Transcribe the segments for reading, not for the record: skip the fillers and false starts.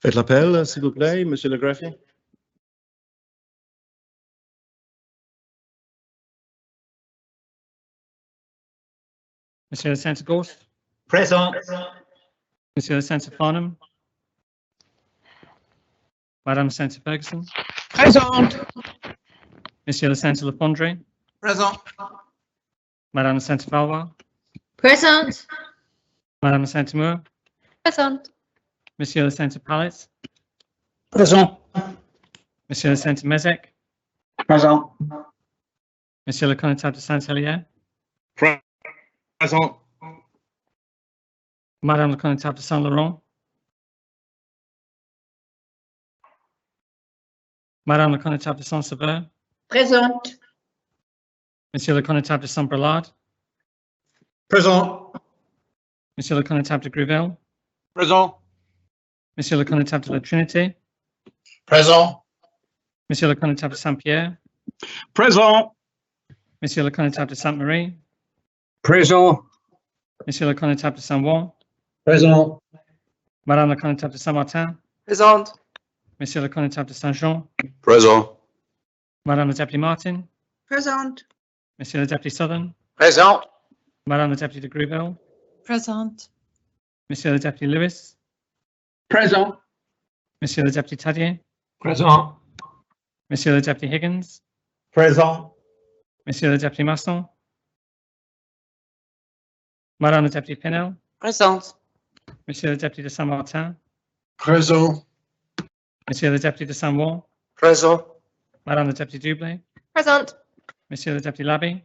Faites l'appel, s'il vous plaît, Monsieur le greffier. Monsieur le Sénateur Gauss, Présent. Monsieur le Sénateur Farnham, Madame la Sénateur Ferguson, Présente. Monsieur le Sénateur Lefondre, Présent. Madame la Sénateur Valois, Present. Madame la Sénateur Moore, Present. Monsieur le Sénateur Pallet, Présent. Monsieur le Sénateur Mezek, Présent. Monsieur le Connétable de Saint-Hélier, Présent. Madame le Connétable de Saint-Laurent, Madame le Connétable de Saint-Sever, Présente. Monsieur le Connétable de Saint-Brelade, Présent. Monsieur le Connétable de Gruville, Présent. Monsieur le Connétable de la Trinité, Présent. Monsieur le Connétable de Saint-Pierre, Présent. Monsieur le Connétable de Sainte-Marie, Présent. Monsieur le Connétable de Saint-Ouen, Présent. Madame le Connétable de Saint-Martin, Présente. Monsieur le Connétable de Saint-Jean, Présent. Madame le Deputy Martin, Présente. Monsieur le Deputy Southern, Présent. Madame le Deputy de Gruville, Présente. Monsieur le Deputy Lewis, Présent. Monsieur le Deputy Tadier, Présent. Monsieur le Deputy Higgins, Présent. Monsieur le Deputy Masson, Madame le Deputy Pinel, Présente. Monsieur le Deputy de Saint-Martin, Présent. Monsieur le Deputy de Saint-Ouen, Présent. Madame le Deputy Dublé, Présente. Monsieur le Deputy Labby,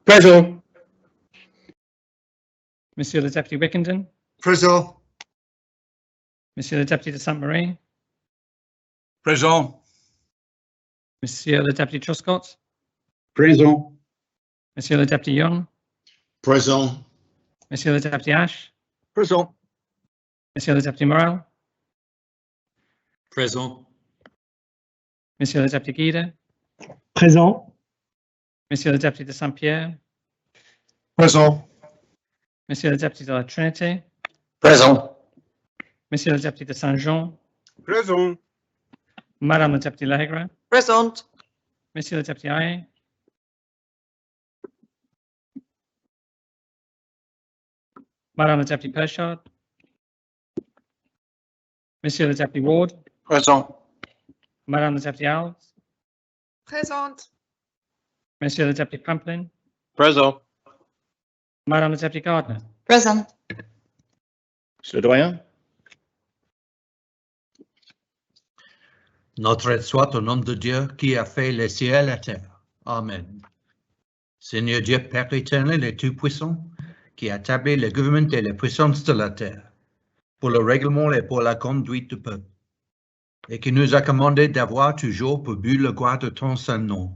Présent. Monsieur le Deputy Wickenden, Présent. Monsieur le Deputy de Sainte-Marie, Présent. Monsieur le Deputy Truscott, Présent. Monsieur le Deputy Young, Présent. Monsieur le Deputy Ash, Présent. Monsieur le Deputy Morel, Présent. Monsieur le Deputy Guida, Présent. Monsieur le Deputy de Saint-Pierre, Présent. Monsieur le Deputy de la Trinité, Présent. Monsieur le Deputy de Saint-Jean, Présent. Madame le Deputy Lahegre, Présente. Monsieur le Deputy Aye, Madame le Deputy Pershard, Monsieur le Deputy Ward, Présent. Madame le Deputy Alves, Présente. Monsieur le Deputy Pamplin, Présent. Madame le Deputy Gardner. Present. Monsieur le doyen. Notre aide soit au nom de Dieu qui a fait les cieux et la terre. Amen. Seigneur Dieu, Père éternel et tout-puissant, qui a établi le gouvernement et les puissances de la terre, pour le règlement et pour la conduite du peuple, et qui nous a commandé d'avoir toujours pour but le gloire de ton saint nom.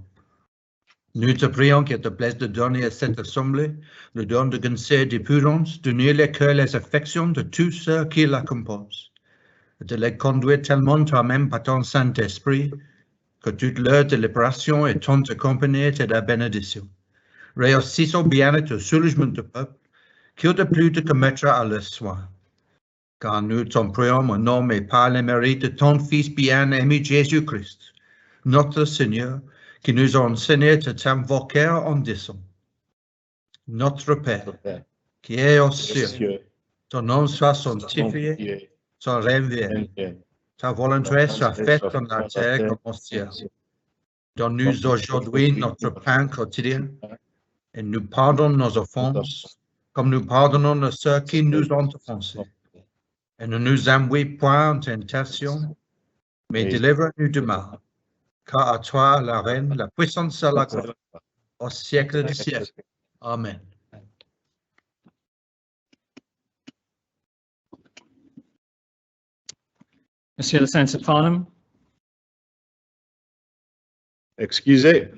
Nous te prions qu'il te plaise de donner à cette assemblée le don de conseil et d'épurance, d'unir les cœurs et les affections de tous ceux qui la composent, et de les conduire tellement toi-même par ton Saint-Esprit, que toute l'heure de libération et ton accompagné et de la bénédiction. Réussissons bien et au soulagement du peuple, qu'il de plus te commettra à leur soin. Car nous t'en prions au nom et par les mérites de ton Fils bien-aimé Jésus-Christ, notre Seigneur, qui nous a enseigné de t'invoquer en disant: Notre Père, qui est aux cieux, ton nom soit sanctifié, ton règne vienne, ta volonté soit faite dans la terre comme au ciel. Donne-nous aujourd'hui notre pain quotidien, et nous pardonne nos offenses, comme nous pardonnons à ceux qui nous ont offensés. Et ne nous envoie point en tentation, mais délivre-nous du mal. Car à toi la reine, la puissance et la gloire, au siècle des siècles. Amen. Monsieur le Sénateur Farnham, Excusez.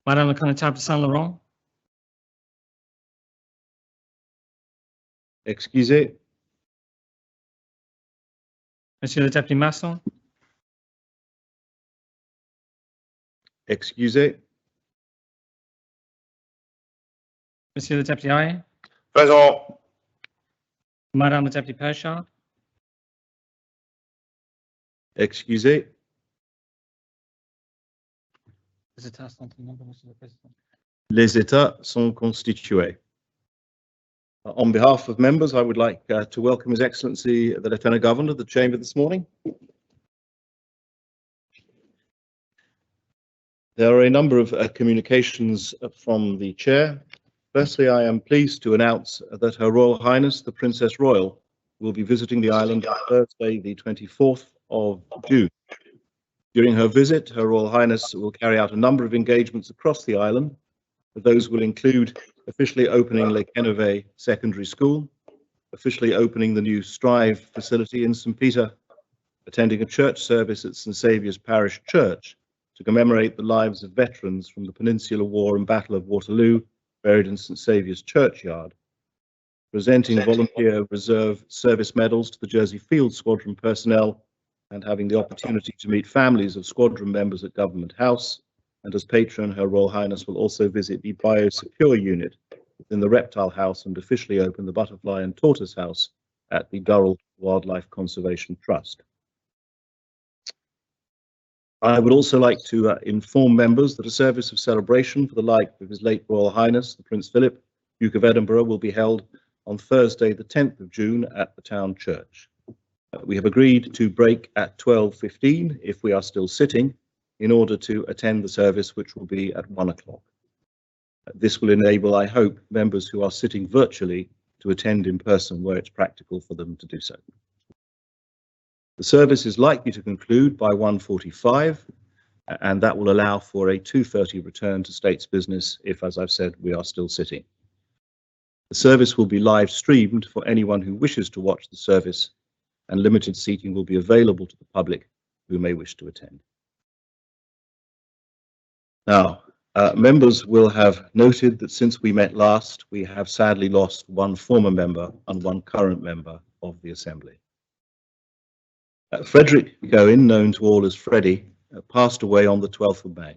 Madame le Connétable de Saint-Laurent, Excusez. Monsieur le Deputy Masson, Excusez. Monsieur le Deputy Aye, Present. Madame la Deputy Pasha, Excusez. les États sont en ordre, Monsieur le Président. Les États sont constitués. On behalf of members, I would like to welcome His Excellency the Lieutenant Governor of the Chamber this morning. There are a number of communications from the Chair. Firstly, I am pleased to announce that Her Royal Highness the Princess Royal will be visiting the island on Thursday, the 24th of June. During her visit, Her Royal Highness will carry out a number of engagements across the island. Those will include officially opening Les Quennevets Secondary School, officially opening the new Strive facility in St. Peter, attending a church service at St. Saviour's Parish Church to commemorate the lives of veterans from the Peninsular War and Battle of Waterloo, buried in St. Saviour's Churchyard, presenting volunteer reserve service medals to the Jersey Field Squadron personnel, and having the opportunity to meet families of squadron members at Government House. And as patron, Her Royal Highness will also visit the Biosecure unit within the Reptile House and officially open the Butterfly and Tortoise House at the Durrell Wildlife Conservation Trust. I would also like to inform members that a service of celebration for the life of His late Royal Highness, the Prince Philip, Duke of Edinburgh, will be held on Thursday, the 10th of June at the Town Church. We have agreed to break at 12:15 if we are still sitting, in order to attend the service, which will be at 1 o'clock. This will enable, I hope, members who are sitting virtually to attend in person where it's practical for them to do so. The service is likely to conclude by 1:45, and that will allow for a 2:30 return to State's business if, as I've said, we are still sitting. The service will be live streamed for anyone who wishes to watch the service, and limited seating will be available to the public who may wish to attend. Now, members will have noted that since we met last, we have sadly lost one former member and one current member of the Assembly. Frederick Cohen, known to all as Freddie, passed away on the 12th of May.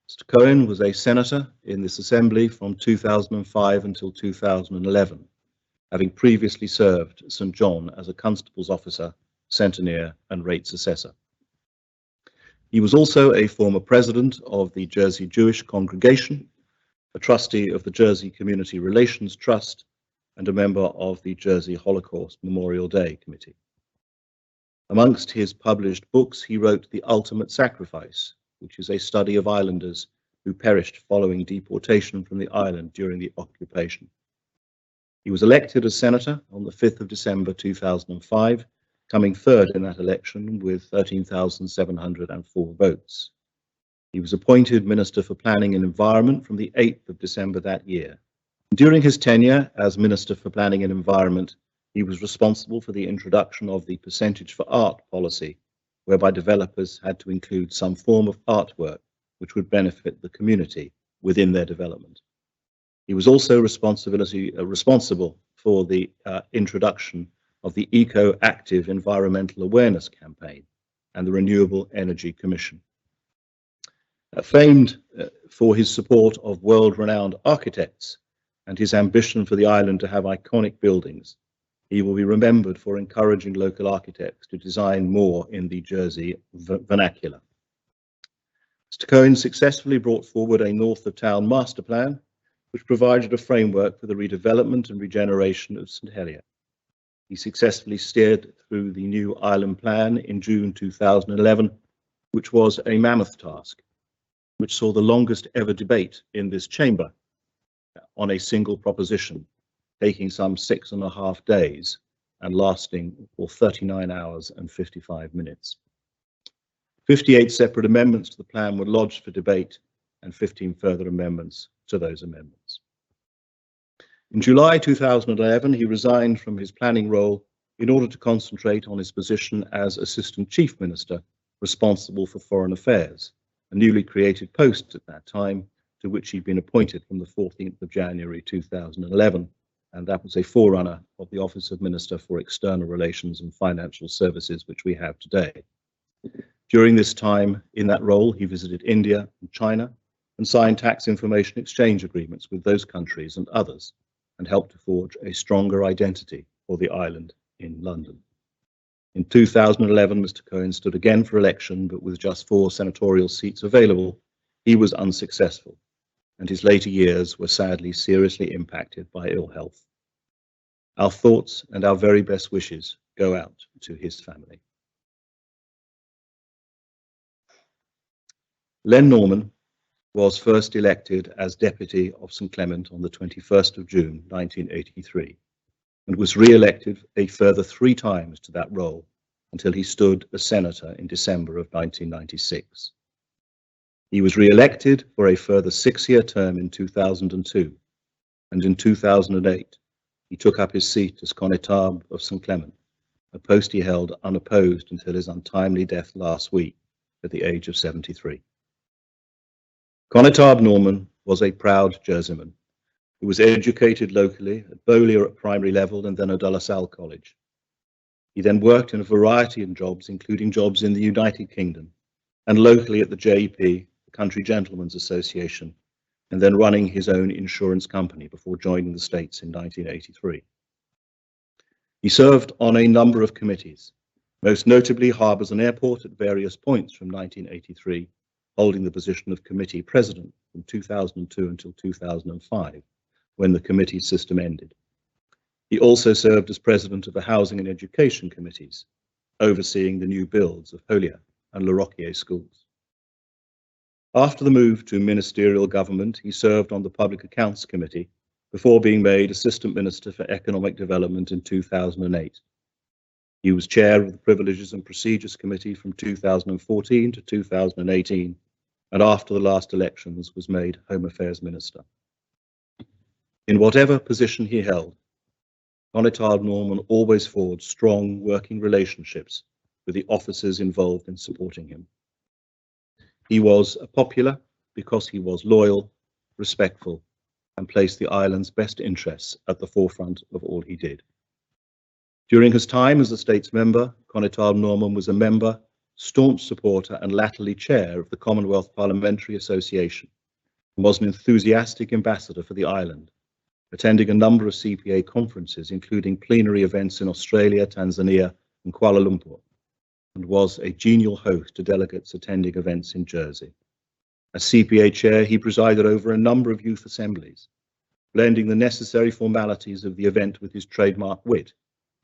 Mr. Cohen was a senator in this Assembly from 2005 until 2011, having previously served at St. John as a constable's officer, centenier and rates assessor. He was also a former president of the Jersey Jewish Congregation, a trustee of the Jersey Community Relations Trust, and a member of the Jersey Holocaust Memorial Day Committee. Amongst his published books, he wrote The Ultimate Sacrifice, which is a study of islanders who perished following deportation from the island during the occupation. He was elected as senator on the 5th of December 2005, coming third in that election with 13,704 votes. He was appointed Minister for Planning and Environment from the 8th of December that year. During his tenure as Minister for Planning and Environment, he was responsible for the introduction of the Percentage for Art policy, whereby developers had to include some form of artwork which would benefit the community within their development. He was also responsible for the introduction of the Eco-Active Environmental Awareness Campaign and the Renewable Energy Commission. Famed for his support of world-renowned architects and his ambition for the island to have iconic buildings, he will be remembered for encouraging local architects to design more in the Jersey vernacular. Mr. Cohen successfully brought forward a North of Town master plan, which provided a framework for the redevelopment and regeneration of St. Helier. He successfully steered through the new island plan in June 2011, which was a mammoth task, which saw the longest ever debate in this chamber on a single proposition, taking some 6.5 days and lasting for 39 hours and 55 minutes. 58 separate amendments to the plan were lodged for debate and 15 further amendments to those amendments. In July 2011, he resigned from his planning role in order to concentrate on his position as Assistant Chief Minister responsible for Foreign Affairs, a newly created post at that time, to which he'd been appointed from the 14th of January 2011, and that was a forerunner of the Office of Minister for External Relations and Financial Services, which we have today. During this time in that role, he visited India and China and signed tax information exchange agreements with those countries and others, and helped to forge a stronger identity for the island in London. In 2011, Mr. Cohen stood again for election, but with just 4 senatorial seats available, he was unsuccessful, and his later years were sadly seriously impacted by ill health. Our thoughts and our very best wishes go out to his family. Len Norman was first elected as Deputy of St Clement on the 21st of June 1983 and was re-elected a further 3 times to that role until he stood as Senator in December of 1996. He was re-elected for a further 6-year term in 2002, and in 2008 he took up his seat as Connétable of St Clement, a post he held unopposed until his untimely death last week at the age of 73. Connétable Norman was a proud Jerseyman who was educated locally at Beaulieu at primary level and then at De La Salle College. He then worked in a variety of jobs, including jobs in the United Kingdom and locally at the JEP, the Country Gentlemen's Association, and then running his own insurance company before joining the States in 1983. He served on a number of committees, most notably Harbours and Airport at various points from 1983, holding the position of committee president from 2002 until 2005, when the committee system ended. He also served as president of the Housing and Education Committees, overseeing the new builds of Holier and Le Roquier schools. After the move to ministerial government, he served on the Public Accounts Committee before being made Assistant Minister for Economic Development in 2008. He was chair of the Privileges and Procedures Committee from 2014 to 2018, and after the last elections was made Home Affairs Minister. In whatever position he held, Connétable Norman always forged strong working relationships with the officers involved in supporting him. He was popular because he was loyal, respectful, and placed the island's best interests at the forefront of all he did. During his time as a States member, Connétable Norman was a member, staunch supporter, and latterly chair of the Commonwealth Parliamentary Association, and was an enthusiastic ambassador for the island, attending a number of CPA conferences, including plenary events in Australia, Tanzania, and Kuala Lumpur, and was a genial host to delegates attending events in Jersey. As CPA chair, he presided over a number of youth assemblies, blending the necessary formalities of the event with his trademark wit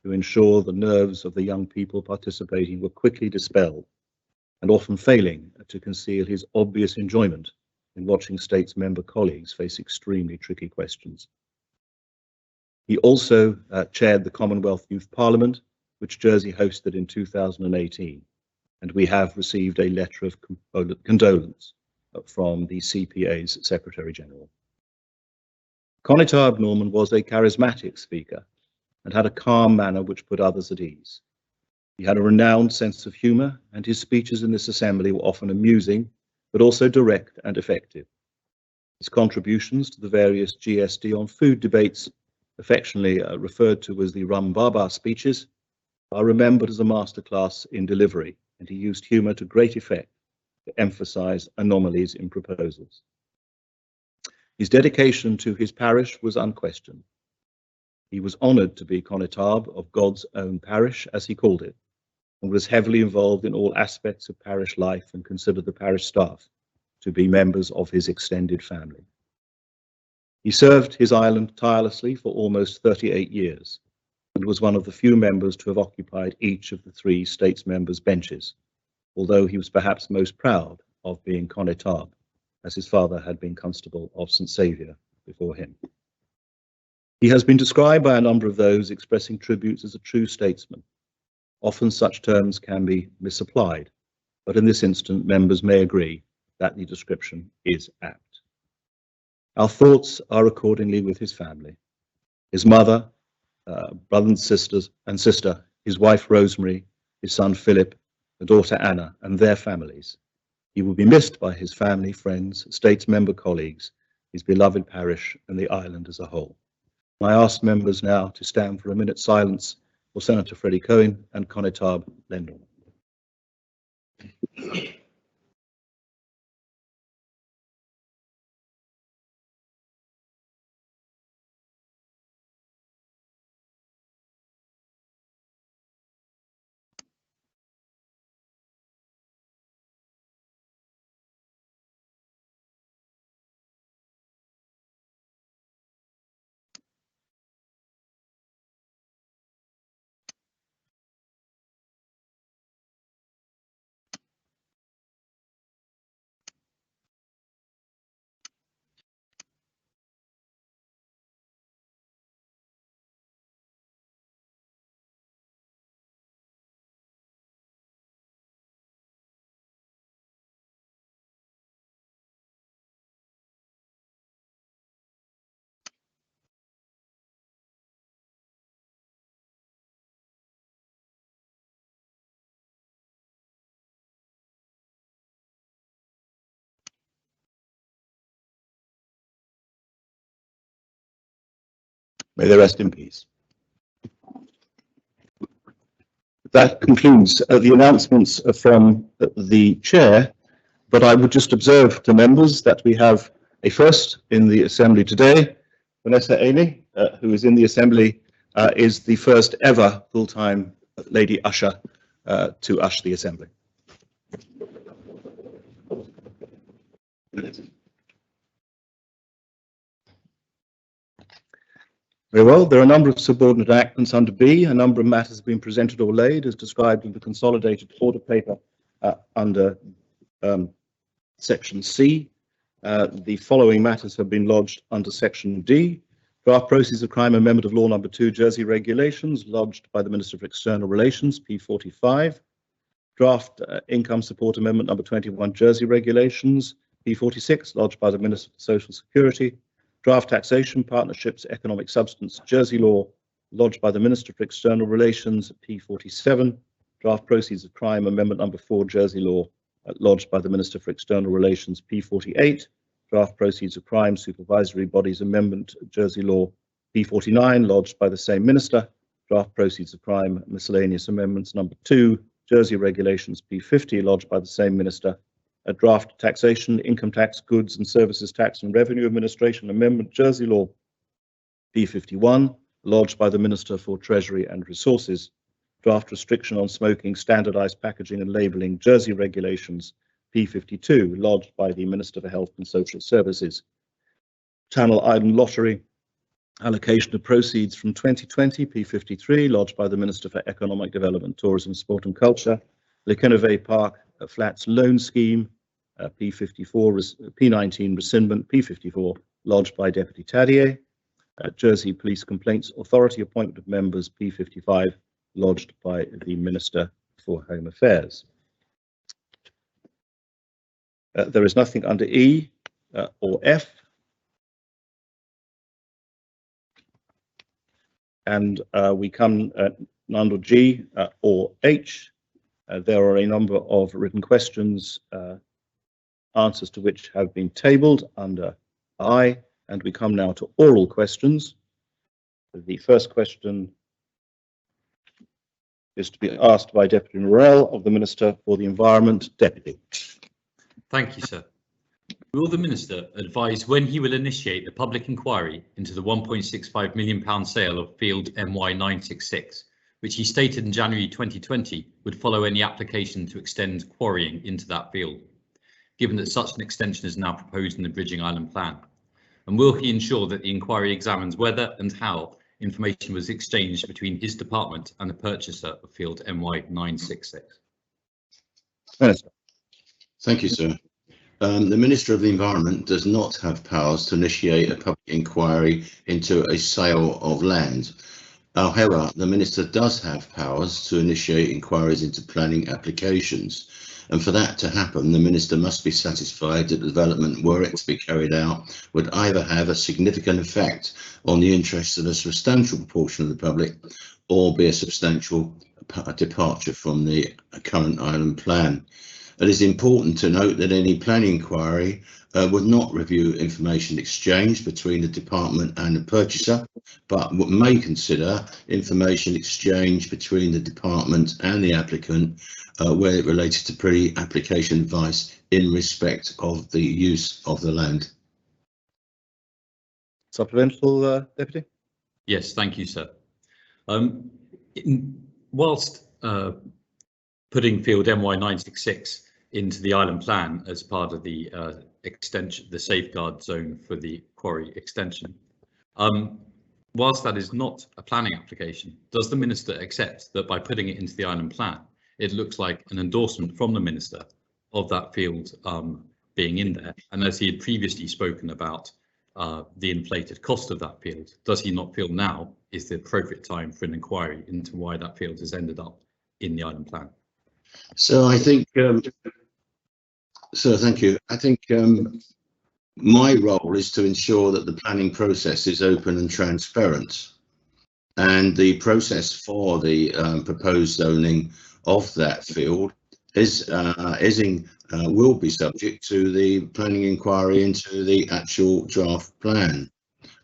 to ensure the nerves of the young people participating were quickly dispelled, and often failing to conceal his obvious enjoyment in watching States member colleagues face extremely tricky questions. He also chaired the Commonwealth Youth Parliament, which Jersey hosted in 2018, and we have received a letter of condolence from the CPA's Secretary General. Connétable Norman was a charismatic speaker and had a calm manner which put others at ease. He had a renowned sense of humour, and his speeches in this assembly were often amusing, but also direct and effective. His contributions to the various GSD on food debates, affectionately referred to as the Rum Baba speeches, are remembered as a masterclass in delivery, and he used humour to great effect to emphasise anomalies in proposals. His dedication to his parish was unquestioned. He was honoured to be Connétable of God's own parish, as he called it, and was heavily involved in all aspects of parish life and considered the parish staff to be members of his extended family. He served his island tirelessly for almost 38 years and was one of the few members to have occupied each of the 3 States members' benches, although he was perhaps most proud of being Connétable, as his father had been Constable of St Saviour before him. He has been described by a number of those expressing tributes as a true statesman. Often such terms can be misapplied, but in this instance members may agree that the description is apt. Our thoughts are accordingly with his family, his mother, brother and sister, his wife Rosemary, his son Philip, the daughter Anna, and their families. He will be missed by his family, friends, States member colleagues, his beloved parish, and the island as a whole. I ask members now to stand for a minute's silence for Senator Freddie Cohen and Connétable Len Norman. May they rest in peace. That concludes the announcements from the chair, but I would just observe to members that we have a first in the Assembly today. Vanessa Ailey, who is in the Assembly, is the first ever full-time lady usher to usher the Assembly. Very well, there are a number of subordinate enactments under B. A number of matters have been presented or laid as described in the consolidated order paper under section C. The following matters have been lodged under section D. Draft Proceeds of Crime Amendment of Law Number 2 Jersey Regulations lodged by the Minister for External Relations, P45. Draft Income Support Amendment Number 21 Jersey Regulations, P46, lodged by the Minister for Social Security. Draft Taxation, Partnerships, Economic Substance, Jersey Law, lodged by the Minister for External Relations, P47. Draft Proceeds of Crime Amendment Number 4 Jersey Law, lodged by the Minister for External Relations, P48. Draft Proceeds of Crime Supervisory Bodies Amendment Jersey Law, P49, lodged by the same Minister. Draft Proceeds of Crime Miscellaneous Amendments Number 2 Jersey Regulations, P50, lodged by the same Minister. A Draft Taxation, Income Tax, Goods and Services Tax and Revenue Administration Amendment Jersey Law, P51, lodged by the Minister for Treasury and Resources. Draft Restriction on Smoking, Standardized Packaging and Labelling Jersey Regulations, P52, lodged by the Minister for Health and Social Services. Channel Island Lottery, Allocation of Proceeds from 2020, P53, lodged by the Minister for Economic Development, Tourism, Sport and Culture. Lekenove Park Flats Loan Scheme, P54, P19 Rescindment, P54, lodged by Deputy Tadier. Jersey Police Complaints Authority Appointment of Members, P55, lodged by the Minister for Home Affairs. There is nothing under E or F. And we come under G or H. There are a number of written questions, answers to which have been tabled under I, and we come now to oral questions. The first question is to be asked by Deputy Morell of the Minister for the Environment. Deputy. Thank you, sir. Will the Minister advise when he will initiate a public inquiry into the £1.65 million sale of field MY966, which he stated in January 2020 would follow any application to extend quarrying into that field, given that such an extension is now proposed in the Bridging Island Plan? And will he ensure that the inquiry examines whether and how information was exchanged between his department and the purchaser of field MY966? Minister. Thank you, sir. The Minister of the Environment does not have powers to initiate a public inquiry into a sale of land. However, the Minister does have powers to initiate inquiries into planning applications. And for that to happen, the Minister must be satisfied that the development, were it to be carried out, would either have a significant effect on the interests of a substantial proportion of the public or be a substantial departure from the current island plan. It is important to note that any planning inquiry would not review information exchanged between the department and the purchaser, but may consider information exchanged between the department and the applicant where it related to pre-application advice in respect of the use of the land. Supplemental, Deputy? Yes, thank you, sir. Whilst putting field MY966 into the island plan as part of the extension, the safeguard zone for the quarry extension, whilst that is not a planning application, does the Minister accept that by putting it into the island plan, it looks like an endorsement from the Minister of that field being in there? And as he had previously spoken about the inflated cost of that field, does he not feel now is the appropriate time for an inquiry into why that field has ended up in the island plan? So I think, so thank you. I think my role is to ensure that the planning process is open and transparent, and the process for the proposed zoning of that field will be subject to the planning inquiry into the actual draft plan.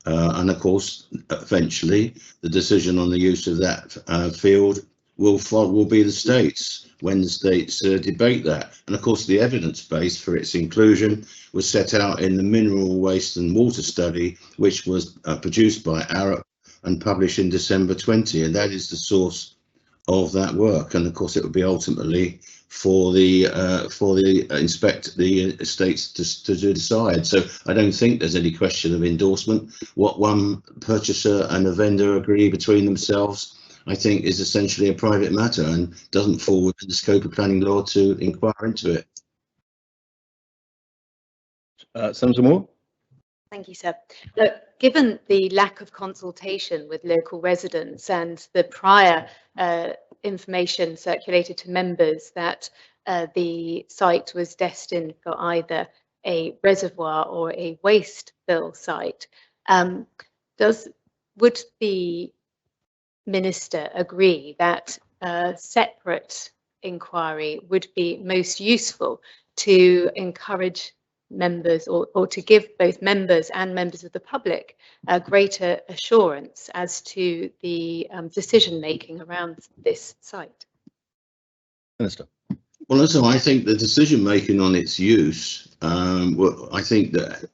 And of course, eventually, the decision on the use of that field will be the states when the states debate that. And of course, the evidence base for its inclusion was set out in the Mineral Waste and Water Study, which was produced by Arup and published in December 20, and that is the source of that work. And of course, it would be ultimately for the states to decide. So I don't think there's any question of endorsement. What one purchaser and a vendor agree between themselves, I think, is essentially a private matter and doesn't fall within the scope of planning law to inquire into it. Senator Moore? Thank you, sir. Look, given the lack of consultation with local residents and the prior information circulated to members that the site was destined for either a reservoir or a waste fill site, would the Minister agree that a separate inquiry would be most useful to encourage members or to give both members and members of the public a greater assurance as to the decision making around this site? Minister. Well, so I think the decision making on its use, I think that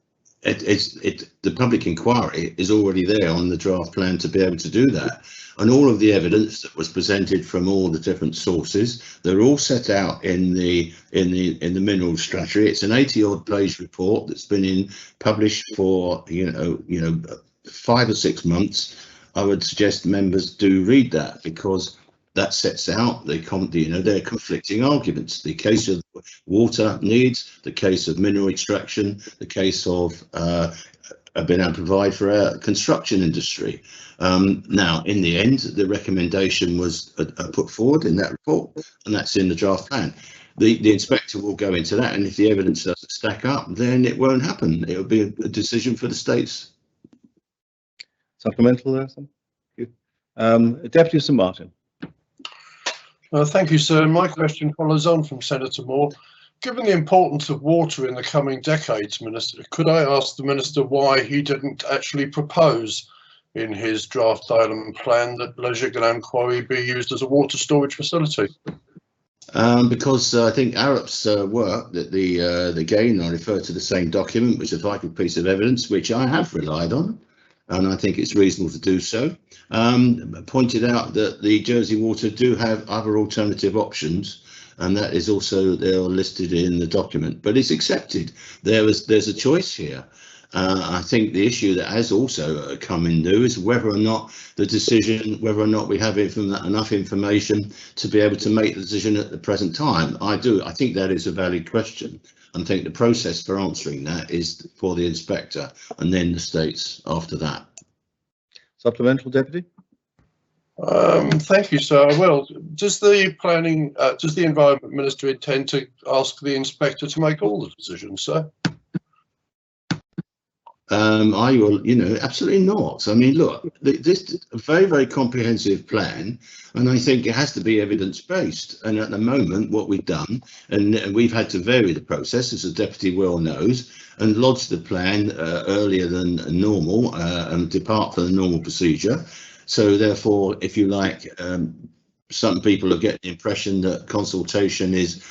the public inquiry is already there on the draft plan to be able to do that. And all of the evidence that was presented from all the different sources, they're all set out in the mineral strategy. It's an 80-odd page report that's been published for 5 or 6 months. I would suggest members do read that, because that sets out their conflicting arguments. The case of water needs, the case of mineral extraction, the case of being able to provide for our construction industry. Now, in the end, the recommendation was put forward in that report, and that's in the draft plan. The inspector will go into that, and if the evidence doesn't stack up, then it won't happen. It will be a decision for the states. Supplemental there, Thank you. Deputy St Martin. Thank you, sir. My question follows on from Senator Moore. Given the importance of water in the coming decades, Minister, could I ask the Minister why he didn't actually propose in his draft island plan that Le Gigolin Quarry be used as a water storage facility? Because I think Arup's work, that again, I refer to the same document, which is a vital piece of evidence, which I have relied on, and I think it's reasonable to do so, pointed out that the Jersey Water do have other alternative options, and that is also, they're listed in the document, but it's accepted. There's a choice here. I think the issue that has also come in new is whether or not we have enough information to be able to make the decision at the present time. I think that is a valid question. I think the process for answering that is for the inspector and then the states after that. Supplemental, Deputy? Thank you, sir. Well, does the Environment Minister intend to ask the inspector to make all the decisions, sir? I will, absolutely not. I mean, look, this is a very, very comprehensive plan, and I think it has to be evidence-based. And at the moment, what we've done, and we've had to vary the process, as the Deputy well knows, and lodge the plan earlier than normal and depart from the normal procedure. So therefore, if you like, some people are getting the impression that consultation is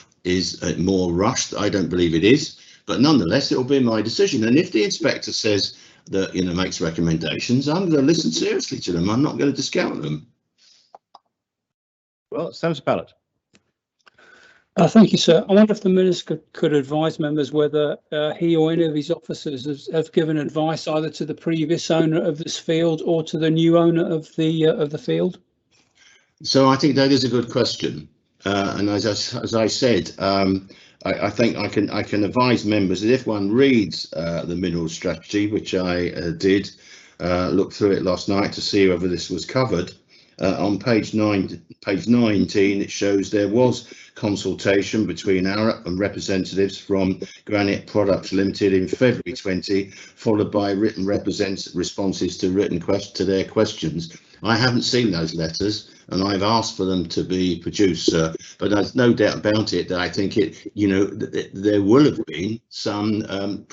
more rushed. I don't believe it is. But nonetheless, it will be my decision. And if the inspector says that, makes recommendations, I'm going to listen seriously to them. I'm not going to discount them. Well, Senator Pallett. Thank you, sir. I wonder if the Minister could advise members whether he or any of his officers have given advice either to the previous owner of this field or to the new owner of the field. So I think that is a good question. And as I said, I think I can advise members that if one reads the mineral strategy, which I did look through it last night to see whether this was covered, on page 19 it shows there was consultation between Arup and representatives from Granite Products Limited in February 20, followed by written responses to their questions. I haven't seen those letters, and I've asked for them to be produced, sir. But there's no doubt about it that I think there will have been some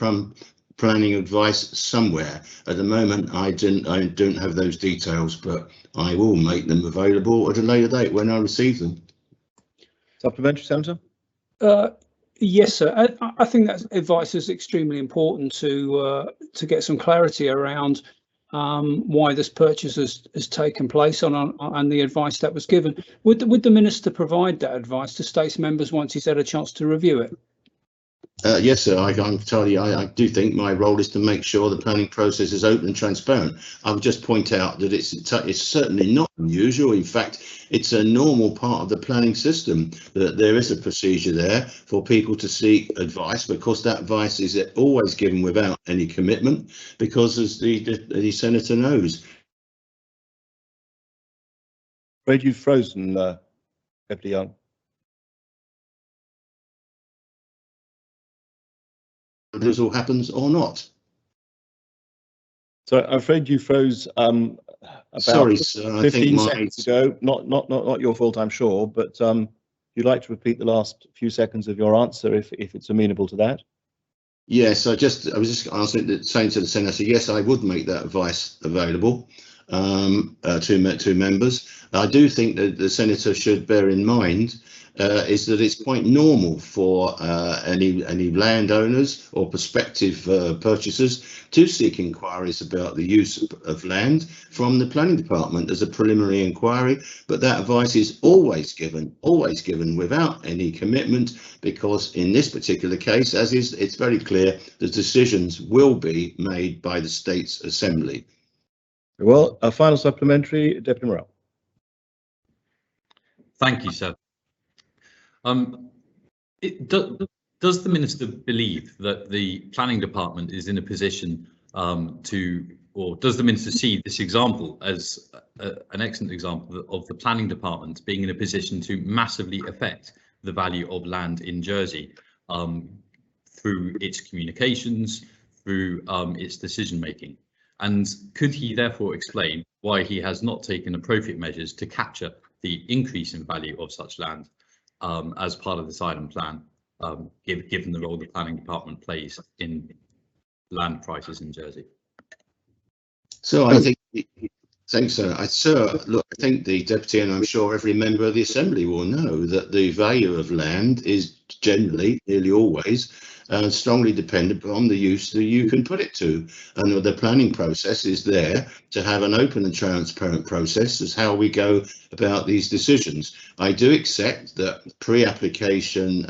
planning advice somewhere. At the moment, I don't have those details, but I will make them available at a later date when I receive them. Supplementary, Senator? Yes, sir. I think that advice is extremely important to get some clarity around why this purchase has taken place and the advice that was given. Would the Minister provide that advice to States members once he's had a chance to review it? Yes, sir. I do think my role is to make sure the planning process is open and transparent. I would just point out that it's certainly not unusual. In fact, it's a normal part of the planning system that there is a procedure there for people to seek advice. But of course, that advice is always given without any commitment, because as the Senator knows. Afraid you've frozen, Deputy Young. This all happens or not. So I'm afraid you froze about Sorry, sir, 15 seconds ago. Not your fault, I'm sure, but you'd like to repeat the last few seconds of your answer if it's amenable to that. Yes, I was just saying to the Senator, yes, I would make that advice available to members. I do think that the Senator should bear in mind is that it's quite normal for any landowners or prospective purchasers to seek inquiries about the use of land from the planning department as a preliminary inquiry, but that advice is always given without any commitment, because in this particular case, it's very clear, the decisions will be made by the States Assembly. Well, a final supplementary, Deputy Morrell. Thank you, sir. Does the Minister believe that the planning department is in a position or does the Minister see this example as an excellent example of the planning department being in a position to massively affect the value of land in Jersey through its communications, through its decision making? And could he therefore explain why he has not taken appropriate measures to capture the increase in value of such land as part of this island plan, given the role the planning department plays in land prices in Jersey? So I think, thanks, sir. Look, I think the Deputy, and I'm sure every member of the Assembly will know, that the value of land is generally, nearly always, strongly dependent on the use that you can put it to. And the planning process is there to have an open and transparent process as how we go about these decisions. I do accept that pre-application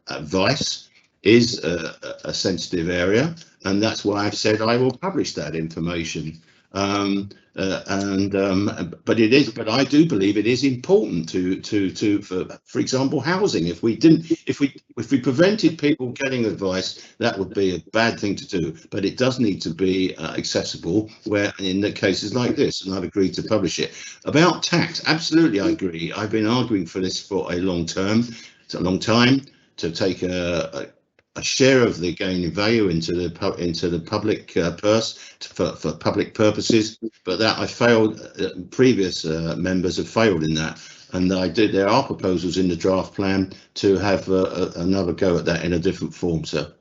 advice is a sensitive area, and that's why I've said I will publish that information. But I do believe it is important for example, housing. If we prevented people getting advice, that would be a bad thing to do. But it does need to be accessible, where in the cases like this, and I've agreed to publish it. About tax, absolutely, I agree. I've been arguing for this for a long time. It's a long time to take a share of the gain in value into the public purse for public purposes, but that I failed. Previous members have failed in that, and there are proposals in the draft plan to have another go at that in a different form, sir.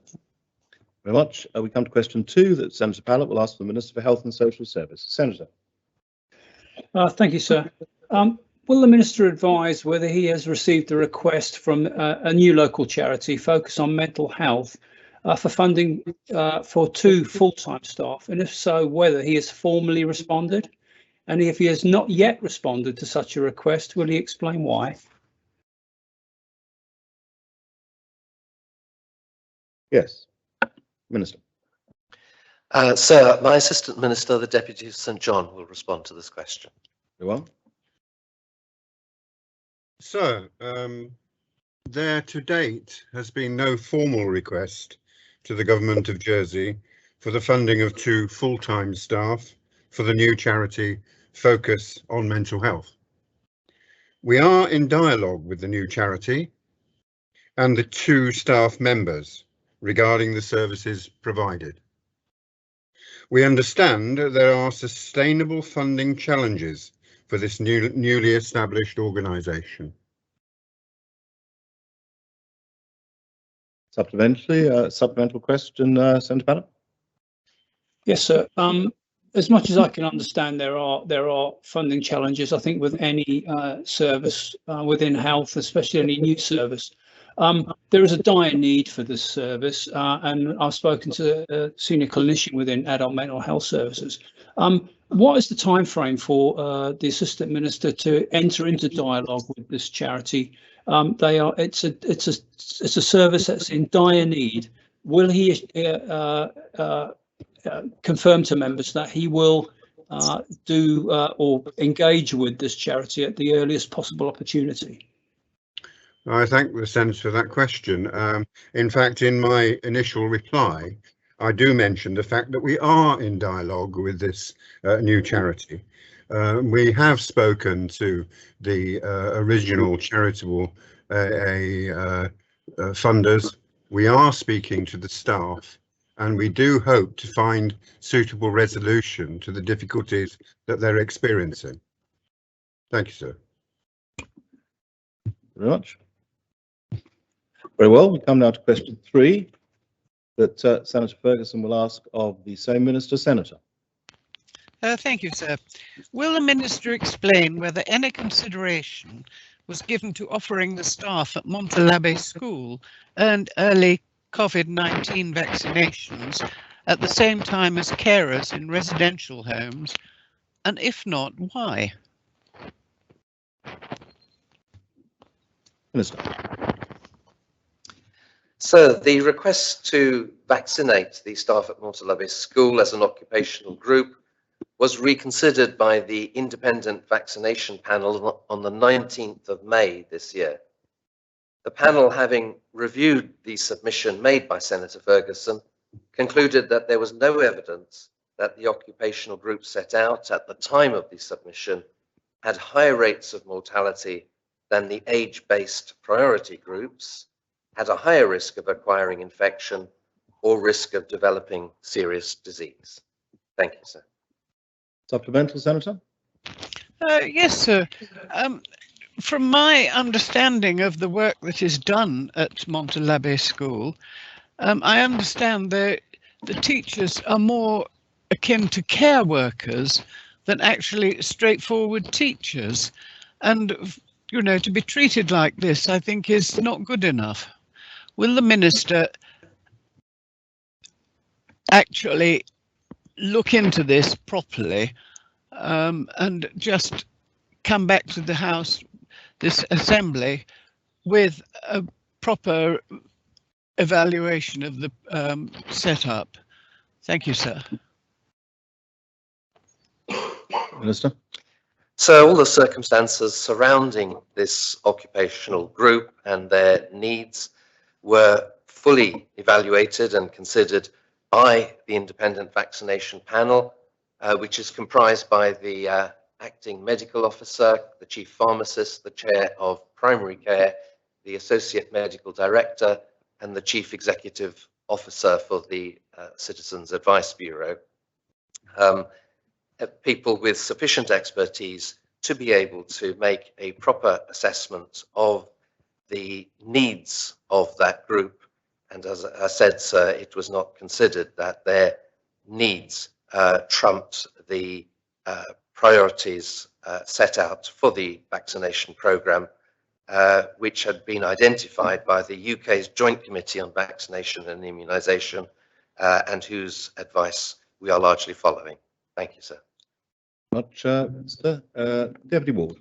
Very much. We come to question 2 that Senator Pallett will ask the Minister for Health and Social Services. Senator. Thank you, sir. Will the Minister advise whether he has received a request from a new local charity focused on mental health for funding for 2 full-time staff? And if so, whether he has formally responded? And if he has not yet responded to such a request, will he explain why? Yes, Minister. Sir, my Assistant Minister, the Deputy of St John, will respond to this question. Very well. So, there to date has been no formal request to the Government of Jersey for the funding of 2 full-time staff for the new charity Focus on Mental Health. We are in dialogue with the new charity and the 2 staff members regarding the services provided. We understand that there are sustainable funding challenges for this newly established organisation. Supplementary, supplemental question, Senator Pallett. Yes, sir. As much as I can understand, there are funding challenges, I think, with any service within health, especially any new service. There is a dire need for this service, and I've spoken to a senior clinician within adult mental health services. What is the time frame for the Assistant Minister to enter into dialogue with this charity? It's a service that's in dire need. Will he confirm to members that he will do or engage with this charity at the earliest possible opportunity? I thank the Senator for that question. In fact, in my initial reply, I do mention the fact that we are in dialogue with this new charity. We have spoken to the original charitable funders. We are speaking to the staff, and we do hope to find suitable resolution to the difficulties that they're experiencing. Thank you, sir. Very much. Very well, we come now to question 3 that Senator Ferguson will ask of the same minister. Senator. Thank you, sir. Will the minister explain whether any consideration was given to offering the staff at Montalabé School and early COVID-19 vaccinations at the same time as carers in residential homes, and if not, why? Minister. So the request to vaccinate the staff at Montalabé School as an occupational group was reconsidered by the Independent Vaccination Panel on the 19th of May this year. The panel, having reviewed the submission made by Senator Ferguson, concluded that there was no evidence that the occupational group set out at the time of the submission had higher rates of mortality than the age-based priority groups, had a higher risk of acquiring infection or risk of developing serious disease. Thank you, sir. Supplemental, Senator? Yes, sir. From my understanding of the work that is done at Montalabé School, I understand that the teachers are more akin to care workers than actually straightforward teachers. And, you know, to be treated like this, I think, is not good enough. Will the minister actually look into this properly and just come back to the House, this Assembly, with a proper evaluation of the setup? Thank you, sir. Minister. So all the circumstances surrounding this occupational group and their needs were fully evaluated and considered by the Independent Vaccination Panel, which is comprised by the acting medical officer, the chief pharmacist, the chair of primary care, the associate medical director, and the chief executive officer for the Citizens Advice Bureau. People with sufficient expertise to be able to make a proper assessment of the needs of that group. And as I said, sir, it was not considered that their needs trumped the priorities set out for the vaccination programme, which had been identified by the UK's Joint Committee on Vaccination and Immunisation, and whose advice we are largely following. Thank you, sir. Much, Minister. Deputy Ward.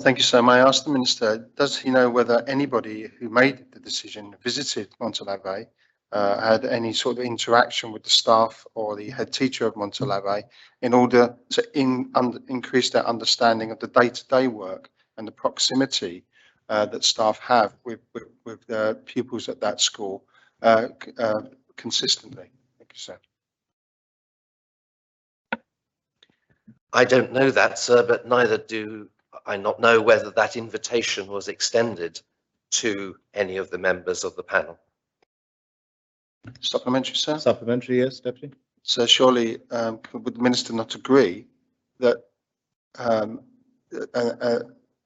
Thank you, sir. May I ask the Minister, does he know whether anybody who made the decision visited Montalabé, had any sort of interaction with the staff or the head teacher of Montalabé in order to increase their understanding of the day-to-day work and the proximity that staff have with the pupils at that school consistently? Thank you, sir. I don't know that, sir, but neither do I not know whether that invitation was extended to any of the members of the panel. Supplementary, sir? Supplementary, yes, Deputy. So surely would the Minister not agree that an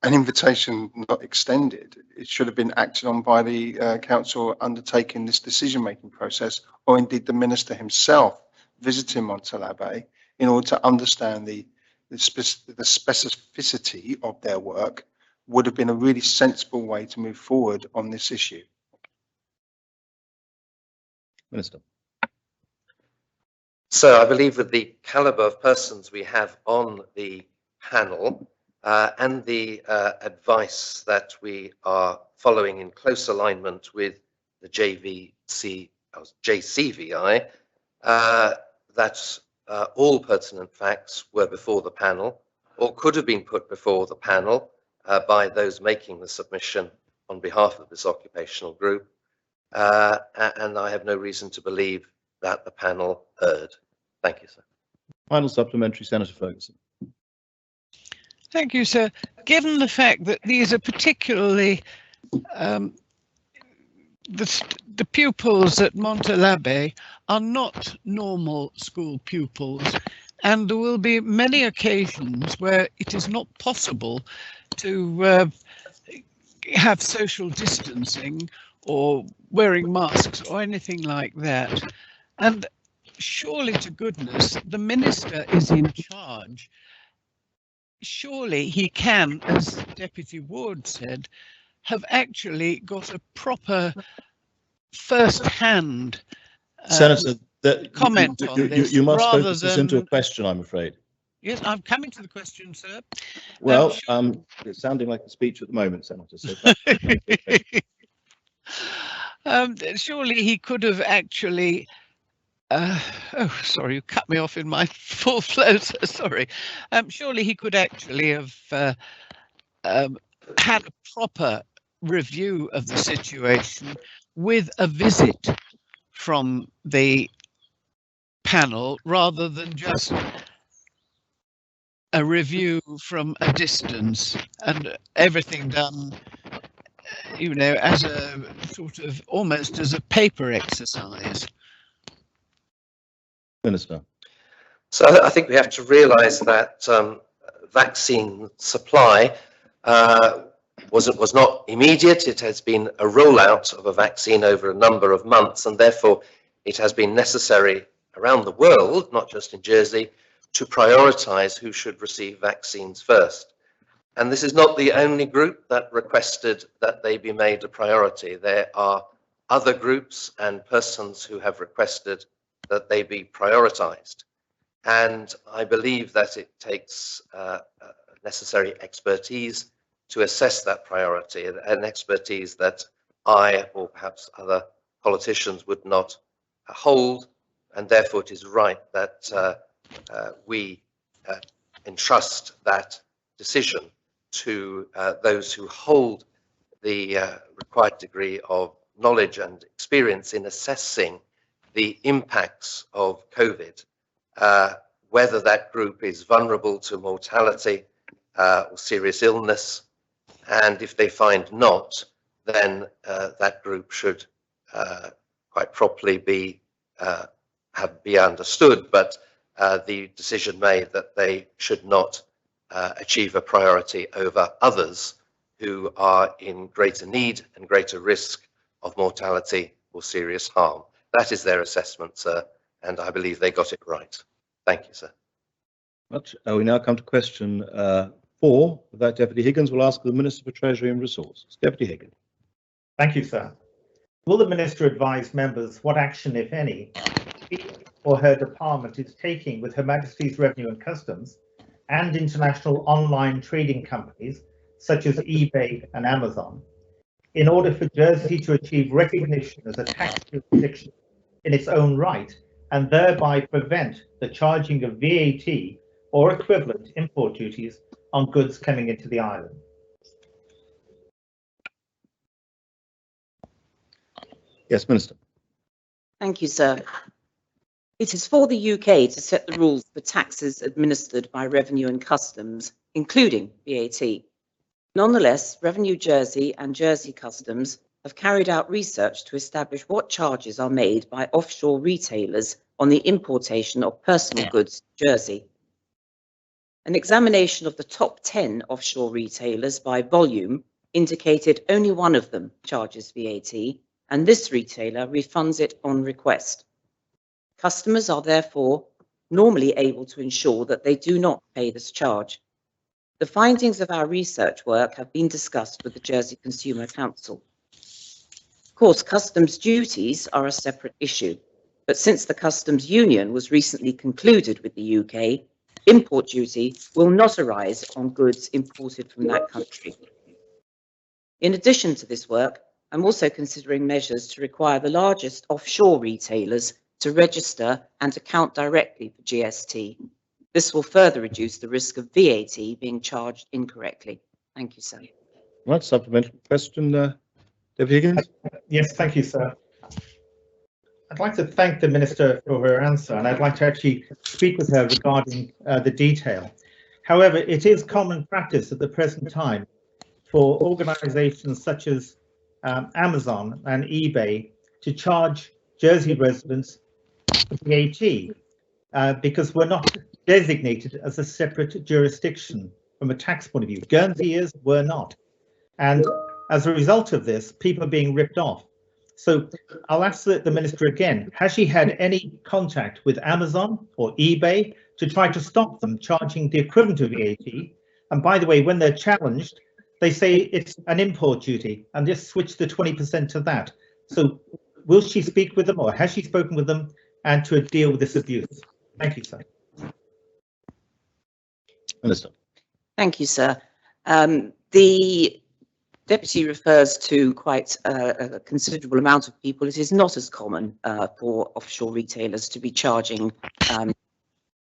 invitation not extended, it should have been acted on by the Council undertaking this decision-making process, or indeed the Minister himself visiting Montalabé in order to understand the specificity of their work would have been a really sensible way to move forward on this issue. Minister. So I believe with the calibre of persons we have on the panel and the advice that we are following in close alignment with the JCVI, that all pertinent facts were before the panel or could have been put before the panel by those making the submission on behalf of this occupational group. And I have no reason to believe that the panel erred. Thank you, sir. Final supplementary, Senator Ferguson. Thank you, sir. Given the fact that these are particularly the pupils at Montalabé are not normal school pupils, and there will be many occasions where it is not possible to have social distancing or wearing masks or anything like that. And surely to goodness, the minister is in charge. Surely he can, as Deputy Ward said, have actually got a proper first-hand Senator, comment on this. You must rather focus this than, into a question, I'm afraid. Yes, I'm coming to the question, sir. Well, it's sounding like a speech at the moment, Senator. So surely he could have actually. Oh, sorry, you cut me off in my full flow. So sorry. Surely he could actually have had a proper review of the situation with a visit from the panel rather than just a review from a distance and everything done, you know, as a sort of almost as a paper exercise. Minister. So I think we have to realise that vaccine supply was not immediate. It has been a rollout of a vaccine over a number of months, and therefore it has been necessary around the world, not just in Jersey, to prioritise who should receive vaccines first. And this is not the only group that requested that they be made a priority. There are other groups and persons who have requested that they be prioritised. And I believe that it takes necessary expertise to assess that priority, an expertise that I or perhaps other politicians would not hold, and therefore it is right that we entrust that decision to those who hold the required degree of knowledge and experience in assessing the impacts of COVID, whether that group is vulnerable to mortality or serious illness, and if they find not, then that group should quite properly be understood, but the decision made that they should not achieve a priority over others who are in greater need and greater risk of mortality or serious harm. That is their assessment, sir, and I believe they got it right. Thank you, sir. Much. We now come to question 4. With that, Deputy Higgins will ask the Minister for Treasury and Resources. Deputy Higgins. Thank you, sir. Will the Minister advise members what action, if any, he or her department is taking with Her Majesty's Revenue and Customs and international online trading companies such as eBay and Amazon in order for Jersey to achieve recognition as a tax jurisdiction in its own right and thereby prevent the charging of VAT or equivalent import duties on goods coming into the island? Yes, Minister. Thank you, sir. It is for the UK to set the rules for taxes administered by Revenue and Customs, including VAT. Nonetheless, Revenue Jersey and Jersey Customs have carried out research to establish what charges are made by offshore retailers on the importation of personal goods to Jersey. An examination of the top 10 offshore retailers by volume indicated only one of them charges VAT, and this retailer refunds it on request. Customers are therefore normally able to ensure that they do not pay this charge. The findings of our research work have been discussed with the Jersey Consumer Council. Of course, customs duties are a separate issue, but since the Customs Union was recently concluded with the UK, import duty will not arise on goods imported from that country. In addition to this work, I'm also considering measures to require the largest offshore retailers to register and account directly for GST. This will further reduce the risk of VAT being charged incorrectly. Thank you, sir. Right, supplementary question, Deputy Higgins? Yes, thank you, sir. I'd like to thank the Minister for her answer, and I'd like to actually speak with her regarding the detail. However, it is common practice at the present time for organisations such as Amazon and eBay to charge Jersey residents VAT because we're not designated as a separate jurisdiction from a tax point of view. Guernsey is, we're not. And as a result of this, people are being ripped off. So I'll ask the Minister again, has she had any contact with Amazon or eBay to try to stop them charging the equivalent of VAT? And by the way, when they're challenged, they say it's an import duty and just switch the 20% to that. So will she speak with them, or has she spoken with them, and to deal with this abuse? Thank you, sir. Minister. Thank you, sir. The Deputy refers to quite a considerable amount of people. It is not as common for offshore retailers to be charging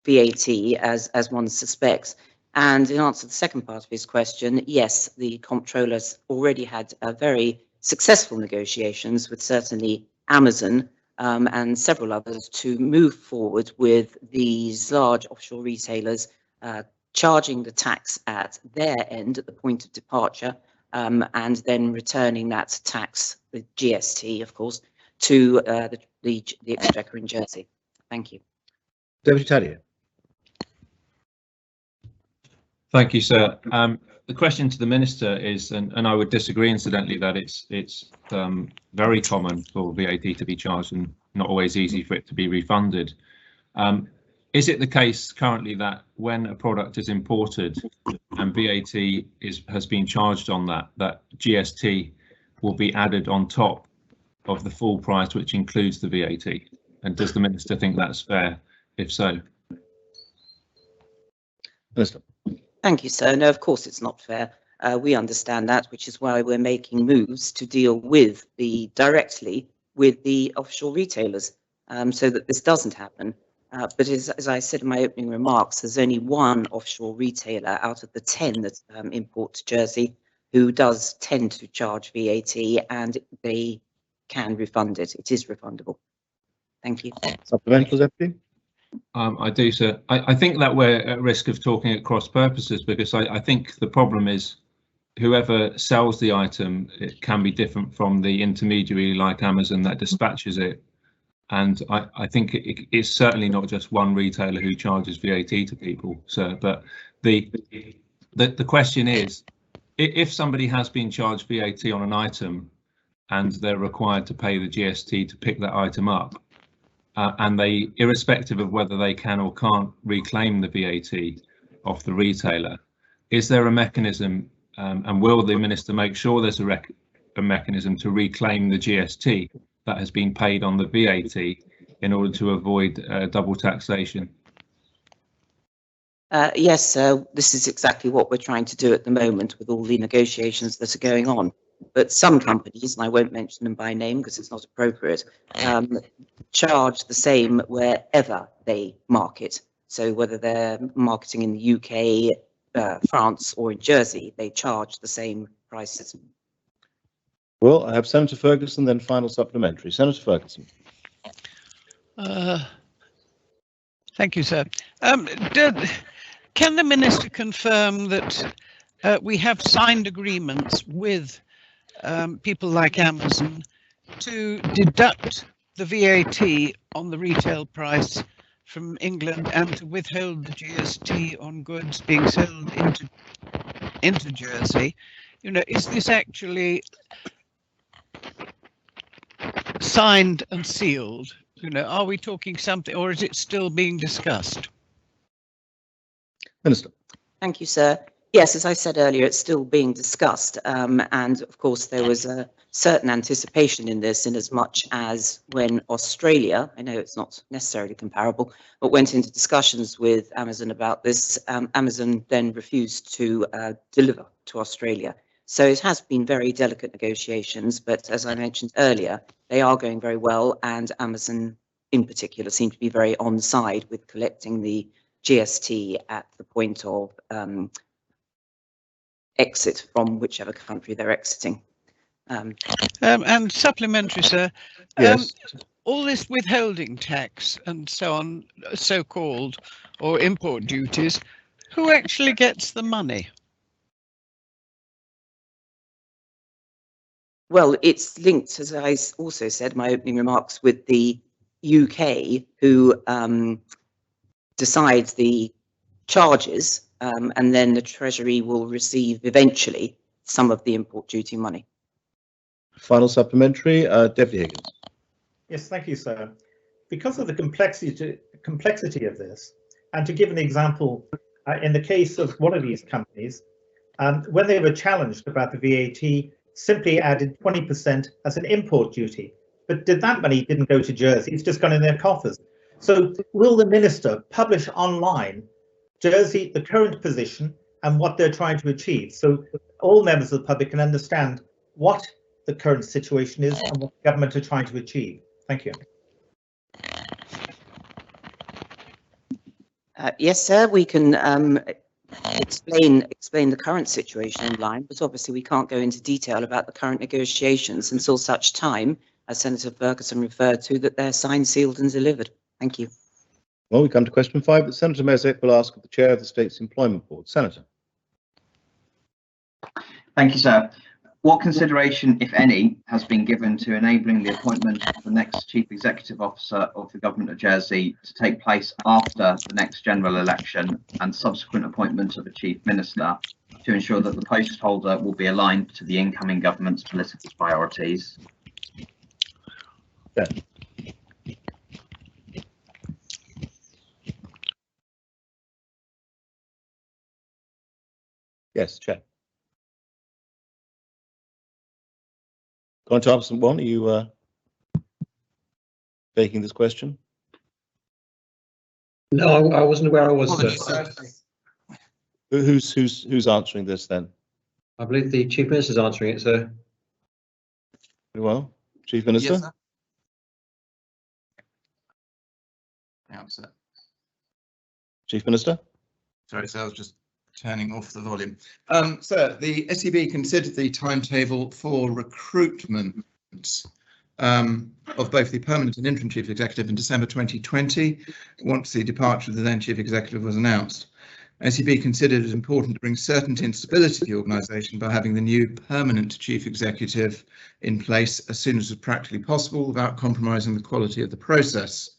VAT as one suspects. And in answer to the second part of his question, yes, the comptroller's already had very successful negotiations with certainly Amazon and several others to move forward with these large offshore retailers charging the tax at their end at the point of departure, and then returning that tax, the GST, of course, to the Exchequer in Jersey. Thank you. Deputy Taddier. Thank you, sir. The question to the Minister is, and I would disagree incidentally, that it's very common for VAT to be charged and not always easy for it to be refunded. Is it the case currently that when a product is imported and VAT has been charged on that GST will be added on top of the full price, which includes the VAT? And does the Minister think that's fair? If so. Minister. Thank you, sir. No, of course it's not fair. We understand that, which is why we're making moves to deal with directly with the offshore retailers so that this doesn't happen. But as I said in my opening remarks, there's only one offshore retailer out of the 10 that import to Jersey who does tend to charge VAT, and they can refund it. It is refundable. Thank you. Supplemental, Deputy? I do, sir. I think that we're at risk of talking at cross purposes, because I think the problem is whoever sells the item, it can be different from the intermediary like Amazon that dispatches it. And I think it's certainly not just one retailer who charges VAT to people, sir. But the question is, if somebody has been charged VAT on an item and they're required to pay the GST to pick that item up, and they, irrespective of whether they can or can't reclaim the VAT off the retailer, is there a mechanism, and will the Minister make sure there's a mechanism to reclaim the GST that has been paid on the VAT in order to avoid double taxation? Yes, this is exactly what we're trying to do at the moment with all the negotiations that are going on. But some companies, and I won't mention them by name because it's not appropriate, charge the same wherever they market. So whether they're marketing in the UK, France, or in Jersey, they charge the same prices. Well, I have Senator Ferguson, then final supplementary. Senator Ferguson. Thank you, sir. Can the Minister confirm that we have signed agreements with people like Amazon to deduct the VAT on the retail price from England and to withhold the GST on goods being sold into Jersey? You know, is this actually signed and sealed You know, are we talking something, or is it still being discussed? Minister. Thank you, sir. Yes, as I said earlier, it's still being discussed. And of course, there was a certain anticipation in this, in as much as when Australia, I know it's not necessarily comparable, but went into discussions with Amazon about this, Amazon then refused to deliver to Australia. So it has been very delicate negotiations, but as I mentioned earlier, they are going very well, and Amazon in particular seem to be very on side with collecting the GST at the point of exit from whichever country they're exiting. And supplementary, sir. Yes. All this withholding tax and so on, so-called, or import duties, who actually gets the money? Well, it's linked, as I also said in my opening remarks, with the UK, who decides the charges, and then the Treasury will receive eventually some of the import duty money. Final supplementary, Deputy Higgins. Yes, thank you, sir. Because of the complexity of this, and to give an example, in the case of one of these companies, when they were challenged about the VAT, simply added 20% as an import duty. But that money didn't go to Jersey, it's just gone in their coffers. So will the minister publish online Jersey, the current position and what they're trying to achieve, so all members of the public can understand what the current situation is and what the government are trying to achieve? Thank you. Yes, sir, we can explain the current situation online, but obviously we can't go into detail about the current negotiations until such time, as Senator Ferguson referred to, that they're signed, sealed and delivered. Thank you. Well, we come to question 5 that Senator Mezek will ask of the Chair of the State's Employment Board. Senator. Thank you, sir. What consideration, if any, has been given to enabling the appointment of the next Chief Executive Officer of the Government of Jersey to take place after the next general election and subsequent appointment of a Chief Minister to ensure that the post holder will be aligned to the incoming government's political priorities? Yeah. Yes, Chair. Going to absent one, are you taking this question? No, I wasn't aware I was. Who's answering this then? I believe the Chief Minister's answering it, sir. Very well. Chief Minister? Yes, sir. Yeah, sir. Chief Minister? Sorry, sir, I was just turning off the volume. Sir, the SEB considered the timetable for recruitment of both the permanent and interim chief executive in December 2020, once the departure of the then chief executive was announced. SEB considered it important to bring certainty and stability to the organisation by having the new permanent chief executive in place as soon as was practically possible without compromising the quality of the process.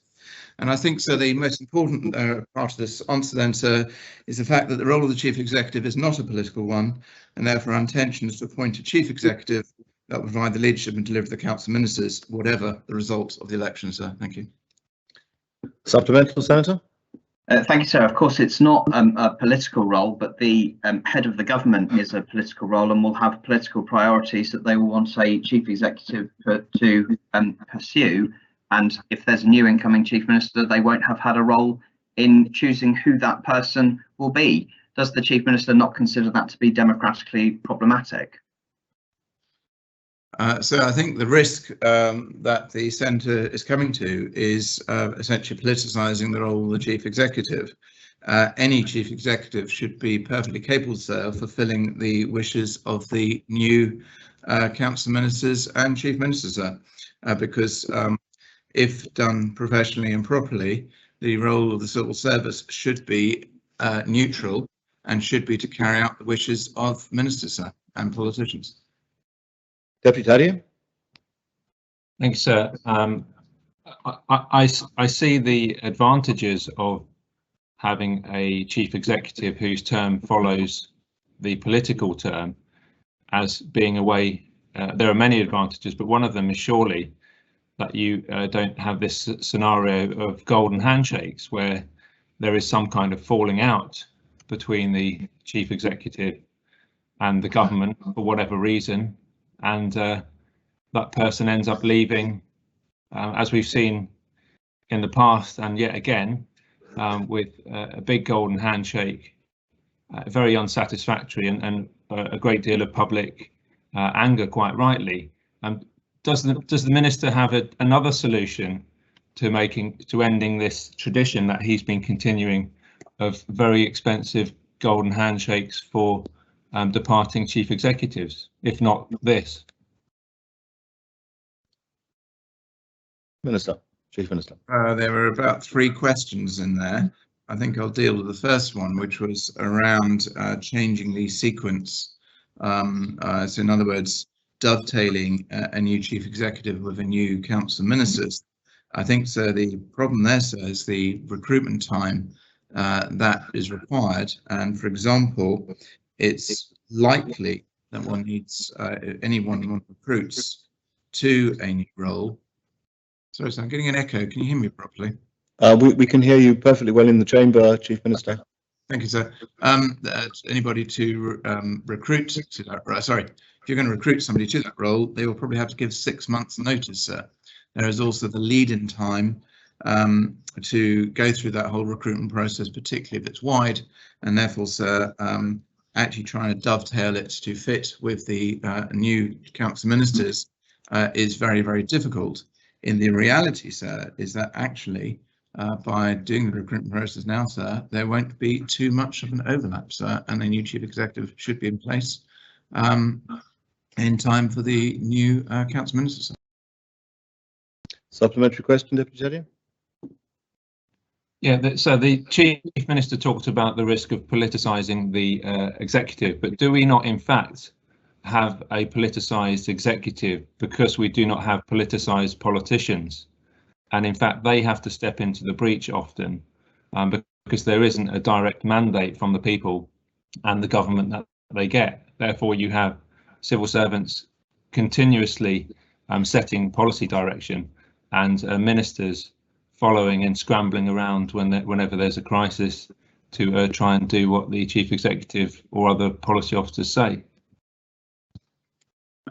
And I think, sir, the most important part of this answer then, sir, is the fact that the role of the chief executive is not a political one, and therefore our intention is to appoint a chief executive that will provide the leadership and deliver the council ministers, whatever the result of the election, sir. Thank you. Supplemental, Senator? Thank you, sir. Of course, it's not a political role, but the head of the government is a political role and will have political priorities that they will want a chief executive to pursue. And if there's a new incoming chief minister, they won't have had a role in choosing who that person will be. Does the chief minister not consider that to be democratically problematic? So I think the risk that the centre is coming to is essentially politicising the role of the chief executive. Any chief executive should be perfectly capable, sir, of fulfilling the wishes of the new council ministers and chief ministers, sir, because if done professionally and properly, the role of the civil service should be neutral and should be to carry out the wishes of ministers, sir, and politicians. Deputy Tadier? Thank you, sir. I see the advantages of having a chief executive whose term follows the political term as being a way. There are many advantages, but one of them is surely that you don't have this scenario of golden handshakes where there is some kind of falling out between the chief executive and the government for whatever reason, and that person ends up leaving, as we've seen in the past and yet again, with a big golden handshake, very unsatisfactory, and a great deal of public anger, quite rightly. Does the minister have another solution to ending this tradition that he's been continuing of very expensive golden handshakes for departing chief executives, if not this? Minister, Chief Minister. There were about 3 questions in there. I think I'll deal with the first one, which was around changing the sequence. So in other words, dovetailing a new chief executive with a new council of ministers. I think, sir, the problem there, sir, is the recruitment time that is required. And for example, it's likely that one needs anyone who recruits to a new role. Sorry, sir, I'm getting an echo. Can you hear me properly? We can hear you perfectly well in the chamber, Chief Minister. Thank you, sir. Anybody to recruit to that, sorry, if you're going to recruit somebody to that role, they will probably have to give 6 months notice, sir. There is also the lead-in time to go through that whole recruitment process, particularly if it's wide, and therefore, sir, actually trying to dovetail it to fit with the new council ministers is very, very difficult. In the reality, sir, is that actually by doing the recruitment process now, sir, there won't be too much of an overlap, sir, and a new chief executive should be in place in time for the new council minister, sir. Supplementary question, Deputy Chair? Yeah, so the Chief Minister talked about the risk of politicising the executive, but do we not in fact have a politicised executive because we do not have politicised politicians? And in fact, they have to step into the breach often because there isn't a direct mandate from the people and the government that they get. Therefore, you have civil servants continuously setting policy direction and ministers following and scrambling around whenever there's a crisis to try and do what the chief executive or other policy officers say.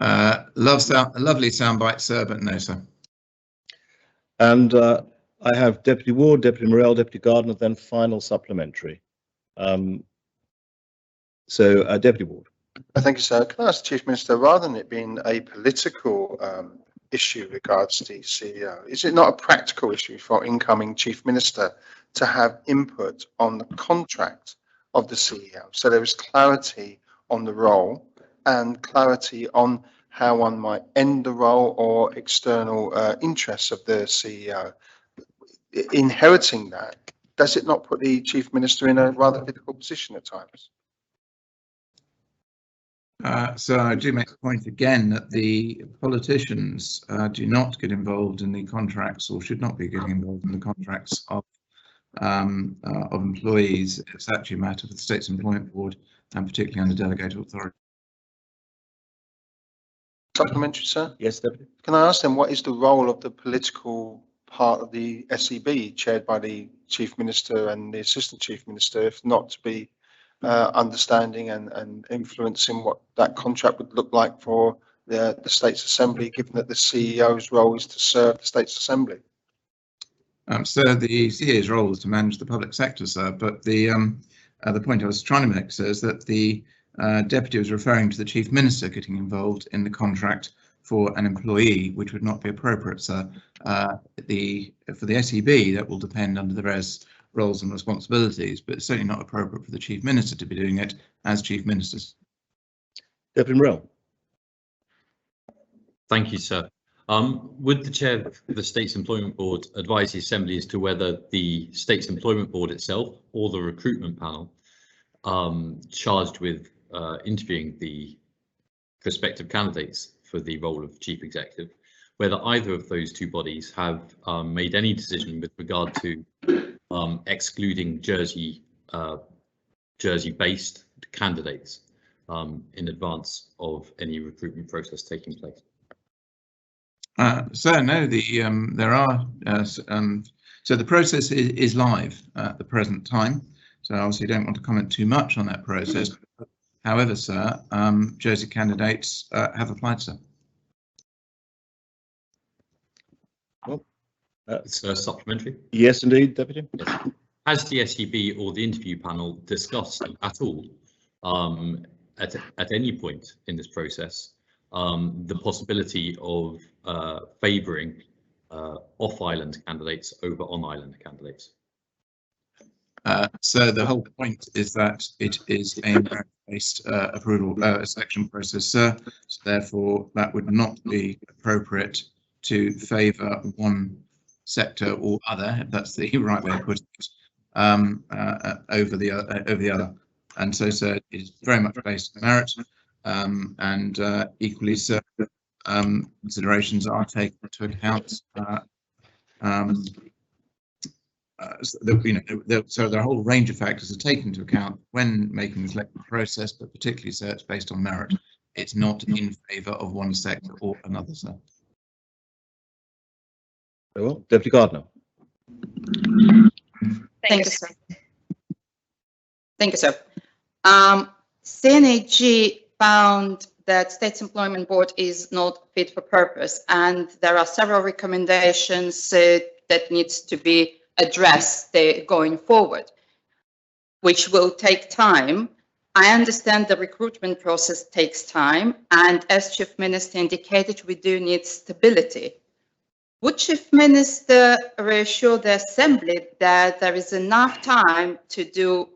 Lovely soundbite, sir, but no, sir. And I have Deputy Ward, Deputy Morell, Deputy Gardner, then final supplementary. Deputy Ward. Thank you, sir. Can I ask the Chief Minister, rather than it being a political issue regards to the CEO, is it not a practical issue for incoming Chief Minister to have input on the contract of the CEO? So there is clarity on the role and clarity on how one might end the role or external interests of the CEO. Inheriting that, does it not put the Chief Minister in a rather difficult position at times? So I do make the point again that the politicians do not get involved in the contracts, or should not be getting involved in the contracts of employees. It's actually a matter for the States Employment Board, and particularly under delegated authority. Supplementary, sir? Yes, Deputy. Can I ask them what is the role of the political part of the SEB, chaired by the Chief Minister and the Assistant Chief Minister, if not to be understanding and influencing what that contract would look like for the States Assembly, given that the CEO's role is to serve the States Assembly? Sir, the CEO's role is to manage the public sector, sir, but the point I was trying to make, sir, is that the Deputy was referring to the Chief Minister getting involved in the contract for an employee, which would not be appropriate, sir. For the SEB, that will depend under the various roles and responsibilities, but it's certainly not appropriate for the Chief Minister to be doing it as Chief Minister. Deputy Morell. Thank you, sir. Would the Chair of the States Employment Board advise the Assembly as to whether the States Employment Board itself or the recruitment panel charged with interviewing the prospective candidates for the role of Chief Executive, whether either of those two bodies have made any decision with regard to excluding Jersey-based candidates in advance of any recruitment process taking place? So no, there are so the process is live at the present time. So obviously don't want to comment too much on that process. However, sir, Jersey candidates have applied, sir. Well, it's supplementary. Yes, indeed, Deputy. Yes. Has the SEB or the interview panel discussed at all, at any point in this process, the possibility of favouring off-island candidates over on-island candidates? So the whole point is that it is a merit-based approval selection process, sir. So therefore, that would not be appropriate to favour one sector or other, if that's the right way of putting it, over the other. And so, sir, it is very much based on merit, and equally, sir, considerations are taken into account. So there are a whole range of factors are taken into account when making the selection process, but particularly, sir, it's based on merit. It's not in favour of one sector or another, sir. Very well, Deputy Gardner. Thank you, sir. Thank you, sir. CNAG found that States Employment Board is not fit for purpose, and there are several recommendations that needs to be addressed going forward, which will take time. I understand the recruitment process takes time, and as Chief Minister indicated, we do need stability. Would Chief Minister reassure the Assembly that there is enough time to do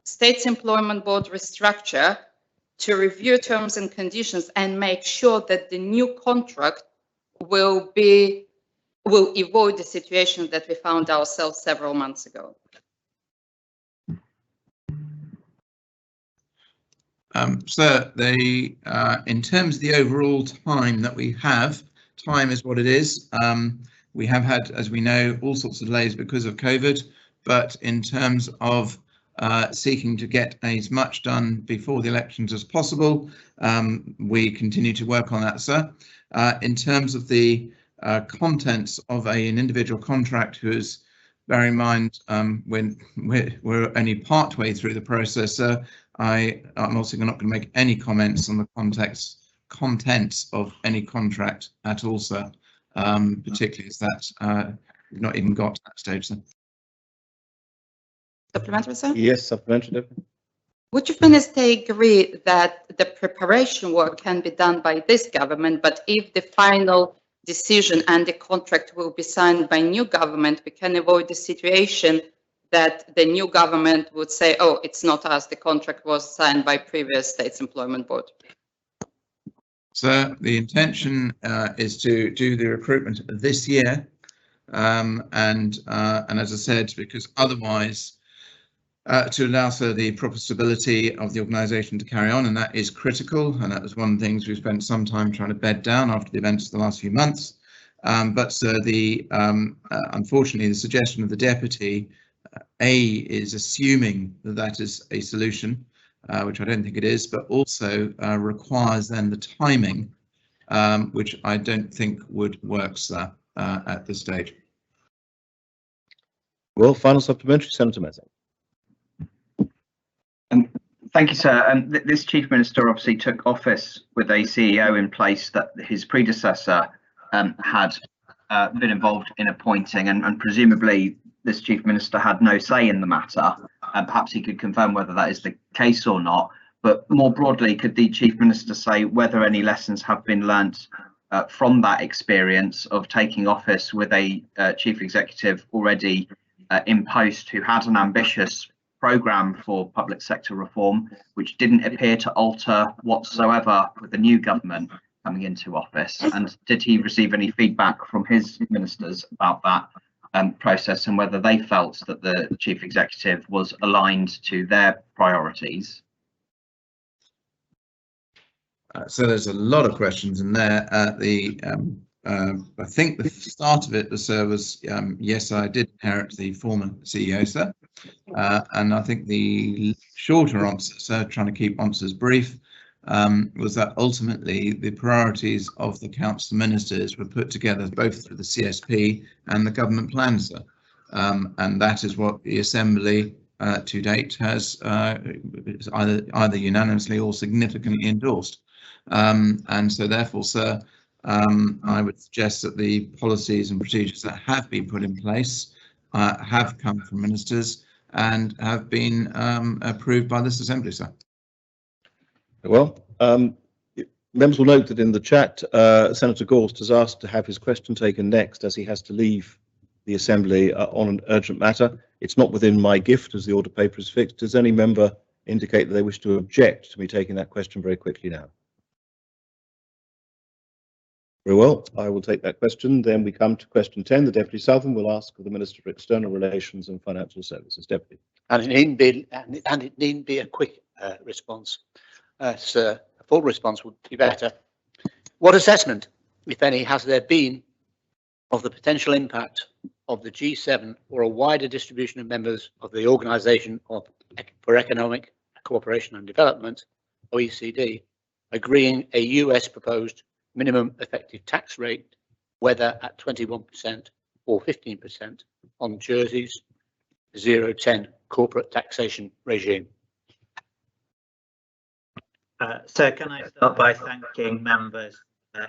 States Employment Board restructure, to review terms and conditions, and make sure that the new contract will avoid the situation that we found ourselves several months ago? Sir, in terms of the overall time that we have, time is what it is. We have had, as we know, all sorts of delays because of COVID, but in terms of seeking to get as much done before the elections as possible, we continue to work on that, sir. In terms of the contents of an individual contract, who is, bear in mind, when we're only part way through the process, sir, I'm also not going to make any comments on the contents of any contract at all, sir, particularly as that we've not even got to that stage, sir. Supplementary, sir? Yes, supplementary. Would you Minister agree that the preparation work can be done by this government, but if the final decision and the contract will be signed by new government, we can avoid the situation that the new government would say, oh, it's not us, the contract was signed by previous States Employment Board? So the intention is to do the recruitment this year, and as I said, because otherwise, to allow for the proper stability of the organisation to carry on, and that is critical, and that was one of the things we spent some time trying to bed down after the events of the last few months. But unfortunately, the suggestion of the deputy is assuming that that is a solution, which I don't think it is, but also requires then the timing, which I don't think would work, sir, at this stage. Well, final supplementary, Senator Messing. Thank you, sir. This Chief Minister obviously took office with a CEO in place that his predecessor had been involved in appointing, and presumably this Chief Minister had no say in the matter. Perhaps he could confirm whether that is the case or not. But more broadly, could the Chief Minister say whether any lessons have been learnt from that experience of taking office with a Chief Executive already in post who had an ambitious programme for public sector reform, which didn't appear to alter whatsoever with the new government coming into office? And did he receive any feedback from his ministers about that process, and whether they felt that the Chief Executive was aligned to their priorities? So there's a lot of questions in there. I think the start of it was yes, I did inherit the former CEO, sir. And I think the shorter answer, sir, trying to keep answers brief, was that ultimately the priorities of the Council of Ministers were put together both through the CSP and the government plan, sir. And that is what the Assembly to date has either unanimously or significantly endorsed. And so therefore, sir, I would suggest that the policies and procedures that have been put in place have come from ministers and have been approved by this Assembly, sir. Well, members will note that in the chat, Senator Gorst has asked to have his question taken next as he has to leave the Assembly on an urgent matter. It's not within my gift as the order paper is fixed. Does any member indicate that they wish to object to me taking that question very quickly now? Very well, I will take that question. Then we come to question 10. The Deputy Southern will ask of the Minister for External Relations and Financial Services. Deputy. And it needn't be a quick response. Sir, a full response would be better. What assessment, if any, has there been of the potential impact of the G7 or a wider distribution of members of the Organisation for Economic Cooperation and Development, OECD, agreeing a US proposed minimum effective tax rate, whether at 21% or 15% on Jersey's 0-10 corporate taxation regime? So can I start by thanking members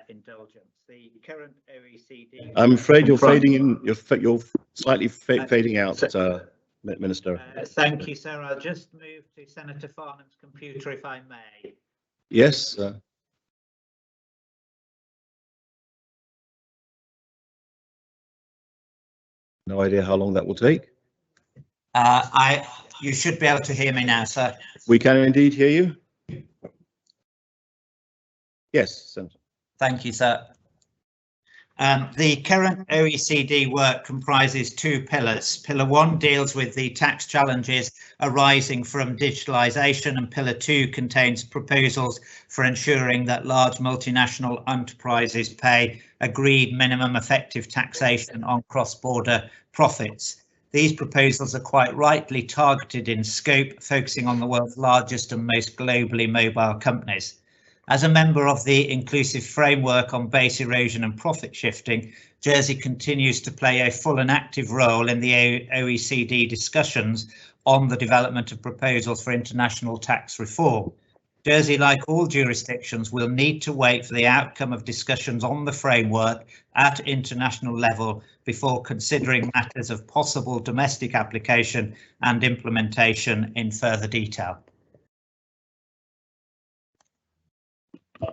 indulgence? The current OECD. I'm afraid you're fading in. You're slightly fading out, Minister. Thank you, sir. I'll just move to Senator Farnham's computer, if I may. Yes. No idea how long that will take. You should be able to hear me now, sir. We can indeed hear you. Yes, Senator. Thank you, sir. The current OECD work comprises two pillars. Pillar 1 deals with the tax challenges arising from digitalisation, and Pillar 2 contains proposals for ensuring that large multinational enterprises pay agreed minimum effective taxation on cross-border profits. These proposals are quite rightly targeted in scope, focusing on the world's largest and most globally mobile companies. As a member of the Inclusive Framework on Base Erosion and Profit Shifting, Jersey continues to play a full and active role in the OECD discussions on the development of proposals for international tax reform. Jersey, like all jurisdictions, will need to wait for the outcome of discussions on the framework at international level before considering matters of possible domestic application and implementation in further detail.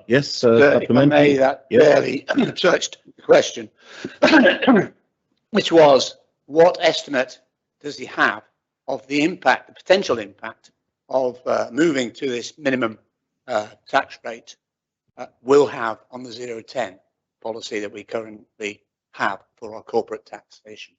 Yes, if I may, that barely touched the question, which was, what estimate does he have of the impact, the potential impact of moving to this minimum tax rate will have on the 0-10 policy that we currently have for our corporate taxation?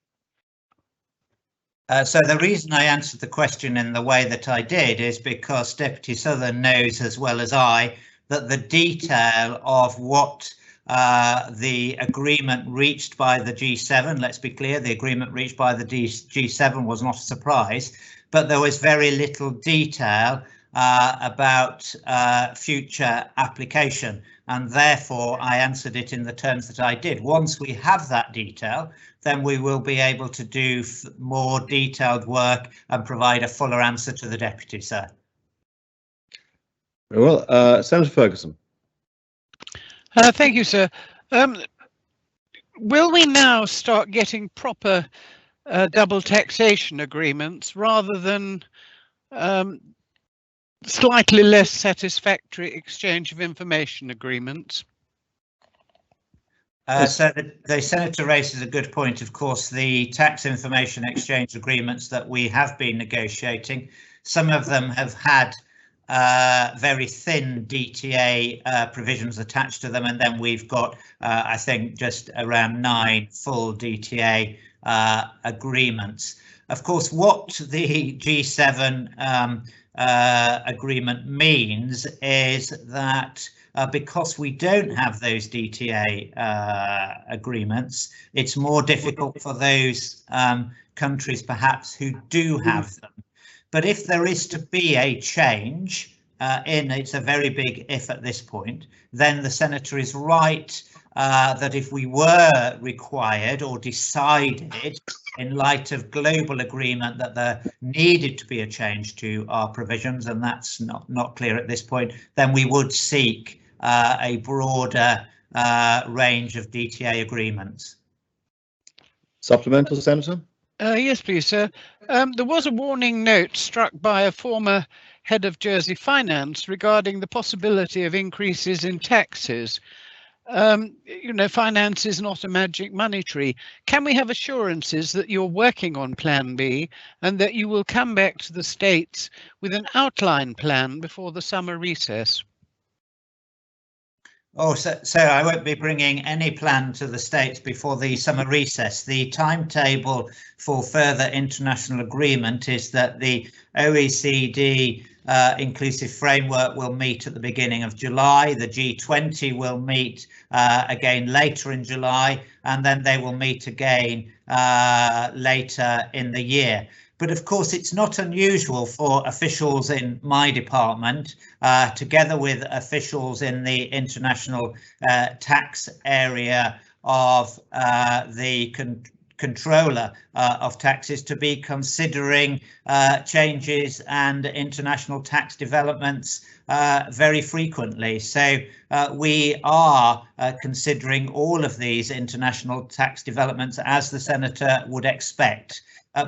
So the reason I answered the question in the way that I did is because Deputy Southern knows as well as I that the detail of what the agreement reached by the G7, let's be clear, the agreement reached by the G7 was not a surprise, but there was very little detail about future application, and therefore I answered it in the terms that I did. Once we have that detail, then we will be able to do more detailed work and provide a fuller answer to the Deputy, sir. Very well, Senator Ferguson. Thank you, sir. Will we now start getting proper double taxation agreements rather than slightly less satisfactory exchange of information agreements? So the Senator raises a good point. Of course, the tax information exchange agreements that we have been negotiating, some of them have had very thin DTA provisions attached to them, and then we've got, I think, just around 9 full DTA agreements. Of course, what the G7 agreement means is that because we don't have those DTA agreements, it's more difficult for those countries perhaps who do have them. But if there is to be a change, it's a very big if at this point, then the senator is right that if we were required or decided in light of global agreement that there needed to be a change to our provisions, and that's not clear at this point, then we would seek a broader range of DTA agreements. Supplemental, Senator? Yes, please, sir. There was a warning note struck by a former head of Jersey Finance regarding the possibility of increases in taxes. You know, finance is not a magic money tree. Can we have assurances that you're working on Plan B and that you will come back to the States with an outline plan before the summer recess? Oh, so I won't be bringing any plan to the States before the summer recess. The timetable for further international agreement is that the OECD inclusive framework will meet at the beginning of July. The G20 will meet again later in July, and then they will meet again later in the year. But of course, it's not unusual for officials in my department, together with officials in the international tax area of the controller of taxes, to be considering changes and international tax developments very frequently. So we are considering all of these international tax developments as the Senator would expect.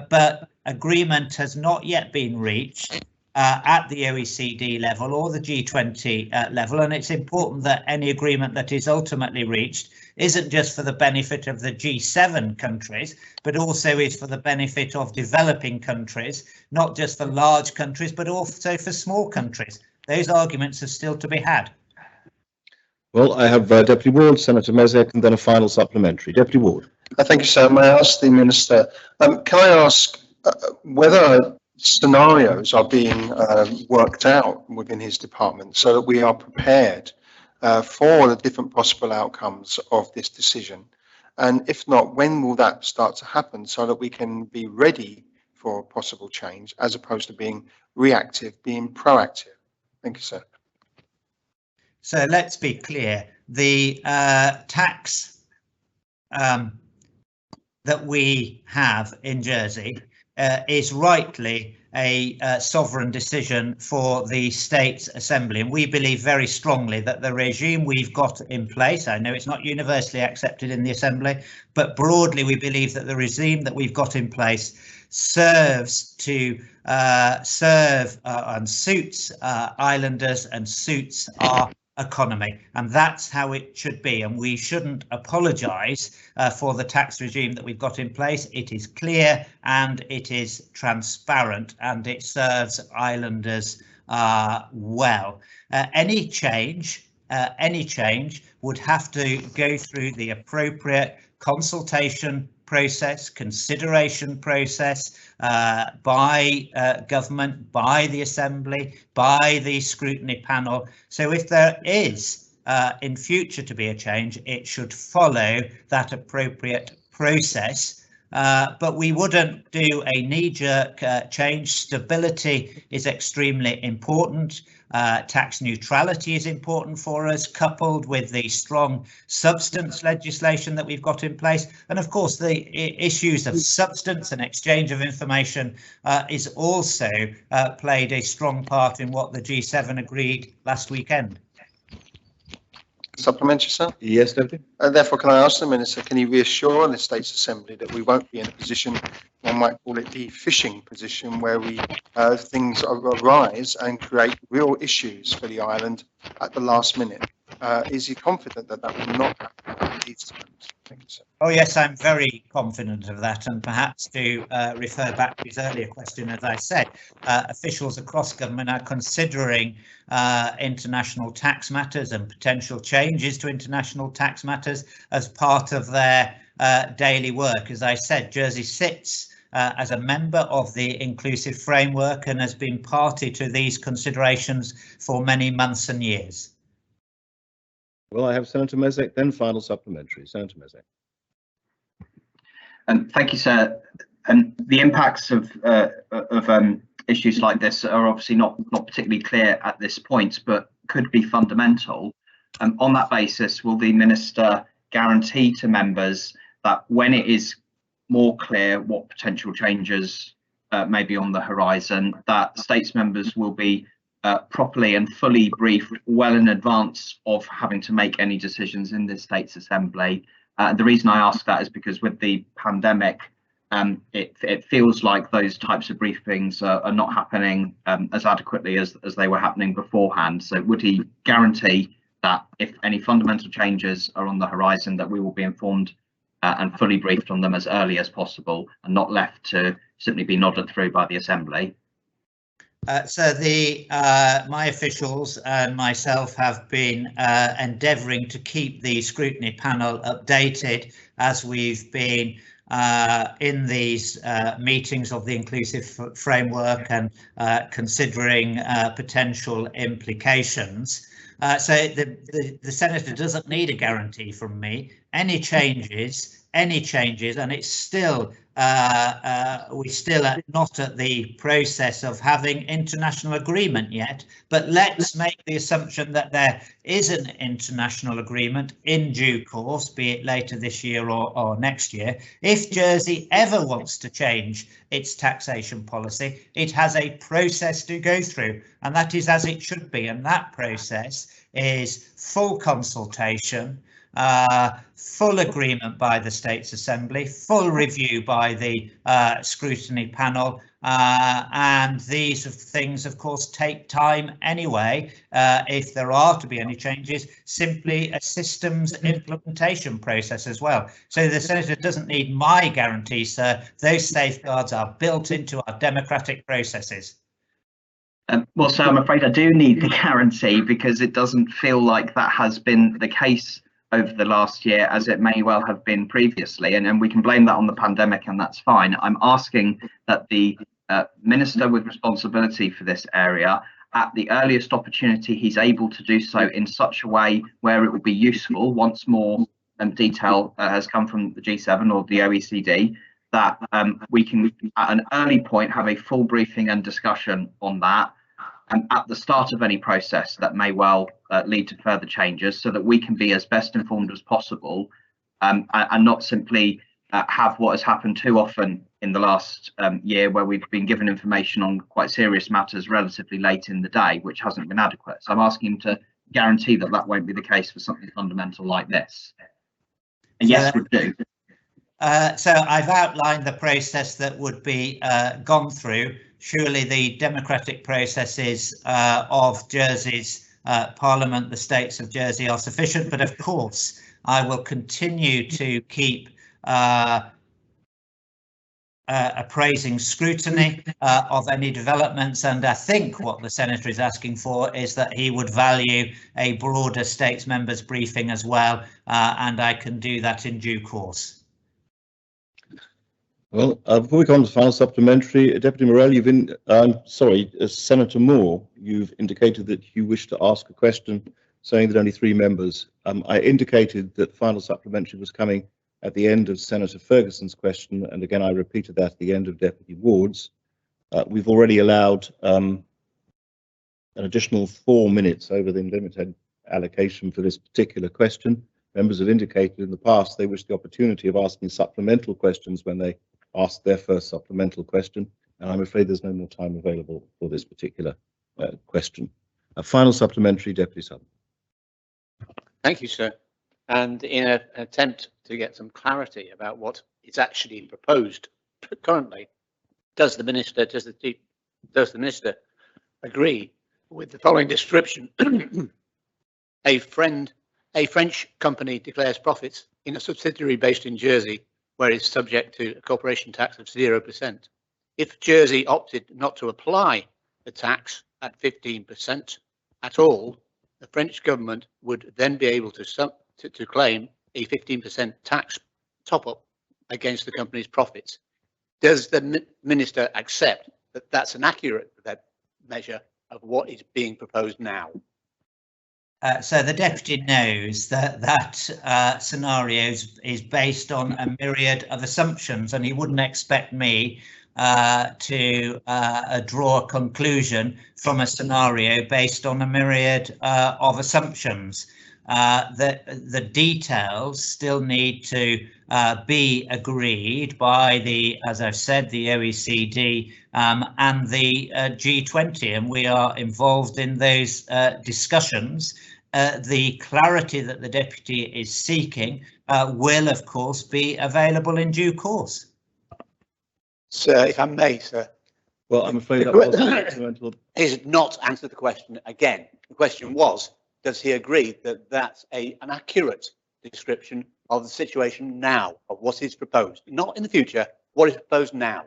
But agreement has not yet been reached at the OECD level or the G20 level, and it's important that any agreement that is ultimately reached isn't just for the benefit of the G7 countries, but also is for the benefit of developing countries, not just for large countries, but also for small countries. Those arguments are still to be had. Well, I have Deputy Ward, Senator Mezek, and then a final supplementary. Deputy Ward. Thank you, sir. May I ask the Minister, can I ask whether scenarios are being worked out within his department so that we are prepared for the different possible outcomes of this decision? And if not, when will that start to happen so that we can be ready for possible change as opposed to being reactive, being proactive? Thank you, sir. So let's be clear, the tax that we have in Jersey is rightly a sovereign decision for the States Assembly, and we believe very strongly that the regime we've got in place, I know it's not universally accepted in the Assembly, but broadly we believe that the regime that we've got in place serves to serve and suits islanders and suits our economy, and that's how it should be, and we shouldn't apologise for the tax regime that we've got in place. It is clear and it is transparent and it serves islanders well. Any change would have to go through the appropriate consultation process, consideration process by government, by the Assembly, by the scrutiny panel. So if there is in future to be a change, it should follow that appropriate process. But we wouldn't do a knee-jerk change. Stability is extremely important. Tax neutrality is important for us, coupled with the strong substance legislation that we've got in place. And of course, the issues of substance and exchange of information is also played a strong part in what the G7 agreed last weekend. Supplementary, sir? Yes, Deputy. Therefore, can I ask the Minister, can he reassure the States Assembly that we won't be in a position, one might call it the fishing position, where we things arise and create real issues for the island at the last minute? Is he confident that that will not happen in these times? Thank you, sir. Oh yes, I'm very confident of that, and perhaps to refer back to his earlier question, as I said, officials across government are considering international tax matters and potential changes to international tax matters as part of their daily work. As I said, Jersey sits as a member of the inclusive framework and has been party to these considerations for many months and years. Well, I have Senator Mezek, then final supplementary. Senator Mezek. Thank you, sir. The impacts of issues like this are obviously not particularly clear at this point, but could be fundamental. On that basis, will the Minister guarantee to members that when it is more clear what potential changes may be on the horizon, that States members will be properly and fully briefed well in advance of having to make any decisions in the States Assembly? The reason I ask that is because with the pandemic, it feels like those types of briefings are not happening as adequately as they were happening beforehand. So would he guarantee that if any fundamental changes are on the horizon, that we will be informed and fully briefed on them as early as possible and not left to simply be nodded through by the Assembly? So my officials and myself have been endeavouring to keep the scrutiny panel updated as we've been in these meetings of the inclusive framework and considering potential implications. So the Senator doesn't need a guarantee from me. Any changes, and it's still, we still are not at the process of having international agreement yet, but let's make the assumption that there is an international agreement in due course, be it later this year or next year. If Jersey ever wants to change its taxation policy, it has a process to go through, and that is as it should be, and that process is full consultation, full agreement by the States Assembly, full review by the scrutiny panel, and these things of course take time anyway. If there are to be any changes, simply a systems implementation process as well. So the Senator doesn't need my guarantee, sir. Those safeguards are built into our democratic processes. Well, so I'm afraid I do need the guarantee, because it doesn't feel like that has been the case over the last year, as it may well have been previously, and we can blame that on the pandemic, and that's fine. I'm asking that the Minister with responsibility for this area, at the earliest opportunity he's able to do so in such a way where it will be useful, once more detail has come from the G7 or the OECD, that we can at an early point have a full briefing and discussion on that, and at the start of any process that may well lead to further changes, so that we can be as best informed as possible, and not simply have what has happened too often in the last year, where we've been given information on quite serious matters relatively late in the day, which hasn't been adequate. So I'm asking him to guarantee that that won't be the case for something fundamental like this. And yes, we do. So I've outlined the process that would be gone through. Surely the democratic processes of Jersey's Parliament, the States of Jersey, are sufficient, but of course I will continue to keep appraising scrutiny of any developments, and I think what the Senator is asking for is that he would value a broader States members briefing as well, and I can do that in due course. Well, before we come on to the final supplementary, Deputy Morell, Senator Moore, you've indicated that you wish to ask a question, saying that only 3 members. I indicated that final supplementary was coming at the end of Senator Ferguson's question, and again I repeated that at the end of Deputy Ward's. We've already allowed an additional 4 minutes over the limited allocation for this particular question. Members have indicated in the past they wish the opportunity of asking supplemental questions when they ask their first supplemental question, and I'm afraid there's no more time available for this particular question. A final supplementary, Deputy Sutton. Thank you, sir. And in an attempt to get some clarity about what is actually proposed currently, does the minister agree with the following description? A French company declares profits in a subsidiary based in Jersey, where it's subject to a corporation tax of 0%. If Jersey opted not to apply the tax at 15% at all, the French government would then be able to claim a 15% tax top-up against the company's profits. Does the minister accept that that's an accurate measure of what is being proposed now? So the Deputy knows that scenario is based on a myriad of assumptions, and he wouldn't expect me to draw a conclusion from a scenario based on a myriad of assumptions. That the details still need to be agreed by the, as I've said, the OECD and the G20, and we are involved in those discussions. The clarity that the Deputy is seeking will, of course, be available in due course. Sir, if I may, sir. Well, I'm afraid that was He's not answered the question again. The question was, does he agree that that's an accurate description of the situation now, of what is proposed? Not in the future, what is proposed now?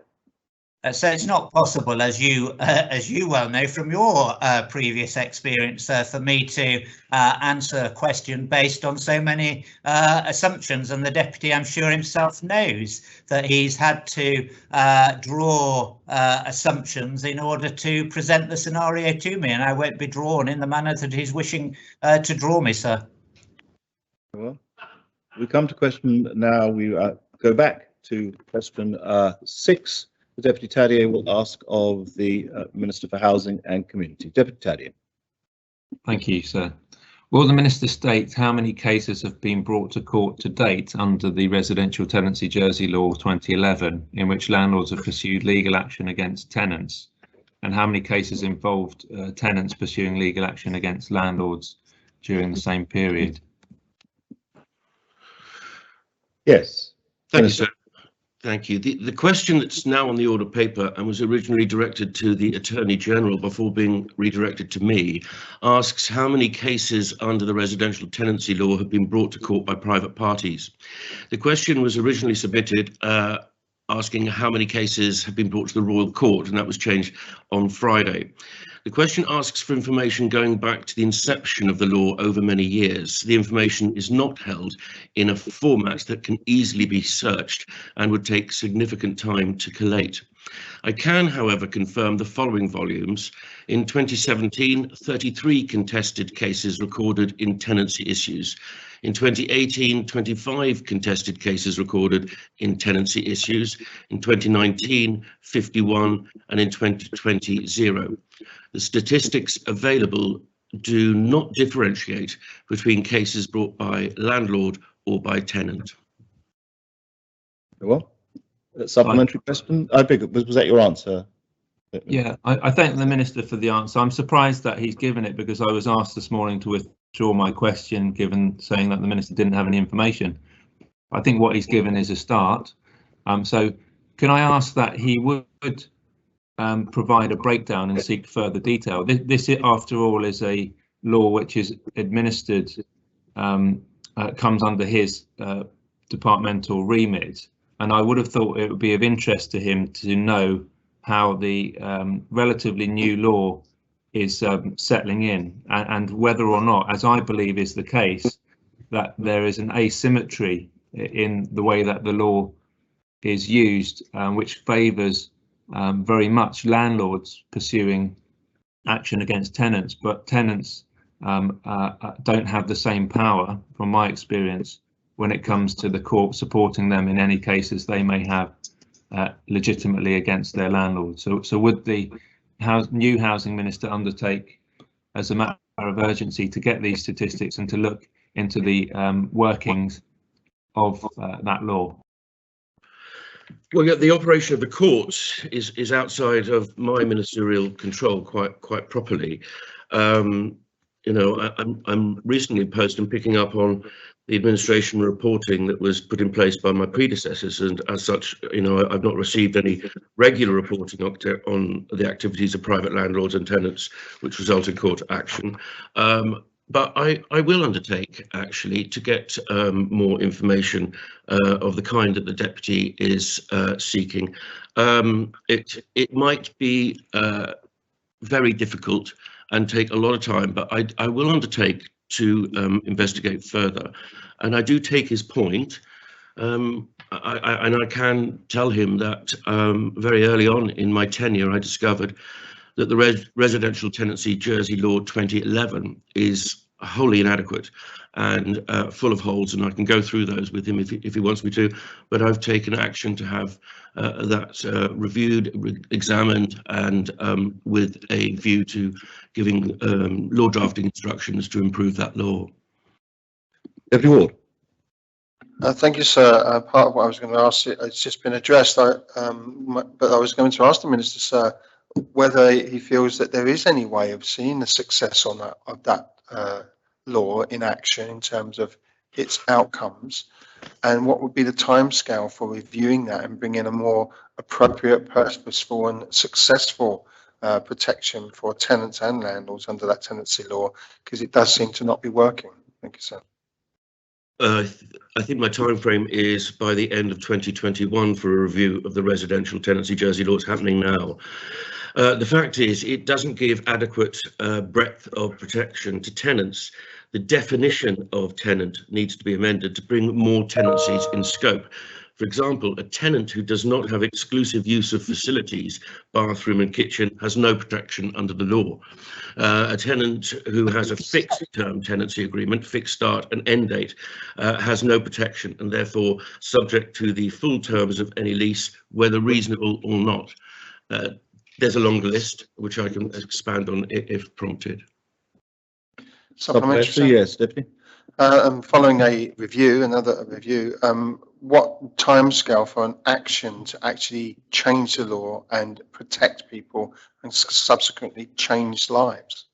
So it's not possible, as you well know from your previous experience, for me to answer a question based on so many assumptions. And the Deputy, I'm sure himself, knows that he's had to draw assumptions in order to present the scenario to me, and I won't be drawn in the manner that he's wishing to draw me, sir. Well, we come to question now. We go back to question 6. The Deputy Tadier will ask of the Minister for Housing and Community. Deputy Tadier. Thank you, sir. Will the Minister state how many cases have been brought to court to date under the Residential Tenancy Jersey Law 2011 in which landlords have pursued legal action against tenants, and how many cases involved tenants pursuing legal action against landlords during the same period? Yes. Thank you, sir. Thank you. The question that's now on the order paper and was originally directed to the Attorney General before being redirected to me asks how many cases under the Residential Tenancy Law have been brought to court by private parties. The question was originally submitted asking how many cases have been brought to the Royal Court, and that was changed on Friday. The question asks for information going back to the inception of the law over many years. The information is not held in a format that can easily be searched and would take significant time to collate. I can, however, confirm the following volumes. In 2017, 33 contested cases recorded in tenancy issues. In 2018, 25 contested cases recorded in tenancy issues. In 2019, 51, and in 2020, 0. The statistics available do not differentiate between cases brought by landlord or by tenant. Well, supplementary question. I think was that your answer? Yeah, I thank the Minister for the answer. I'm surprised that he's given it because I was asked this morning to withdraw my question, given saying that the Minister didn't have any information. I think what he's given is a start. So can I ask that he would provide a breakdown and seek further detail? This, after all, is a law which is administered, comes under his departmental remit, and I would have thought it would be of interest to him to know how the relatively new law is settling in, and whether or not, as I believe is the case, that there is an asymmetry in the way that the law is used, which favours very much landlords pursuing action against tenants, but tenants don't have the same power, from my experience, when it comes to the court supporting them in any cases they may have legitimately against their landlords. So would the new Housing Minister undertake, as a matter of urgency, to get these statistics and to look into the workings of that law? Well, yeah, the operation of the courts is outside of my ministerial control quite properly. You know, I'm recently posted and picking up on the administration reporting that was put in place by my predecessors, and as such, you know, I've not received any regular reporting on the activities of private landlords and tenants which result in court action. But I will undertake, actually, to get more information of the kind that the Deputy is seeking. It might be very difficult and take a lot of time, but I will undertake to investigate further. And I do take his point. And I can tell him that very early on in my tenure, I discovered that the Residential Tenancy Jersey Law 2011 is wholly inadequate and full of holes, and I can go through those with him if he wants me to, but I've taken action to have that reviewed, examined, and with a view to giving law drafting instructions to improve that law. Deputy Ward. Thank you, sir. Part of what I was going to ask, it's just been addressed, but I was going to ask the Minister, sir, whether he feels that there is any way of seeing the success on that law in action in terms of its outcomes, and what would be the timescale for reviewing that and bringing a more appropriate, purposeful and successful protection for tenants and landlords under that tenancy law, because it does seem to not be working. Thank you, sir. I think my time frame is by the end of 2021 for a review of the residential tenancy Jersey law. It's happening now. The fact is, it doesn't give adequate breadth of protection to tenants. The definition of tenant needs to be amended to bring more tenancies in scope. For example, a tenant who does not have exclusive use of facilities, bathroom and kitchen, has no protection under the law. A tenant who has a fixed term tenancy agreement, fixed start and end date, has no protection, and therefore subject to the full terms of any lease, whether reasonable or not. There's a longer list, which I can expand on if prompted. Supplementary, yes, Deputy. Following another review, what timescale for an action to actually change the law and protect people and subsequently change lives?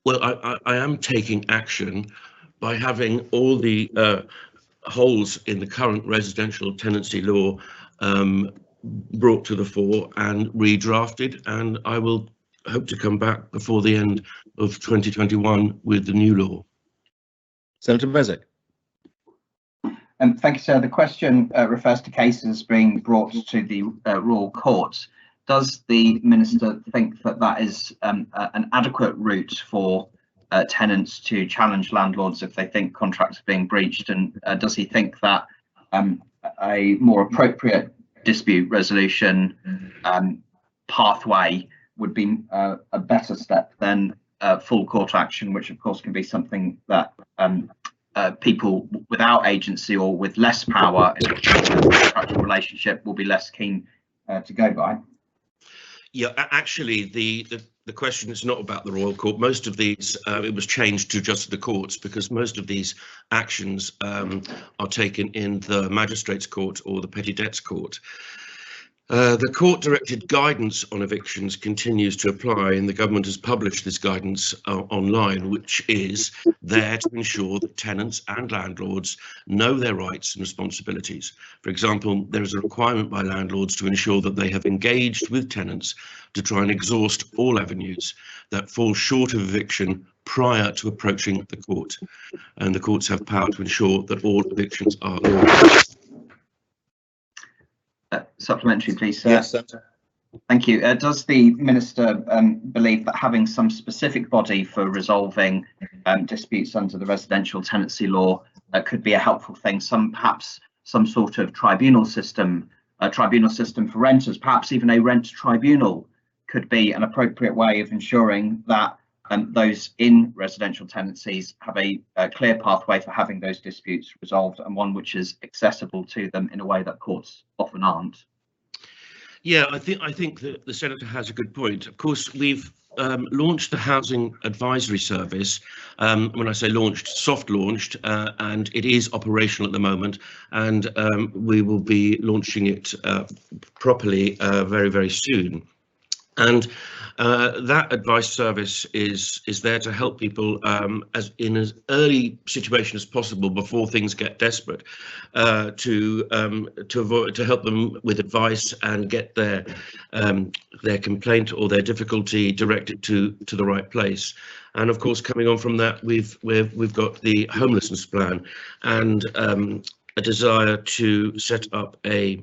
Well, I am taking action by having all the holes in the current residential tenancy law brought to the fore and redrafted, and I will hope to come back before the end of 2021 with the new law. Senator Bezic. Thank you, sir. The question refers to cases being brought to the Royal Court. Does the Minister think that that is an adequate route for tenants to challenge landlords if they think contracts are being breached? And does he think that a more appropriate dispute resolution pathway would be a better step than full court action, which of course can be something that people without agency or with less power in a contractual relationship will be less keen to go by? Yeah, actually, the question is not about the Royal Court. Most of these, it was changed to just the courts, because most of these actions are taken in the Magistrates' Court or the Petty Debts Court. The court-directed guidance on evictions continues to apply, and the government has published this guidance online, which is there to ensure that tenants and landlords know their rights and responsibilities. For example, there is a requirement by landlords to ensure that they have engaged with tenants to try and exhaust all avenues that fall short of eviction prior to approaching the court, and the courts have power to ensure that all evictions are lawful. Supplementary, please, sir. Yes, Senator. Thank you. Does the Minister believe that having some specific body for resolving disputes under the residential tenancy law could be a helpful thing? Perhaps some sort of tribunal system for renters, perhaps even a rent tribunal could be an appropriate way of ensuring that those in residential tenancies have a clear pathway for having those disputes resolved, and one which is accessible to them in a way that courts often aren't. Yeah, I think that the Senator has a good point. Of course, we've launched the Housing Advisory Service. When I say launched, soft launched, and it is operational at the moment, and we will be launching it properly very, very soon. And that advice service is there to help people in as early situation as possible before things get desperate, to help them with advice and get their complaint or their difficulty directed to the right place. And of course, coming on from that, we've got the homelessness plan and a desire to set up a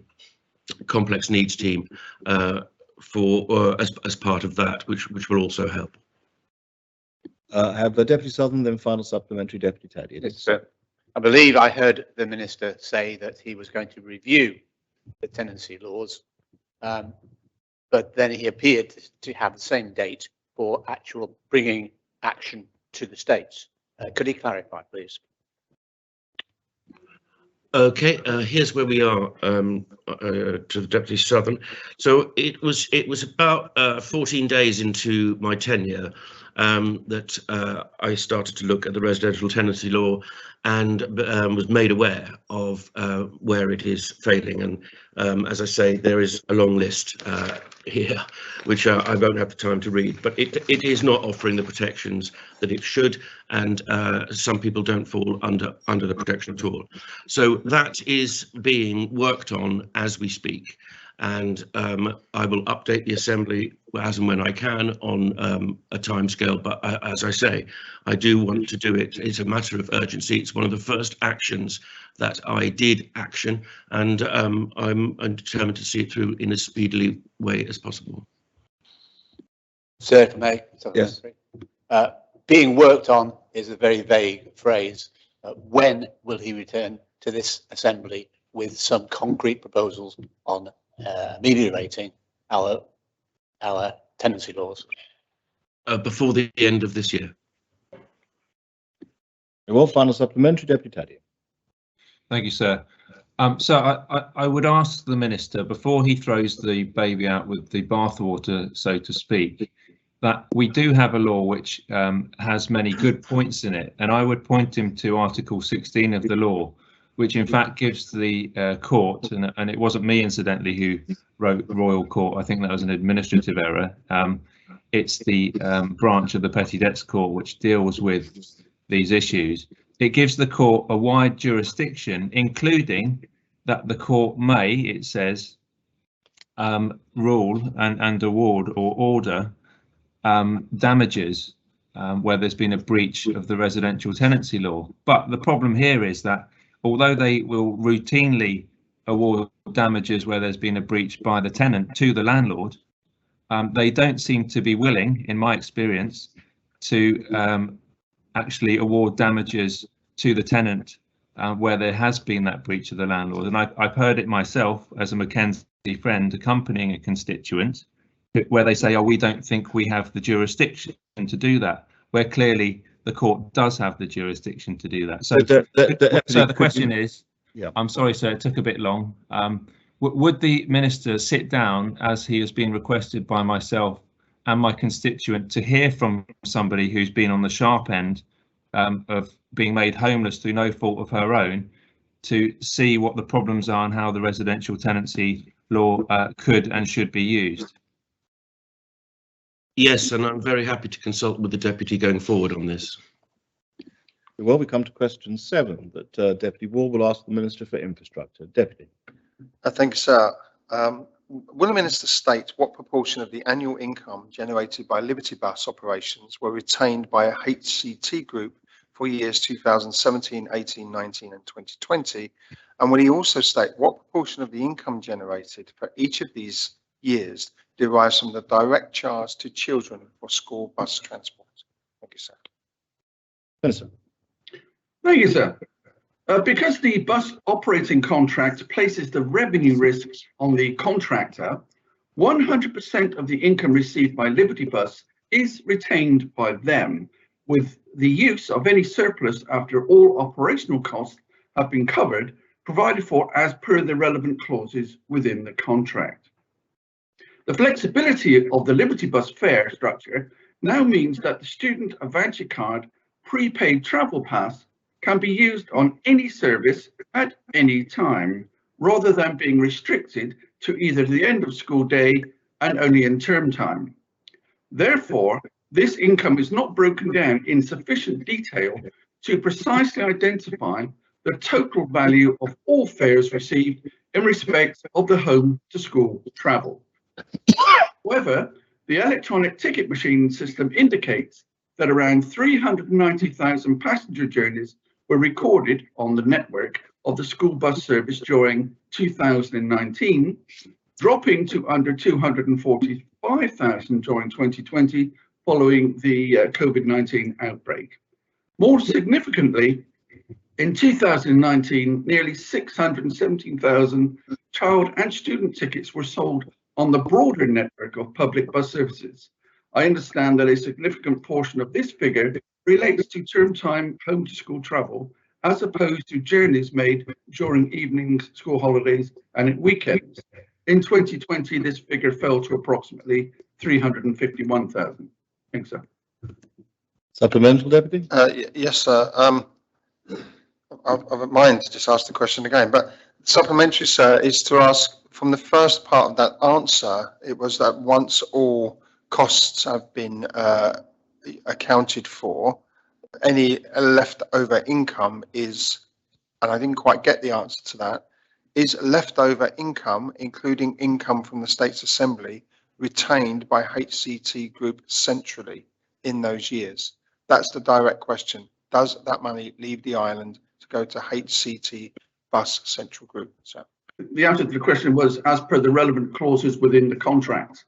complex needs team as part of that, which will also help. Have the Deputy Southern, then final supplementary, Deputy Taddy. Yes, sir. I believe I heard the Minister say that he was going to review the tenancy laws, but then he appeared to have the same date for actual bringing action to the states. Could he clarify, please? Okay, here's where we are to the Deputy Southern. So it was about 14 days into my tenure that I started to look at the residential tenancy law and was made aware of where it is failing. And as I say, there is a long list here, which I won't have the time to read, but it is not offering the protections that it should, and some people don't fall under the protection at all. So that is being worked on as we speak. And I will update the Assembly as and when I can on a timescale. But as I say, I do want to do it. It's a matter of urgency. It's one of the first actions that I did action, and I'm determined to see it through in as speedily way as possible. Sir, if I may. Yes. Being worked on is a very vague phrase. When will he return to this Assembly with some concrete proposals on ameliorating our tenancy laws? Before the end of this year. Well, final supplementary, Deputy Taddy. Thank you, sir. So I would ask the Minister, before he throws the baby out with the bathwater, so to speak, that we do have a law which has many good points in it. And I would point him to Article 16 of the law, which in fact gives the court, and it wasn't me incidentally who wrote Royal Court, I think that was an administrative error. It's the branch of the Petty Debts Court which deals with these issues. It gives the court a wide jurisdiction, including that the court may, it says, rule and award or order damages where there's been a breach of the residential tenancy law. But the problem here is that although they will routinely award damages where there's been a breach by the tenant to the landlord, they don't seem to be willing, in my experience, to actually award damages to the tenant where there has been that breach of the landlord. And I've heard it myself as a Mackenzie friend accompanying a constituent, where they say, oh, we don't think we have the jurisdiction to do that, where clearly the court does have the jurisdiction to do that. So, so the question is, I'm sorry, sir, it took a bit long. Would the Minister sit down, as he has been requested by myself and my constituent, to hear from somebody who's been on the sharp end of being made homeless through no fault of her own, to see what the problems are and how the residential tenancy law could and should be used? Yes, and I'm very happy to consult with the Deputy going forward on this. Well, we come to question 7 that Deputy Ward will ask the Minister for Infrastructure. Deputy. Thank you, sir. Will the Minister state what proportion of the annual income generated by Liberty Bus operations were retained by a HCT group for years 2017, 18, 19 and 2020? And will he also state what proportion of the income generated for each of these years derives from the direct charge to children for school bus transport? Thank you, sir. Minister. Thank you, sir. Because the bus operating contract places the revenue risks on the contractor, 100% of the income received by Liberty Bus is retained by them, with the use of any surplus after all operational costs have been covered, provided for as per the relevant clauses within the contract. The flexibility of the Liberty Bus fare structure now means that the student voucher card prepaid travel pass can be used on any service at any time, rather than being restricted to either the end of school day and only in term time. Therefore, this income is not broken down in sufficient detail to precisely identify the total value of all fares received in respect of the home to school travel. However, the electronic ticket machine system indicates that around 390,000 passenger journeys were recorded on the network of the school bus service during 2019, dropping to under 245,000 during 2020 following the COVID-19 outbreak. More significantly, in 2019, nearly 617,000 child and student tickets were sold on the broader network of public bus services. I understand that a significant portion of this figure relates to term time home to school travel, as opposed to journeys made during evenings, school holidays and at weekends. In 2020, this figure fell to approximately 351,000. Thanks, sir. Supplemental, Deputy? Yes, sir. I wouldn't mind to just ask the question again, but supplementary, sir, is to ask from the first part of that answer, it was that once all costs have been accounted for, any leftover income is, and I didn't quite get the answer to that, is leftover income, including income from the States Assembly, retained by HCT Group centrally in those years? That's the direct question. Does that money leave the island to go to HCT Bus Central Group? So the answer to the question was as per the relevant clauses within the contract,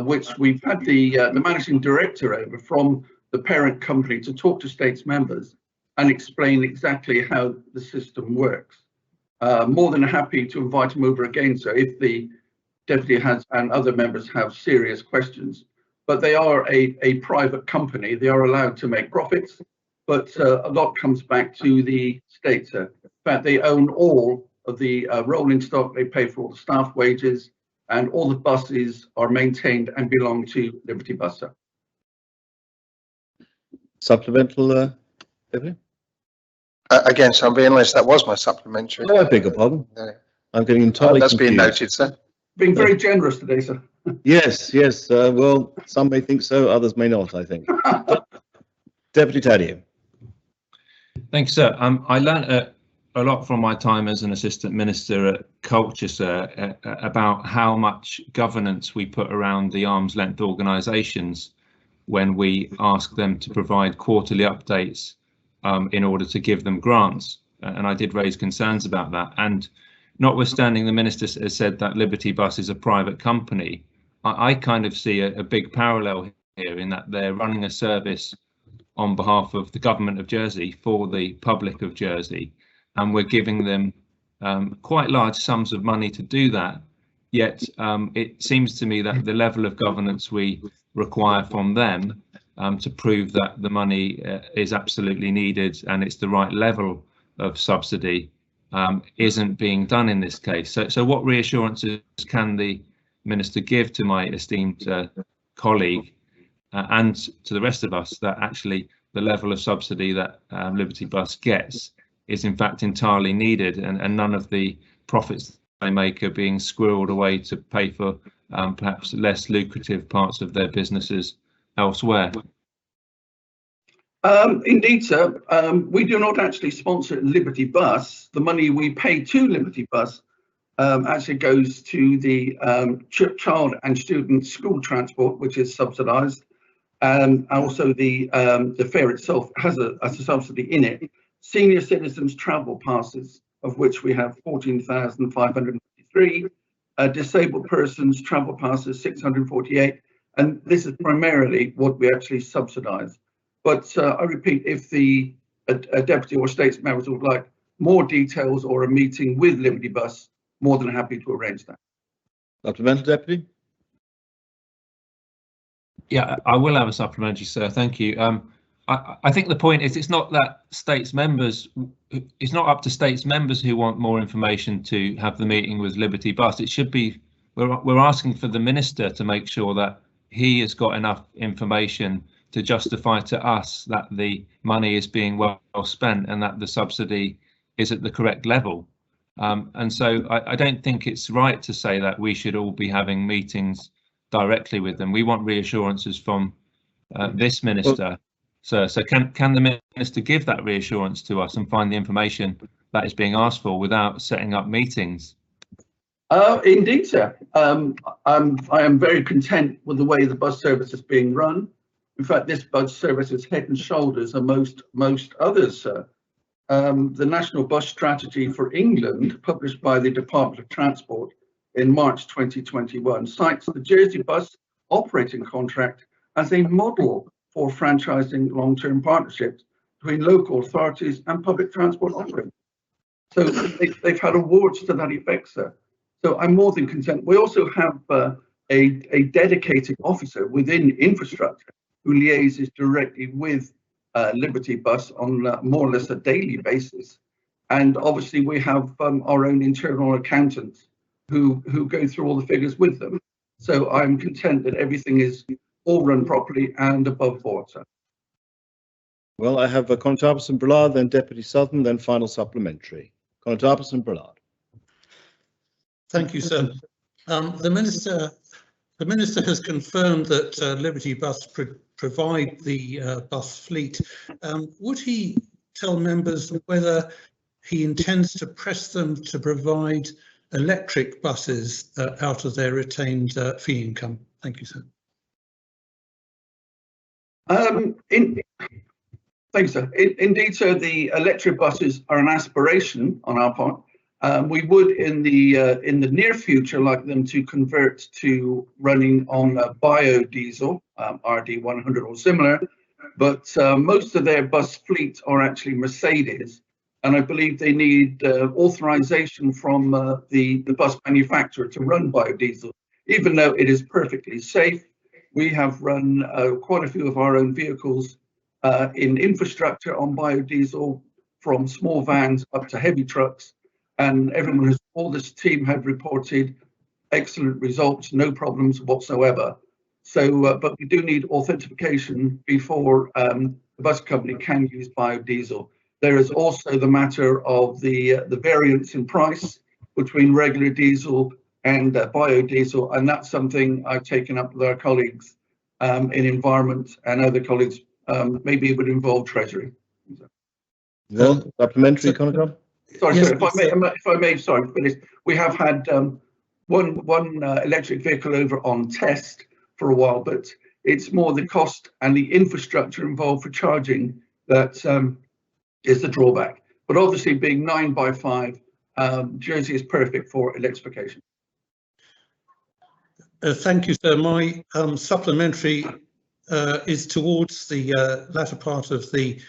which we've had the managing director over from the parent company to talk to states members and explain exactly how the system works. More than happy to invite him over again, sir, if the deputy has and other members have serious questions. But they are a private company. They are allowed to make profits, but a lot comes back to the state, sir. In fact, they own all of the rolling stock. They pay for all the staff wages, and all the buses are maintained and belong to Liberty Bus, sir. Supplemental, Deputy? Again, so I'm being honest, that was my supplementary. Oh, I beg your pardon. I'm getting entirely That's confused. being noted, sir. Being very generous today, sir. Yes, yes. Well, some may think so, others may not, I think. Deputy Tadeo. Thanks, sir. I learned a lot from my time as an assistant minister at Culture, sir, about how much governance we put around the arm's length organisations when we ask them to provide quarterly updates in order to give them grants. And I did raise concerns about that. And notwithstanding the minister has said that Liberty Bus is a private company, I kind of see a big parallel here in that they're running a service on behalf of the government of Jersey for the public of Jersey, and we're giving them quite large sums of money to do that. Yet it seems to me that the level of governance we require from them to prove that the money is absolutely needed and it's the right level of subsidy isn't being done in this case. So what reassurances can the Minister give to my esteemed colleague and to the rest of us that actually the level of subsidy that Liberty Bus gets is in fact entirely needed, and none of the profits they make are being squirreled away to pay for perhaps less lucrative parts of their businesses elsewhere? Indeed, sir. We do not actually sponsor Liberty Bus. The money we pay to Liberty Bus actually goes to the child and student school transport, which is subsidised. Also, the fare itself has a subsidy in it. Senior citizens travel passes, of which we have 14,553. Disabled persons travel passes 648, and this is primarily what we actually subsidise. But I repeat, if the deputy or states members would like more details or a meeting with Liberty Bus, more than happy to arrange that. Supplemental, Deputy? Yeah, I will have a supplementary, sir. Thank you. I think the point is it's not that states members, it's not up to states members who want more information to have the meeting with Liberty Bus. It should be, we're asking for the minister to make sure that he has got enough information to justify to us that the money is being well spent and that the subsidy is at the correct level. And so I don't think it's right to say that we should all be having meetings directly with them. We want reassurances from this minister. So can the minister give that reassurance to us and find the information that is being asked for without setting up meetings? Indeed, sir. I am very content with the way the bus service is being run. In fact, this bus service is head and shoulders above most others, sir. The National Bus Strategy for England, published by the Department of Transport in March 2021, cites the Jersey Bus operating contract as a model for franchising long-term partnerships between local authorities and public transport operators. So they've had awards to that effect, sir. So I'm more than content. We also have a dedicated officer within infrastructure who liaises directly with Liberty Bus on more or less a daily basis. And obviously we have our own internal accountants who go through all the figures with them. So I'm content that everything is all run properly and above board, sir. Well, I have Constable Brillard, then Deputy Southern, then final supplementary. Constable Brillard. Thank you, sir. The Minister has confirmed that Liberty Bus provide the bus fleet. Would he tell members whether he intends to press them to provide electric buses out of their retained fee income? Thank you, sir. Thanks, sir. Indeed, sir, the electric buses are an aspiration on our part. We would, in the near future, like them to convert to running on biodiesel, RD100 or similar. But most of their bus fleet are actually Mercedes, and I believe they need authorization from the bus manufacturer to run biodiesel, even though it is perfectly safe. We have run quite a few of our own vehicles in infrastructure on biodiesel, from small vans up to heavy trucks, and all this team have reported excellent results, no problems whatsoever. So, but we do need authentication before the bus company can use biodiesel. There is also the matter of the variance in price between regular diesel and biodiesel, and that's something I've taken up with our colleagues in environment and other colleagues. Maybe it would involve Treasury. Well, supplementary, Constable. Sorry, Yes, sir, if I may, sorry, finish. We have had one electric vehicle over on test for a while, but it's more the cost and the infrastructure involved for charging that is the drawback. But obviously, being 9x5, Jersey is perfect for electrification. Thank you, sir. My supplementary is towards the latter part of the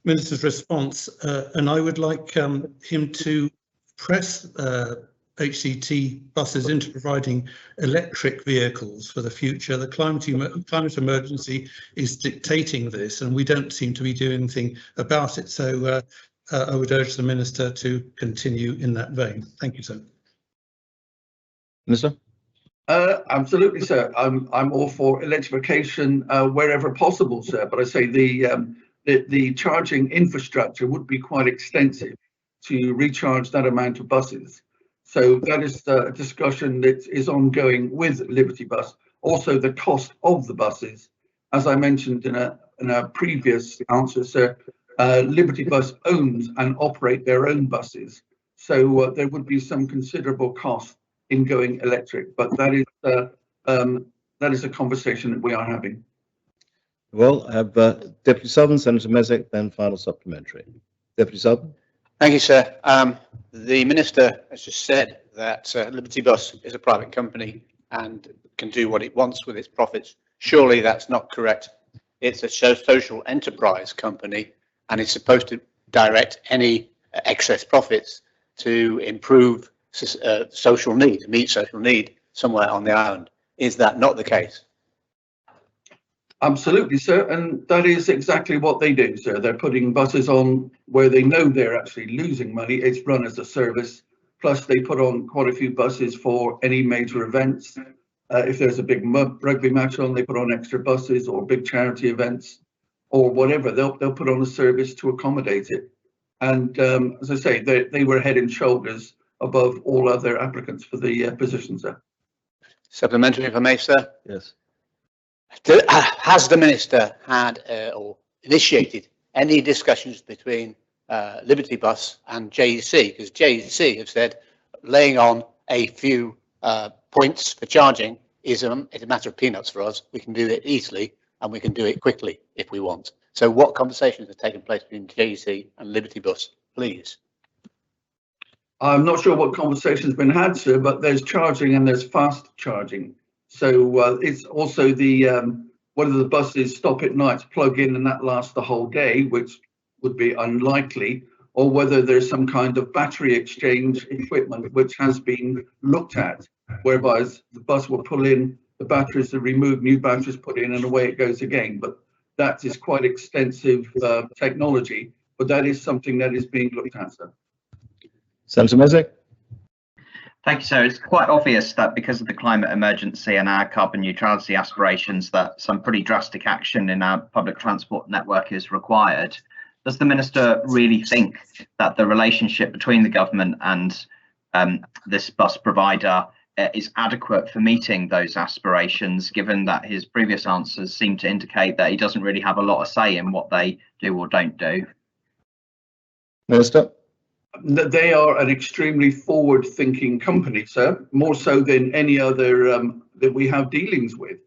Minister's response, and I would like him to press HCT buses into providing electric vehicles for the future. The climate emergency is dictating this, and we don't seem to be doing anything about it. So I would urge the Minister to continue in that vein. Thank you, sir. Minister? Absolutely, sir. I'm all for electrification wherever possible, sir. But I say the charging infrastructure would be quite extensive to recharge that amount of buses. So that is a discussion that is ongoing with Liberty Bus. Also, the cost of the buses, as I mentioned in a previous answer, sir. Liberty Bus owns and operate their own buses, so there would be some considerable cost in going electric. But that is a conversation that we are having. Well, I have Deputy Southern, Senator Mezek, then final supplementary. Deputy Southern. Thank you, sir. The Minister has just said that Liberty Bus is a private company and can do what it wants with its profits. Surely that's not correct. It's a social enterprise company, and it's supposed to direct any excess profits to improve social need, meet social need somewhere on the island. Is that not the case? Absolutely, sir, and that is exactly what they do, sir. They're putting buses on where they know they're actually losing money. It's run as a service. Plus, they put on quite a few buses for any major events. If there's a big rugby match on, they put on extra buses, or big charity events, or whatever. They'll put on a service to accommodate it. And as I say, they were head and shoulders above all other applicants for the position, sir. Supplementary, if I may, sir. Yes. Has the Minister had or initiated any discussions between Liberty Bus and JEC? Because JEC have said laying on a few points for charging is a matter of peanuts for us. We can do it easily and we can do it quickly if we want. So what conversations have taken place between JEC and Liberty Bus, please? I'm not sure what conversation's been had, sir, but there's charging and there's fast charging. So it's also whether the buses stop at night to plug in and that lasts the whole day, which would be unlikely, or whether there's some kind of battery exchange equipment which has been looked at, whereby the bus will pull in the batteries, to remove new batteries, put in, and away it goes again. But that is quite extensive technology, but that is something that is being looked at, sir. Senator Mezek. Thank you, sir. It's quite obvious that because of the climate emergency and our carbon neutrality aspirations, that some pretty drastic action in our public transport network is required. Does the Minister really think that the relationship between the government and this bus provider is adequate for meeting those aspirations, given that his previous answers seem to indicate that he doesn't really have a lot of say in what they do or don't do? Minister. They are an extremely forward-thinking company, sir, more so than any other that we have dealings with.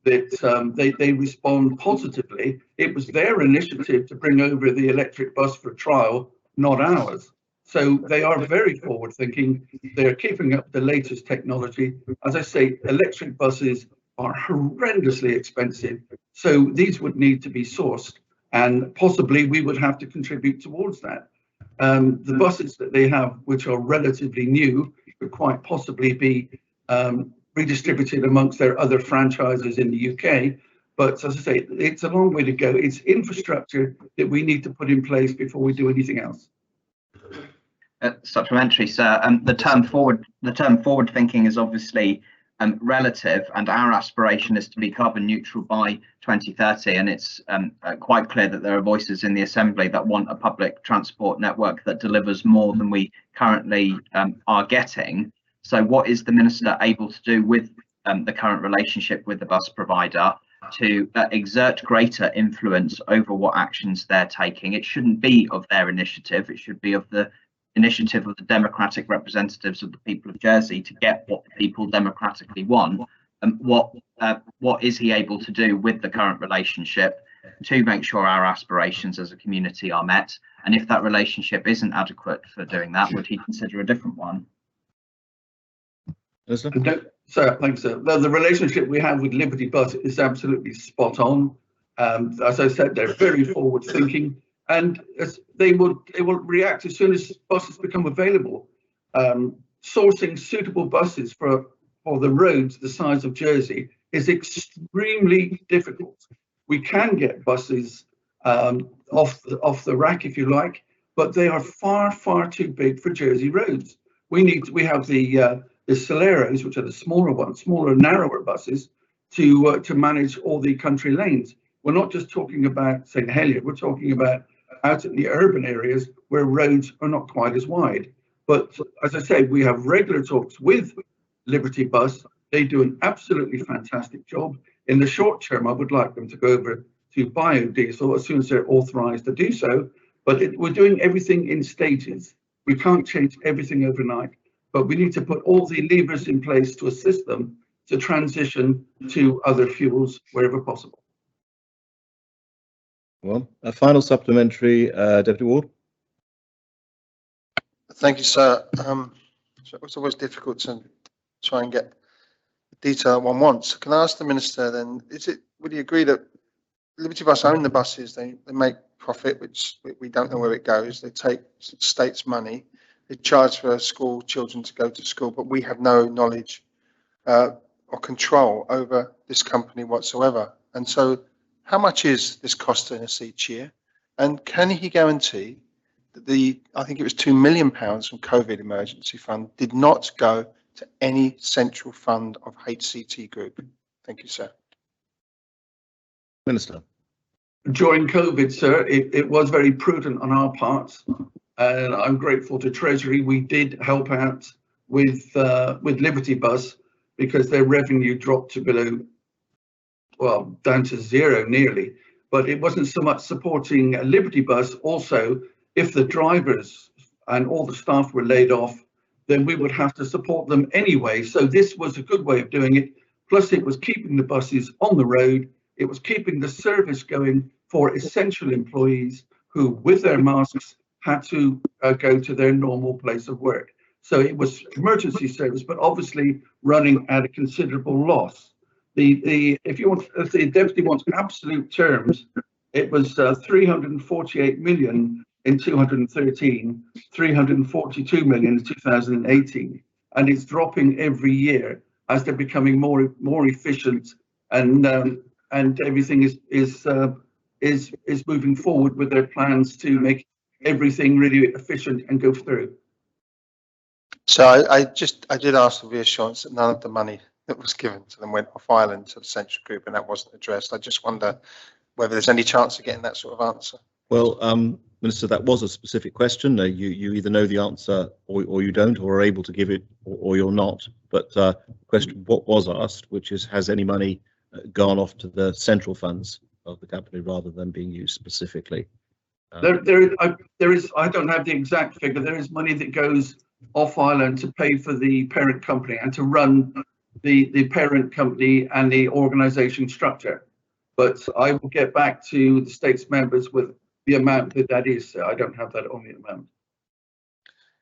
That they respond positively. It was their initiative to bring over the electric bus for trial, not ours. So they are very forward-thinking. They're keeping up the latest technology. As I say, electric buses are horrendously expensive, so these would need to be sourced, and possibly we would have to contribute towards that. The buses that they have, which are relatively new, could quite possibly be redistributed amongst their other franchises in the UK. But as I say, it's a long way to go. It's infrastructure that we need to put in place before we do anything else. Supplementary, sir. The term forward thinking is obviously relative, and our aspiration is to be carbon neutral by 2030, and it's quite clear that there are voices in the Assembly that want a public transport network that delivers more than we currently are getting. So what is the Minister able to do with the current relationship with the bus provider to exert greater influence over what actions they're taking? It shouldn't be of their initiative, it should be of the initiative of the democratic representatives of the people of Jersey to get what the people democratically want. And what is he able to do with the current relationship to make sure our aspirations as a community are met? And if that relationship isn't adequate for doing that, would he consider a different one? Sir, thanks, sir. The relationship we have with Liberty Bus is absolutely spot on. As I said, they're very forward thinking, and they will react as soon as buses become available. Sourcing suitable buses for the roads the size of Jersey is extremely difficult. We can get buses off the rack, if you like, but they are far too big for Jersey roads. We have the Soleros, which are the smaller ones, smaller, narrower buses, to manage all the country lanes. We're not just talking about St Helier, we're talking about out in the urban areas where roads are not quite as wide. But as I say, we have regular talks with Liberty Bus. They do an absolutely fantastic job. In the short term, I would like them to go over to biodiesel as soon as they're authorised to do so. But we're doing everything in stages. We can't change everything overnight, but we need to put all the levers in place to assist them to transition to other fuels wherever possible. Well, a final supplementary, Deputy Ward. Thank you, sir. So it's always difficult to try and get the detail one wants. Can I ask the Minister then, would you agree that Liberty Bus own the buses, they make profit, which we don't know where it goes, they take state's money, they charge for school children to go to school, but we have no knowledge or control over this company whatsoever? And so how much is this costing us each year? And can he guarantee that I think it was £2 million from COVID emergency fund did not go to any central fund of HCT Group? Thank you, sir. Minister. During COVID, sir, it was very prudent on our part, and I'm grateful to Treasury. We did help out with Liberty Bus because their revenue dropped to below, well, down to zero nearly. But it wasn't so much supporting Liberty Bus. Also, if the drivers and all the staff were laid off, then we would have to support them anyway. So this was a good way of doing it. Plus, it was keeping the buses on the road. It was keeping the service going for essential employees who, with their masks, had to go to their normal place of work. So it was emergency service, but obviously running at a considerable loss. If the deputy wants absolute terms, it was 348 million in 2013, 342 million in 2018, and it's dropping every year as they're becoming more efficient, and everything is is moving forward with their plans to make everything really efficient and go through. So I did ask for reassurance that none of the money that was given to them went off island to the Central Group, and that wasn't addressed. I just wonder whether there's any chance of getting that sort of answer. Well, Minister, that was a specific question. You either know the answer or you don't, or are able to give it, or you're not. But the question what was asked, which is, has any money gone off to the central funds of the company rather than being used specifically? There is. I don't have the exact figure. There is money that goes off island to pay for the parent company and to run the parent company and the organisation structure. But I will get back to the state's members with the amount that is. I don't have that on the amount.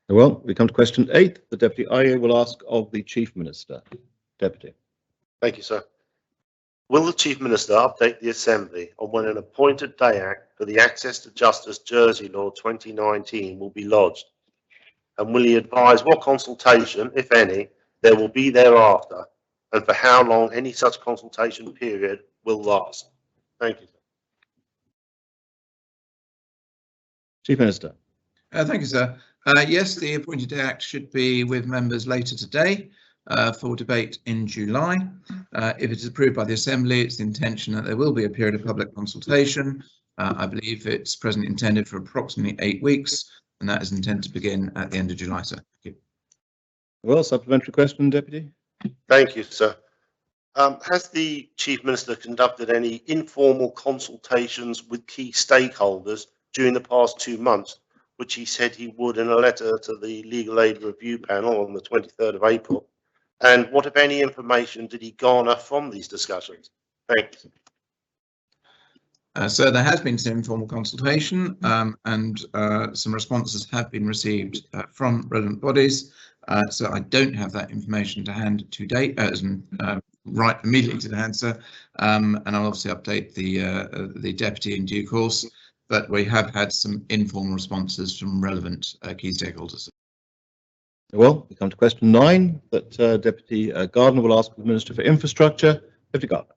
Well, we come to question 8. The Deputy IA will ask of the Chief Minister. Deputy. Thank you, sir. Will the Chief Minister update the Assembly on when an appointed day act for the Access to Justice Jersey Law 2019 will be lodged? And will he advise what consultation, if any, there will be thereafter, and for how long any such consultation period will last? Thank you. Chief Minister. Thank you, sir. Yes, the Appointed Day Act should be with members later today for debate in July. If it is approved by the Assembly, it's the intention that there will be a period of public consultation. I believe it's presently intended for approximately 8 weeks, and that is intended to begin at the end of July, sir. Thank you. Well, supplementary question, Deputy. Thank you, sir. Has the Chief Minister conducted any informal consultations with key stakeholders during the past 2 months, which he said he would in a letter to the Legal Aid Review Panel on the 23rd of April? And what, if any, information did he garner from these discussions? Thank you. So there has been some informal consultation and some responses have been received from relevant bodies. So I don't have that information to hand to date, right immediately to the hand, sir. And I'll obviously update the Deputy in due course. But we have had some informal responses from relevant key stakeholders. Well, we come to question 9 that Deputy Gardner will ask the Minister for Infrastructure. Deputy Gardner.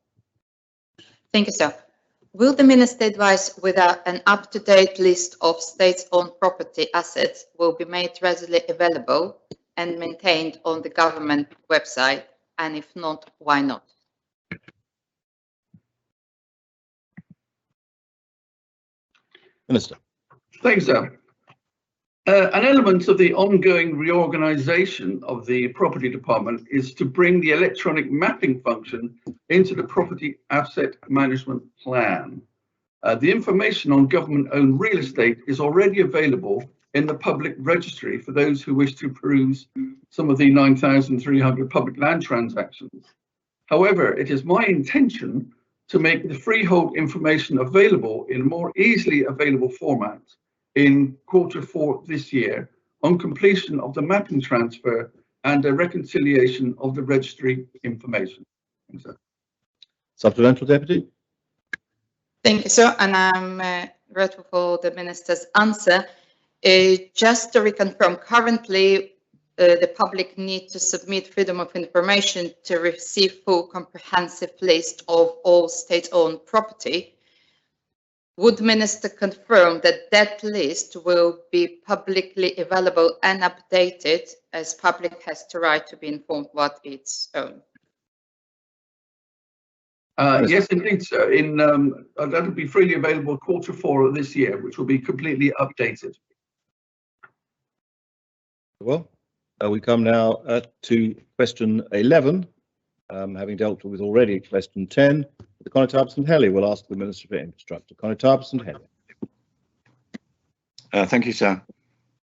Thank you, sir. Will the Minister advise whether an up-to-date list of state-owned property assets will be made readily available and maintained on the government website? And if not, why not? Minister. Thanks, sir. An element of the ongoing reorganisation of the property department is to bring the electronic mapping function into the property asset management plan. The information on government-owned real estate is already available in the public registry for those who wish to peruse some of the 9,300 public land transactions. However, it is my intention to make the freehold information available in a more easily available format in Q4 this year on completion of the mapping transfer and a reconciliation of the registry information. Thanks, sir. Supplemental, Deputy. Thank you, sir, and I'm grateful for the Minister's answer. Just to reconfirm, currently the public need to submit freedom of information to receive full comprehensive list of all state-owned property. Would the Minister confirm that that list will be publicly available and updated, as public has the right to be informed what it's own? Yes, indeed, sir. That will be freely available Q4 of this year, which will be completely updated. Well, we come now to question 11, having dealt with already question 10. Conor Tarbison-Helley will ask the Minister for Infrastructure. Conor Tarbison-Helley. Thank you, sir.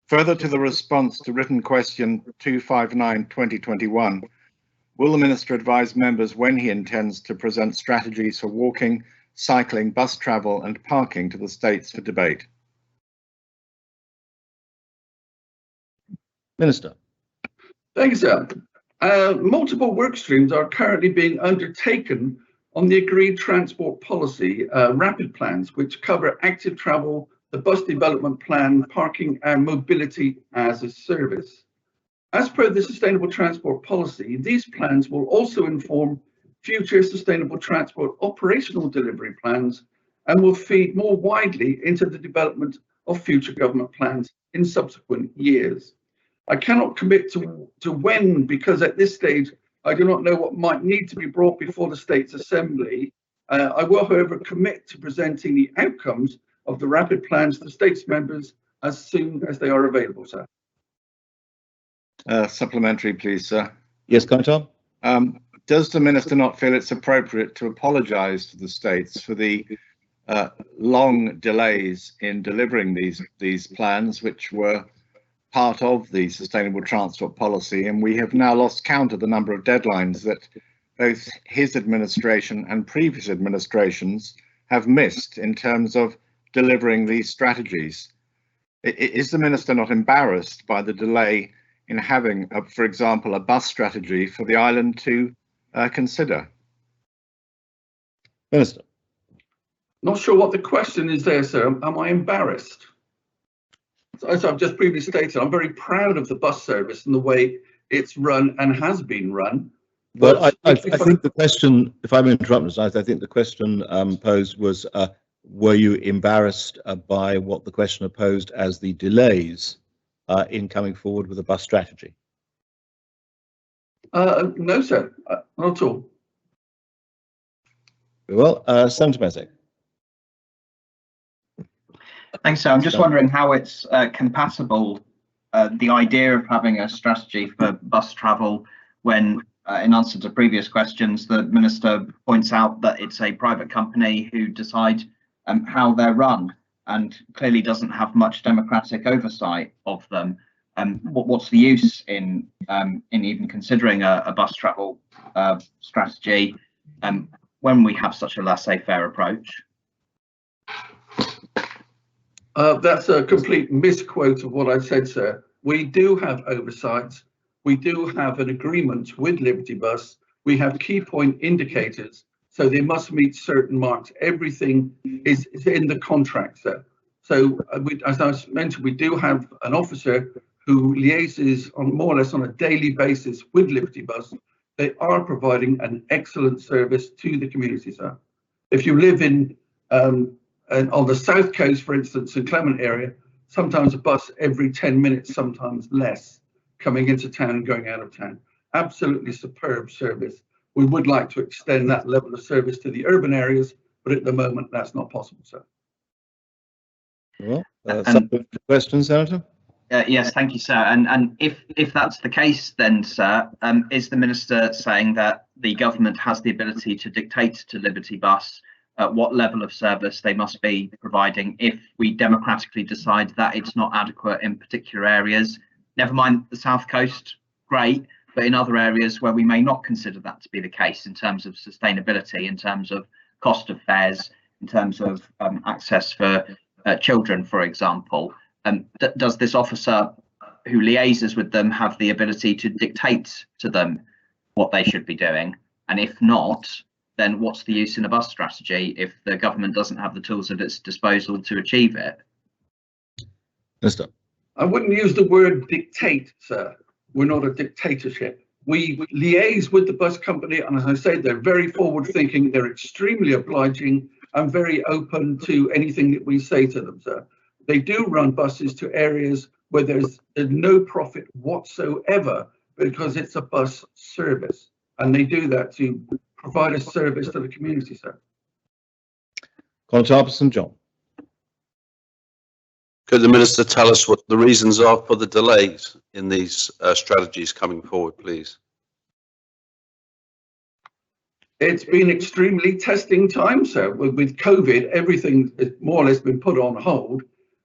Further to the response to written question 259/2021, will the Minister advise members when he intends to present strategies for walking, cycling, bus travel and parking to the States for debate? Minister. Thank you, sir. Multiple work streams are currently being undertaken on the agreed transport policy rapid plans, which cover active travel, the bus development plan, parking and mobility as a service. As per the sustainable transport policy, these plans will also inform future sustainable transport operational delivery plans and will feed more widely into the development of future government plans in subsequent years. I cannot commit to when, because at this stage, I do not know what might need to be brought before the States Assembly. I will, however, commit to presenting the outcomes of the rapid plans to States members as soon as they are available, sir. Supplementary, please, sir. Yes, Conor Tom? Does the Minister not feel it's appropriate to apologise to the States for the long delays in delivering these plans, which were part of the Sustainable Transport Policy, and we have now lost count of the number of deadlines that both his administration and previous administrations have missed in terms of delivering these strategies? Is the Minister not embarrassed by the delay in having, for example, a bus strategy for the island to consider? Minister. Not sure what the question is there, sir. Am I embarrassed? As I've just previously stated, I'm very proud of the bus service and the way it's run and has been run. Well, I think the question, if I'm interrupting, I think the question posed was, were you embarrassed by what the questioner posed as the delays in coming forward with a bus strategy? No, sir, not at all. Well, Senator Mezek. Thanks, sir. I'm just wondering how it's compatible, the idea of having a strategy for bus travel when, in answer to previous questions, the Minister points out that it's a private company who decide how they're run and clearly doesn't have much democratic oversight of them. What's the use in even considering a bus travel strategy when we have such a laissez-faire approach? That's a complete misquote of what I said, sir. We do have oversight. We do have an agreement with Liberty Bus. We have key point indicators, so they must meet certain marks. Everything is in the contract, sir. So as I mentioned, we do have an officer who liaises on more or less on a daily basis with Liberty Bus. They are providing an excellent service to the community, sir. If you live in and on the south coast, for instance, in Clement area, sometimes a bus every 10 minutes, sometimes less, coming into town and going out of town. Absolutely superb service. We would like to extend that level of service to the urban areas, but at the moment that's not possible, sir. Well, some questions, Senator? Yes, thank you, sir. And if that's the case, then, sir, is the Minister saying that the government has the ability to dictate to Liberty Bus what level of service they must be providing if we democratically decide that it's not adequate in particular areas? Never mind the South Coast, great, but in other areas where we may not consider that to be the case in terms of sustainability, in terms of cost of fares, in terms of access for children, for example, does this officer who liaises with them have the ability to dictate to them what they should be doing? And if not, then what's the use in a bus strategy if the government doesn't have the tools at its disposal to achieve it? Minister. I wouldn't use the word dictate, sir. We're not a dictatorship. We liaise with the bus company, and as I said, they're very forward thinking, they're extremely obliging and very open to anything that we say to them, sir. They do run buses to areas where there's no profit whatsoever because it's a bus service, and they do that to provide a service to the community, sir. Conor Tom, John. Could the Minister tell us what the reasons are for the delays in these strategies coming forward, please? It's been extremely testing time, sir. With COVID, everything has more or less been put on hold.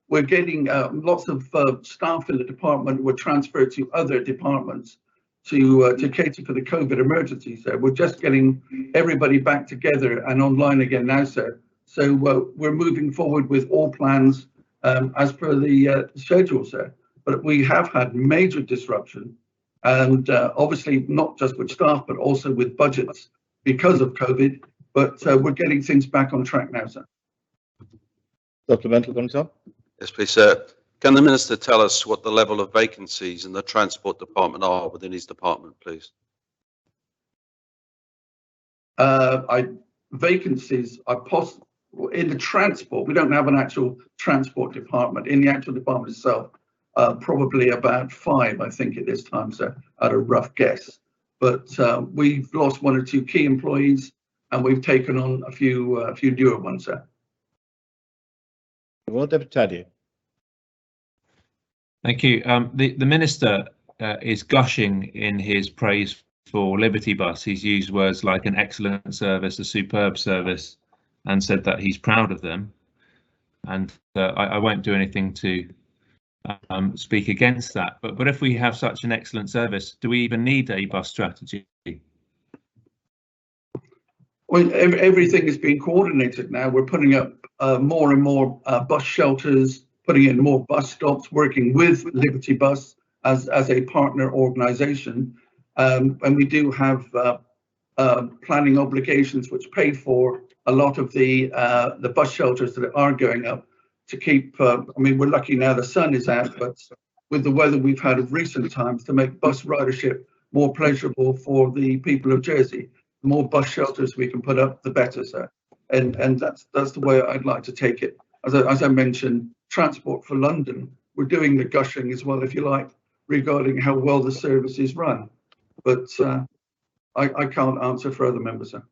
We're getting lots of staff in the department were transferred to other departments to cater for the COVID emergency, sir. We're just getting everybody back together and online again now, sir. So we're moving forward with all plans as per the schedule, sir. But we have had major disruption, and obviously not just with staff, but also with budgets because of COVID. But we're getting things back on track now, sir. Supplemental, Conor Tom? Yes, please, sir. Can the Minister tell us what the level of vacancies in the Transport Department are within his department, please? Vacancies are in the transport, we don't have an actual transport department. In the actual department itself, probably about 5, I think, at this time, so at a rough guess. But we've lost 1 or 2 key employees, and we've taken on a few newer ones, sir. Well, Deputy Taddy. Thank you. The Minister is gushing in his praise for Liberty Bus. He's used words like an excellent service, a superb service, and said that he's proud of them. And I won't do anything to speak against that. But if we have such an excellent service, do we even need a bus strategy? Well, everything is being coordinated now. We're putting up more and more bus shelters, putting in more bus stops, working with Liberty Bus as a partner organisation. And we do have planning obligations which pay for a lot of the bus shelters that are going up to keep, I mean, we're lucky now the sun is out, but with the weather we've had of recent times, to make bus ridership more pleasurable for the people of Jersey. The more bus shelters we can put up, the better, sir. And that's the way I'd like to take it. As I mentioned, Transport for London, we're doing the gushing as well, if you like, regarding how well the service is run. But I can't answer for other members, sir.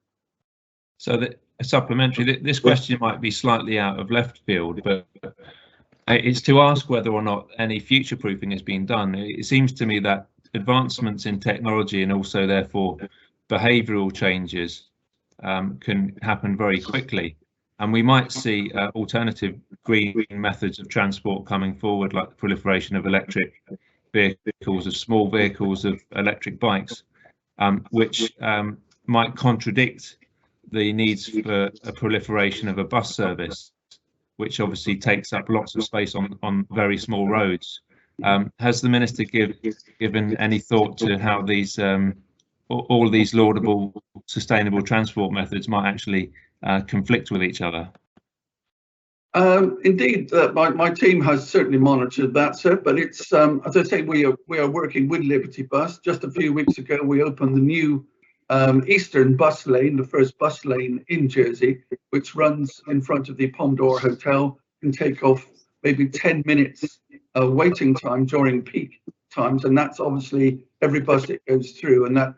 So that a supplementary, this question might be slightly out of left field, but it's to ask whether or not any future proofing has been done. It seems to me that advancements in technology and also therefore behavioural changes can happen very quickly, and we might see alternative green methods of transport coming forward, like the proliferation of electric vehicles, of small vehicles, of electric bikes, which might contradict the needs for a proliferation of a bus service, which obviously takes up lots of space on very small roads. Has the Minister given any thought to how these all these laudable sustainable transport methods might actually conflict with each other? Indeed, my team has certainly monitored that, sir, but it's, as I say, we are working with Liberty Bus. Just a few weeks ago, we opened the new Eastern bus lane, the first bus lane in Jersey, which runs in front of the Pomdor Hotel, can take off maybe 10 minutes waiting time during peak times, and that's obviously every bus that goes through, and that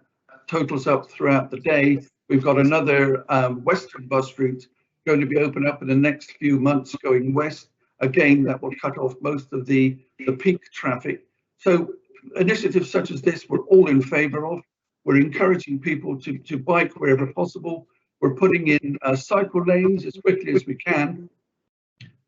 totals up throughout the day. We've got another Western bus route going to be opened up in the next few months going west. Again, that will cut off most of the peak traffic. So initiatives such as this, we're all in favour of. We're encouraging people to bike wherever possible. We're putting in cycle lanes as quickly as we can.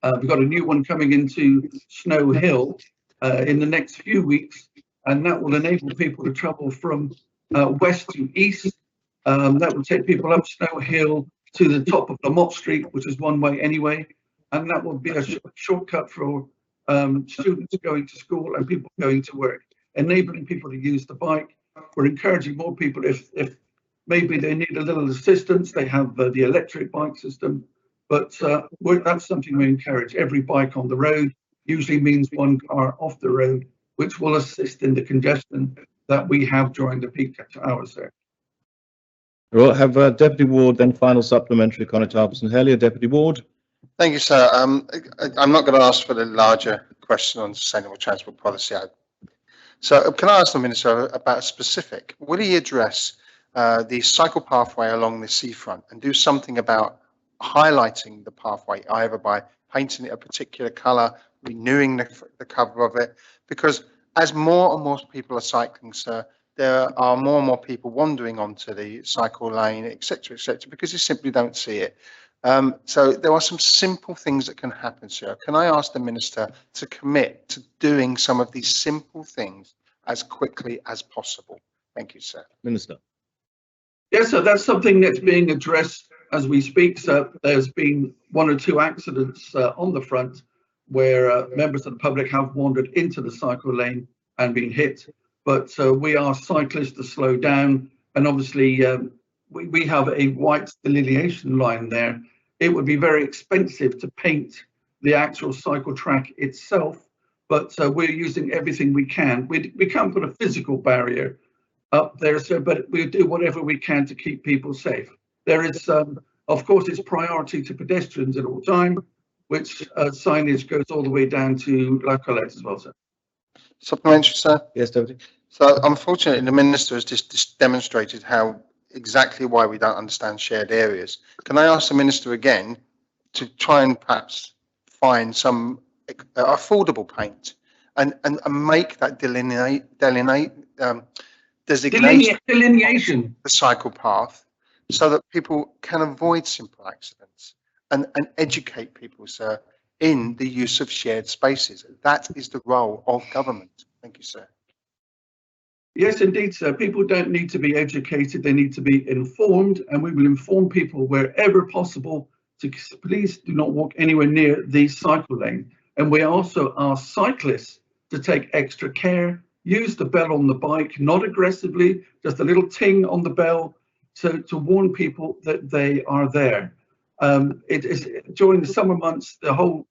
We've got a new one coming into Snow Hill in the next few weeks, and that will enable people to travel from west to east. That will take people up Snow Hill to the top of Lamott Street, which is one way anyway, and that will be a shortcut for students going to school and people going to work, enabling people to use the bike. We're encouraging more people, if maybe they need a little assistance, they have the electric bike system, but that's something we encourage. Every bike on the road usually means one car off the road, which will assist in the congestion that we have during the peak hours there. We'll have Deputy Ward, then final supplementary, Conor Harbison-Hellyer. Deputy Ward. Thank you, sir. I'm not going to ask for the larger question on sustainable transport policy. So can I ask the Minister about a specific? Will he address the cycle pathway along the seafront and do something about highlighting the pathway, either by painting it a particular colour, renewing the cover of it? Because as more and more people are cycling, sir, there are more and more people wandering onto the cycle lane, etc., because they simply don't see it. So there are some simple things that can happen, sir. Can I ask the Minister to commit to doing some of these simple things as quickly as possible? Thank you, sir. Minister. Yes, sir, that's something that's being addressed as we speak, sir. There's been 1 or 2 accidents on the front where members of the public have wandered into the cycle lane and been hit. But we ask cyclists to slow down, and obviously we have a white delineation line there. It would be very expensive to paint the actual cycle track itself, but we're using everything we can. We can't put a physical barrier up there, sir, but we do whatever we can to keep people safe. There is Of course, it's priority to pedestrians at all time, which signage goes all the way down to La Colette as well, sir. Supplementary, sir. Yes, Deputy. So unfortunately, the Minister has just demonstrated how exactly why we don't understand shared areas. Can I ask the Minister again to try and perhaps find some affordable paint and make that delineation the cycle path so that people can avoid simple accidents and educate people, sir, in the use of shared spaces. That is the role of government. Thank you, sir. Yes, indeed, sir. People don't need to be educated. They need to be informed, and we will inform people wherever possible to please do not walk anywhere near the cycle lane. And we also ask cyclists to take extra care, use the bell on the bike, not aggressively, just a little ting on the bell to warn people that they are there. It is during the summer months, the whole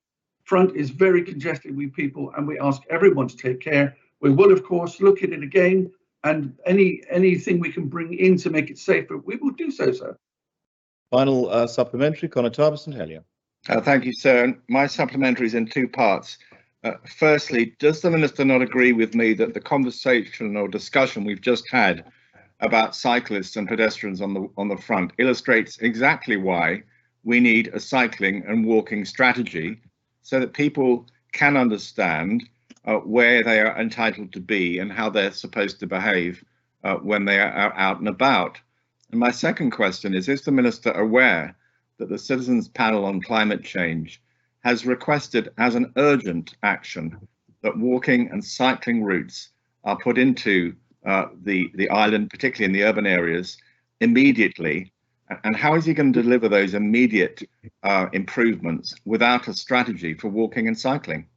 front is very congested with people, and we ask everyone to take care. We will, of course, look at it again, and anything we can bring in to make it safer, we will do so, sir. Final supplementary, Conor Tarbison, Helier. Thank you, sir. My supplementary is in two parts. Firstly, does the Minister not agree with me that the conversation or discussion we've just had about cyclists and pedestrians on the front illustrates exactly why we need a cycling and walking strategy so that people can understand where they are entitled to be and how they're supposed to behave when they are out and about? And my second question is the Minister aware that the Citizens Panel on Climate Change has requested as an urgent action that walking and cycling routes are put into the island, particularly in the urban areas, immediately? And how is he going to deliver those immediate improvements without a strategy for walking and cycling?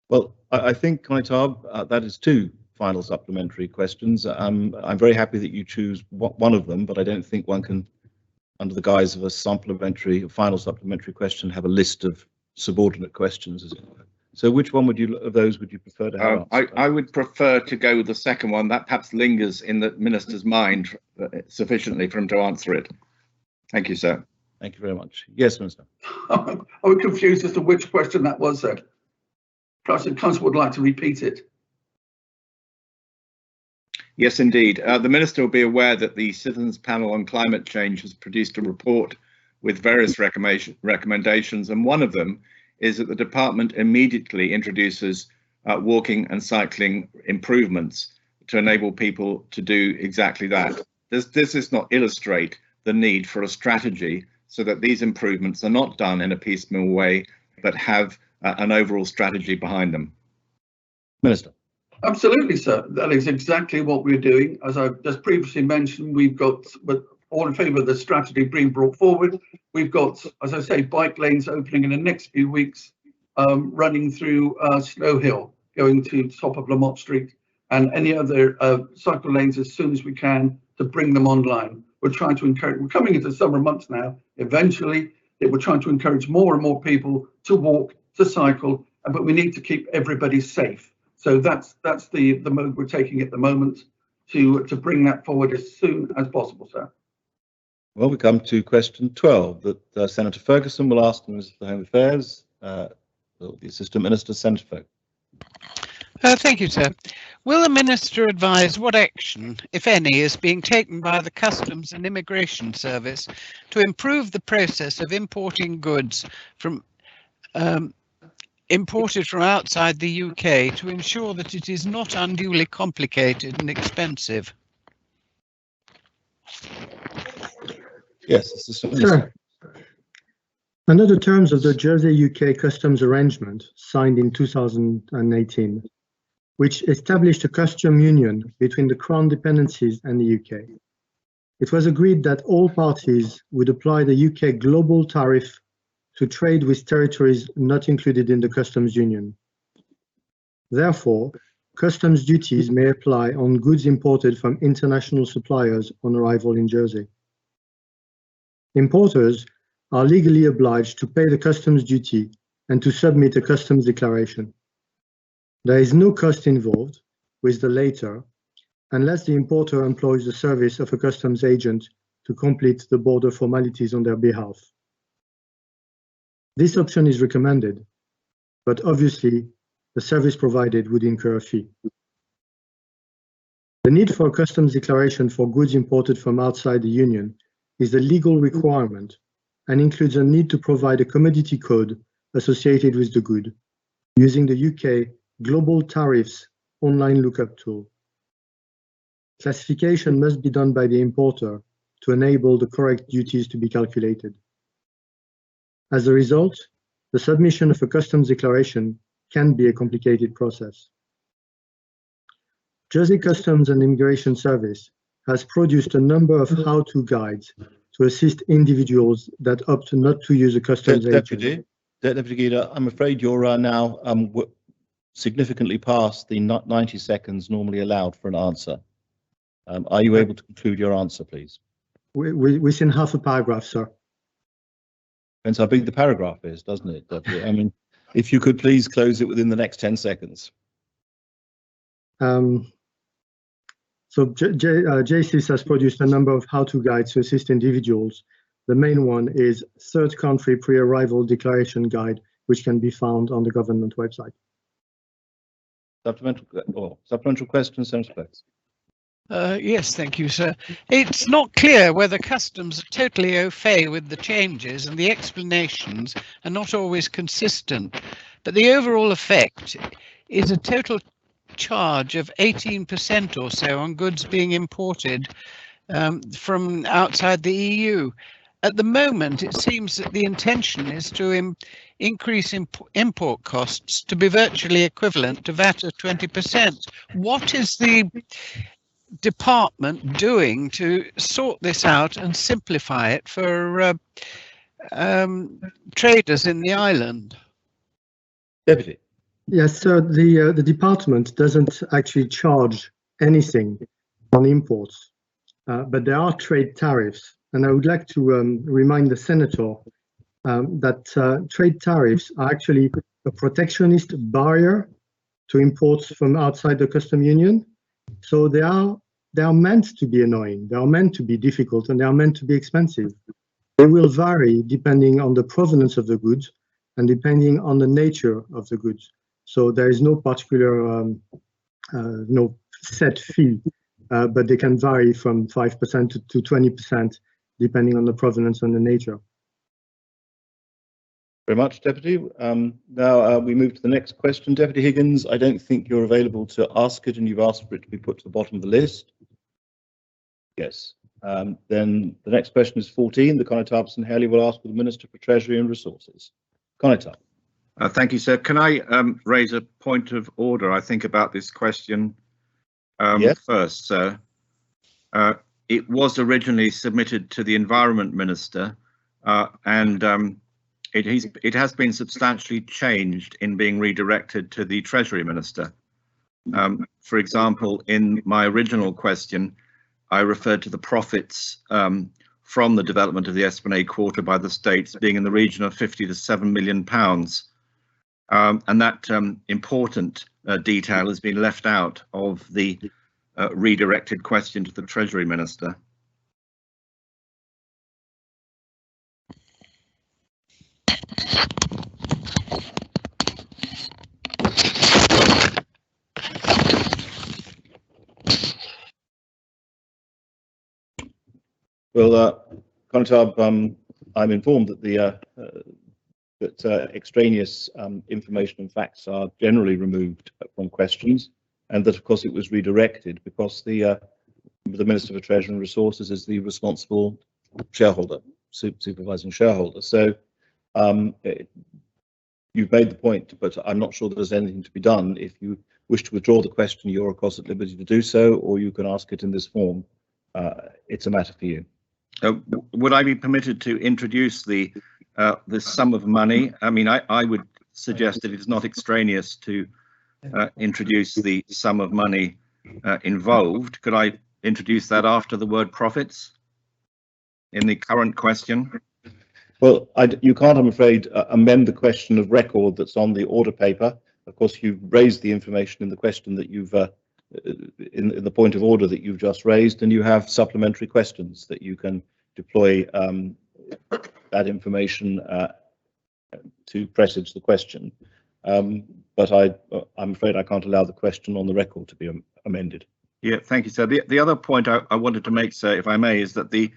Well, I think, Conor Tarb, that is two final supplementary questions. I'm very happy that you choose one of them, but I don't think one can, under the guise of a final supplementary question, have a list of subordinate questions, as it were. So which one of those would you prefer to have? I would prefer to go with the second one. That perhaps lingers in the Minister's mind sufficiently for him to answer it. Thank you, sir. Thank you very much. Yes, Minister. I was confused as to which question that was, sir. Perhaps the Council would like to repeat it. Yes, indeed. The Minister will be aware that the Citizens Panel on Climate Change has produced a report with various recommendations, and one of them is that the department immediately introduces walking and cycling improvements to enable people to do exactly that. Does this not illustrate the need for a strategy so that these improvements are not done in a piecemeal way, but have an overall strategy behind them? Minister. Absolutely, sir. That is exactly what we're doing. As I've just previously mentioned, we've got all in favour of the strategy being brought forward. We've got, as I say, bike lanes opening in the next few weeks, running through Snow Hill, going to the top of Lamont Street, and any other cycle lanes as soon as we can to bring them online. We're trying to encourage, we're coming into summer months now, eventually, that we're trying to encourage more and more people to walk, to cycle, but we need to keep everybody safe. So that's the mode we're taking at the moment to bring that forward as soon as possible, sir. Well, we come to question 12 that Senator Ferguson will ask the Minister for Home Affairs, the Assistant Minister, Senator Ferguson. Thank you, sir. Will the Minister advise what action, if any, is being taken by the Customs and Immigration Service to improve the process of importing goods from imported from outside the UK to ensure that it is not unduly complicated and expensive? Yes, Assistant Minister. Under the terms of the Jersey-UK Customs Arrangement signed in 2018, which established a custom union between the Crown dependencies and the UK, it was agreed that all parties would apply the UK global tariff to trade with territories not included in the customs union. Therefore, customs duties may apply on goods imported from international suppliers on arrival in Jersey. Importers are legally obliged to pay the customs duty and to submit a customs declaration. There is no cost involved with the latter unless the importer employs the service of a customs agent to complete the border formalities on their behalf. This option is recommended, but obviously the service provided would incur a fee. The need for a customs declaration for goods imported from outside the Union is a legal requirement and includes a need to provide a commodity code associated with the good using the UK Global Tariffs online lookup tool. Classification must be done by the importer to enable the correct duties to be calculated. As a result, the submission of a customs declaration can be a complicated process. Jersey Customs and Immigration Service has produced a number of how-to guides to assist individuals that opt not to use a customs agent. Deputy Gita, I'm afraid you're now significantly past the 90 seconds normally allowed for an answer. Are you able to conclude your answer, please? Within half a paragraph, sir. Depends how big the paragraph is, doesn't it, Deputy? I mean, if you could please close it within the next 10 seconds. So JCIS has produced a number of how-to guides to assist individuals. The main one is Third Country Pre-Arrival Declaration Guide, which can be found on the government website. Supplemental question, Senator Place. Yes, thank you, sir. It's not clear whether customs are totally au fait with the changes, and the explanations are not always consistent. But the overall effect is a total charge of 18% or so on goods being imported from outside the EU. At the moment, it seems that the intention is to increase import costs to be virtually equivalent to VAT of 20%. What is the department doing to sort this out and simplify it for traders in the island? Deputy. Yes, sir. The department doesn't actually charge anything on imports, but there are trade tariffs. And I would like to remind the senator that trade tariffs are actually a protectionist barrier to imports from outside the customs union. So they are meant to be annoying, they are meant to be difficult, and they are meant to be expensive. They will vary depending on the provenance of the goods and depending on the nature of the goods. So there is no particular no set fee, but they can vary from 5% to 20%, depending on the provenance and the nature. Very much, Deputy. Now we move to the next question. Deputy Higgins, I don't think you're available to ask it, and you've asked for it to be put to the bottom of the list. Yes. Then the next question is 14. The Conor Harbison-Haley will ask for the Minister for Treasury and Resources. Conor. Thank you, sir. Can I raise a point of order, I think, about this question yes. First, sir? It was originally submitted to the Environment Minister, and it has been substantially changed in being redirected to the Treasury Minister. For example, in my original question, I referred to the profits from the development of the Esplanade Quarter by the states being in the region of £50 to £7 million. And that important detail has been left out of the redirected question to the Treasury Minister. Well, Conor, I'm informed that extraneous information and facts are generally removed from questions, and that, of course, it was redirected because the Minister for Treasury and Resources is the responsible shareholder, supervising shareholder. So you've made the point, but I'm not sure there's anything to be done. If you wish to withdraw the question, you're of course at liberty to do so, or you can ask it in this form. It's a matter for you. Would I be permitted to introduce the sum of money? I mean, I would suggest that it's not extraneous to introduce the sum of money involved. Could I introduce that after the word profits in the current question? Well, you can't, I'm afraid, amend the question of record that's on the order paper. Of course, you've raised the information in the question that you've in the point of order that you've just raised, and you have supplementary questions that you can deploy that information to presage the question. But I'm afraid I can't allow the question on the record to be amended. Yeah, thank you, sir. The other point I wanted to make, sir, if I may, is that the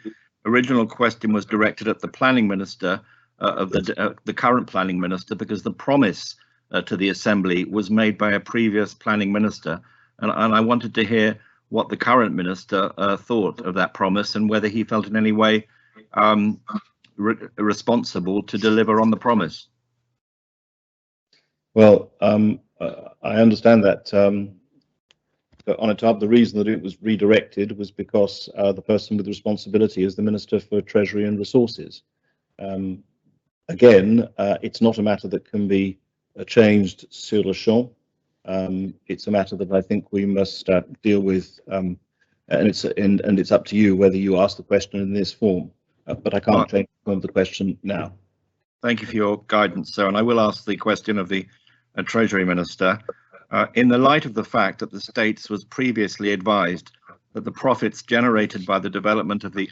original question was directed at the planning minister of the current planning minister, because the promise to the Assembly was made by a previous planning minister, and I wanted to hear what the current minister thought of that promise and whether he felt in any way responsible to deliver on the promise. Well, I understand that the reason that it was redirected was because the person with responsibility is the Minister for Treasury and Resources. Again, it's not a matter that can be changed sur le champ. It's a matter that I think we must deal with, and it's up to you whether you ask the question in this form. But I can't change the question now. Thank you for your guidance, sir. And I will ask the question of the Treasury Minister. In the light of the fact that the States was previously advised that the profits generated by the development of the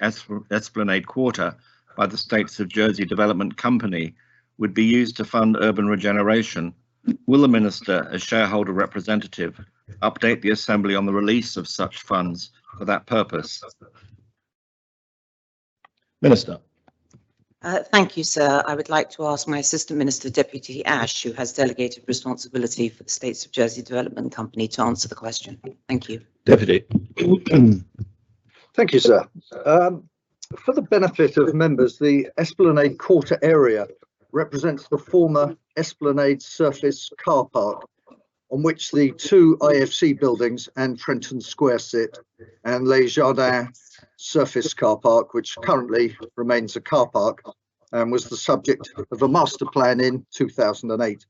Esplanade Quarter by the States of Jersey Development Company would be used to fund urban regeneration, will the Minister, as shareholder representative, update the Assembly on the release of such funds for that purpose? Minister. Thank you, sir. I would like to ask my Assistant Minister, Deputy Ash, who has delegated responsibility for the States of Jersey Development Company, to answer the question. Thank you. Deputy. Thank you, sir. For the benefit of members, the Esplanade Quarter area represents the former Esplanade Surface Car Park, on which the two IFC buildings and Trenton Square sit, and Les Jardins Surface Car Park, which currently remains a car park and was the subject of a master plan in 2008.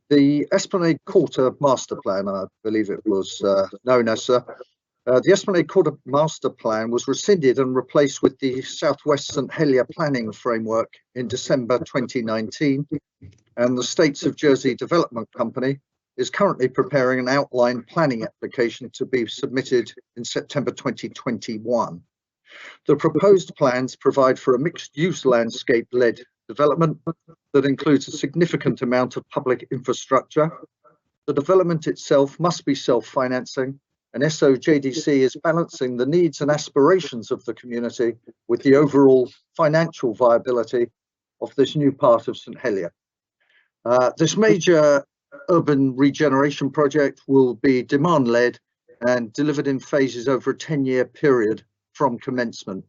The Esplanade Quarter Master Plan, I believe it was known as, the Esplanade Quarter Master Plan was rescinded and replaced with the Southwest St Helier Planning Framework in December 2019, and the States of Jersey Development Company is currently preparing an outline planning application to be submitted in September 2021. The proposed plans provide for a mixed-use landscape-led development that includes a significant amount of public infrastructure. The development itself must be self-financing, and SOJDC is balancing the needs and aspirations of the community with the overall financial viability of this new part of St Helier. This major urban regeneration project will be demand-led and delivered in phases over a 10-year period from commencement.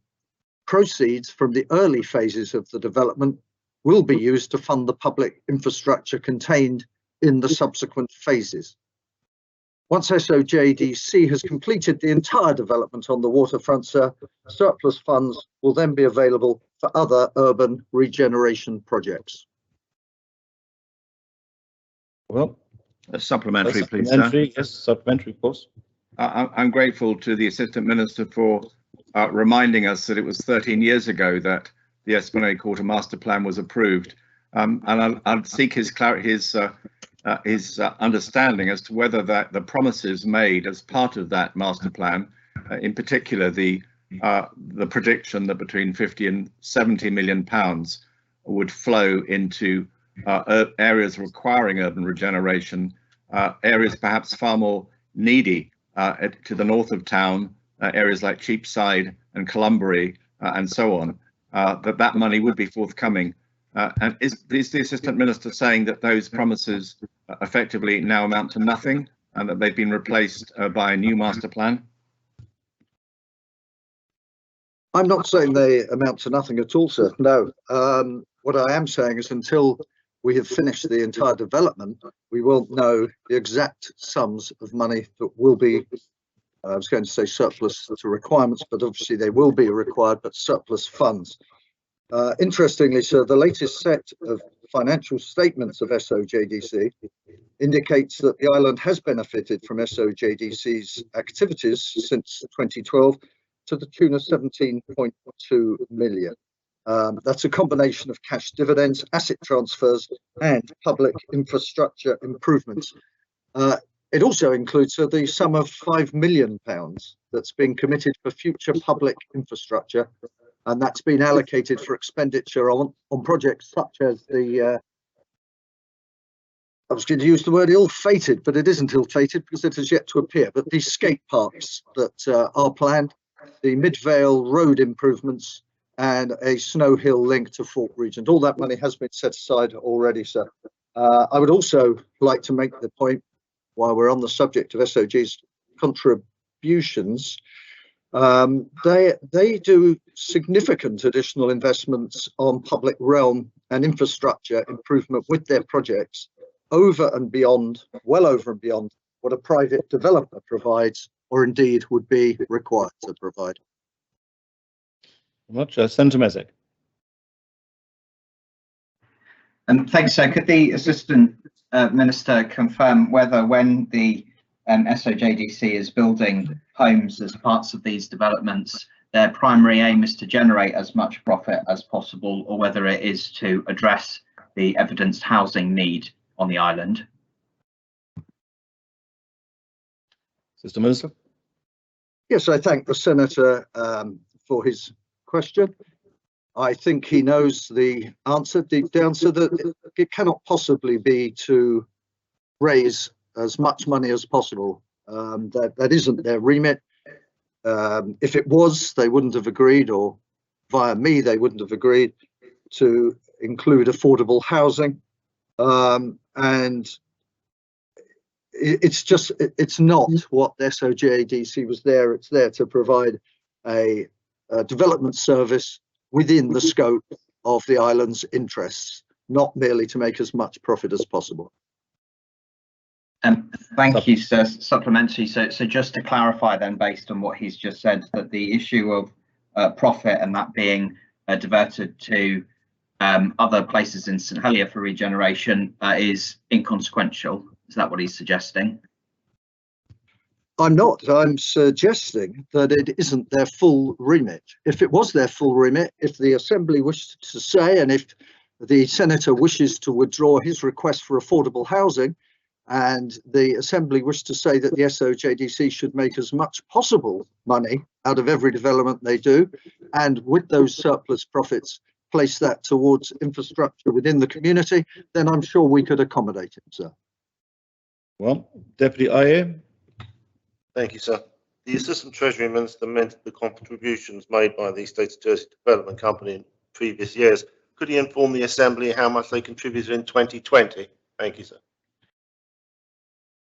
Proceeds from the early phases of the development will be used to fund the public infrastructure contained in the subsequent phases. Once SOJDC has completed the entire development on the waterfront, sir, surplus funds will then be available for other urban regeneration projects. Well, a supplementary, please, sir. Yes, supplementary, of course. I'm grateful to the Assistant Minister for reminding us that it was 13 years ago that the Esplanade Quarter Master Plan was approved, and I'll seek his understanding as to whether the promises made as part of that master plan, in particular the prediction that between 50 and 70 million pounds would flow into areas requiring urban regeneration, areas perhaps far more needy to the north of town, areas like Cheapside and Columbury and so on, that money would be forthcoming. And is the Assistant Minister saying that those promises effectively now amount to nothing and that they've been replaced by a new master plan? I'm not saying they amount to nothing at all, sir. No. What I am saying is until we have finished the entire development, we won't know the exact sums of money that will be, I was going to say surplus to requirements, but obviously they will be required, but surplus funds. Interestingly, sir, the latest set of financial statements of SOJDC indicates that the island has benefited from SOJDC's activities since 2012 to the tune of 17.2 million. That's a combination of cash dividends, asset transfers, and public infrastructure improvements. It also includes the sum of £5 million that's been committed for future public infrastructure and that's been allocated for expenditure on projects such as the I was going to use the word ill-fated, but it isn't ill-fated because it has yet to appear. But these skate parks that are planned, the Midvale road improvements, and a Snow Hill link to Fort Regent. All that money has been set aside already, sir. I would also like to make the point, while we're on the subject of SOG's contributions, they do significant additional investments on public realm and infrastructure improvement with their projects, over and beyond, well over and beyond what a private developer provides, or indeed would be required to provide. Much. Senator Mezek. Thanks, sir. Could the Assistant Minister confirm whether when the SOJDC is building homes as parts of these developments, their primary aim is to generate as much profit as possible, or whether it is to address the evidenced housing need on the island? Assistant Minister. Yes, I thank the Senator for his question. I think he knows the answer deep down, so that it cannot possibly be to raise as much money as possible. That isn't their remit. If it was, they wouldn't have agreed, or via me, they wouldn't have agreed to include affordable housing. And it's not what the SOJDC was there. It's there to provide a development service within the scope of the island's interests, not merely to make as much profit as possible. Thank you, sir. Supplementary. So just to clarify then, based on what he's just said, that the issue of profit and that being diverted to other places in St Helier for regeneration is inconsequential. Is that what he's suggesting? I'm not. I'm suggesting that it isn't their full remit. If it was their full remit, if the Assembly wished to say, and if the Senator wishes to withdraw his request for affordable housing, and the Assembly wished to say that the SOJDC should make as much possible money out of every development they do, and with those surplus profits place that towards infrastructure within the community, then I'm sure we could accommodate it, sir. Well, Deputy Ayer. Thank you, sir. The Assistant Treasury Minister mentioned the contributions made by the State of Jersey Development Company in previous years. Could he inform the Assembly how much they contributed in 2020? Thank you, sir.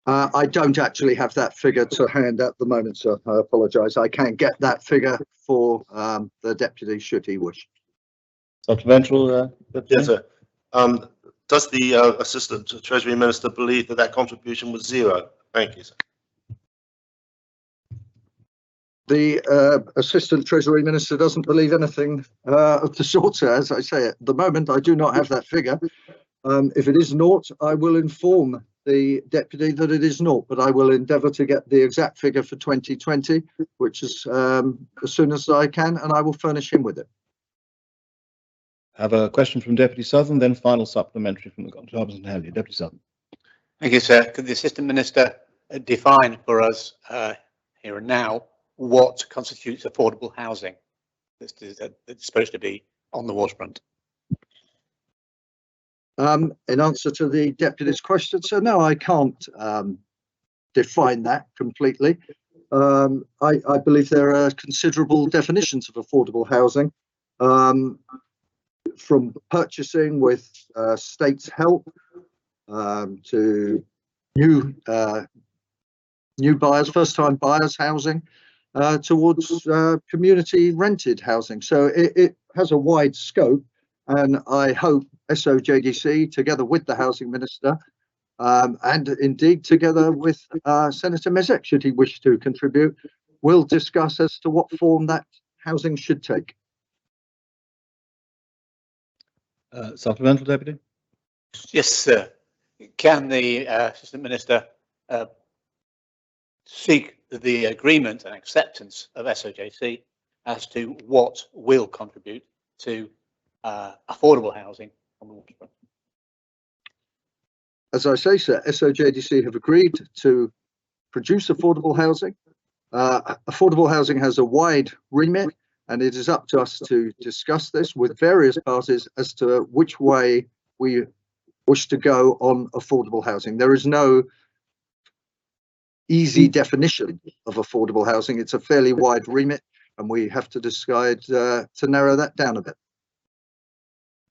I don't actually have that figure to hand at the moment, sir. I apologise. I can get that figure for the Deputy, should he wish. Supplemental, Yes, sir. Does the Assistant Treasury Minister believe that that contribution was zero? Thank you, sir. The Assistant Treasury Minister doesn't believe anything of the sort, sir. As I say, at the moment, I do not have that figure. If it is naught, I will inform the Deputy that it is naught, but I will endeavour to get the exact figure for 2020, which is as soon as I can, and I will furnish him with it. Have a question from Deputy Southern, then final supplementary from the Conservatives and Helier. Deputy Southern. Thank you, sir. Could the Assistant Minister define for us here and now what constitutes affordable housing that's supposed to be on the waterfront? In answer to the Deputy's question, so no, I can't define that completely. I believe there are considerable definitions of affordable housing, from purchasing with state's help to new buyers, first-time buyers housing, towards community rented housing. So it has a wide scope, and I hope SOJDC, together with the Housing Minister, and indeed together with Senator Mezek, should he wish to contribute, will discuss as to what form that housing should take. Supplemental, Deputy? Yes, sir. Can the Assistant Minister seek the agreement and acceptance of SOJC as to what will contribute to affordable housing on the waterfront? As I say, sir, SOJDC have agreed to produce affordable housing. Affordable housing has a wide remit, and it is up to us to discuss this with various parties as to which way we wish to go on affordable housing. There is no easy definition of affordable housing. It's a fairly wide remit, and we have to decide to narrow that down a bit.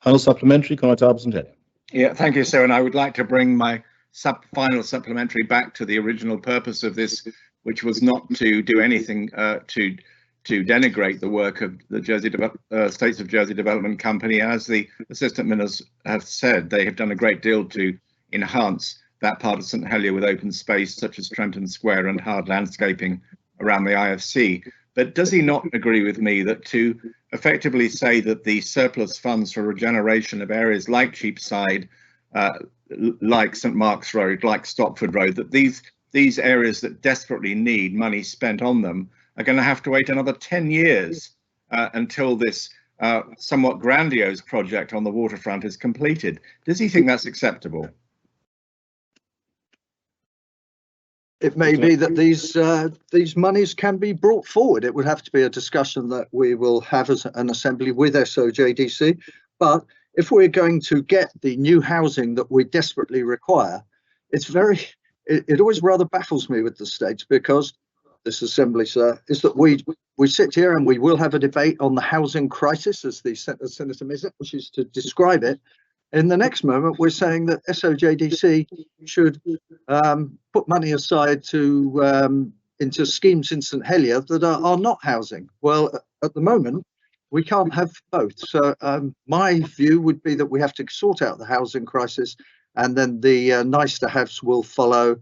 Final supplementary, Conrad Arbison-Taylor. Yeah, thank you, sir. And I would like to bring my final supplementary back to the original purpose of this, which was not to do anything to denigrate the work of the States of Jersey Development Company. As the assistant ministers have said, they have done a great deal to enhance that part of St Helier with open space such as Trenton Square and hard landscaping around the IFC. But does he not agree with me that to effectively say that the surplus funds for regeneration of areas like Cheapside, like St Mark's Road, like Stopford Road, that these areas that desperately need money spent on them are going to have to wait another 10 years until this somewhat grandiose project on the waterfront is completed? Does he think that's acceptable? It may be that these monies can be brought forward. It would have to be a discussion that we will have as an assembly with SOJDC. But if we're going to get the new housing that we desperately require, it always rather baffles me with the states, because this assembly, sir, is that we sit here and we will have a debate on the housing crisis, as the Senator Mizet wishes to describe it. In the next moment, we're saying that SOJDC should put money aside into schemes in St Helier that are not housing. Well, at the moment, we can't have both. So my view would be that we have to sort out the housing crisis, and then the nice to haves will follow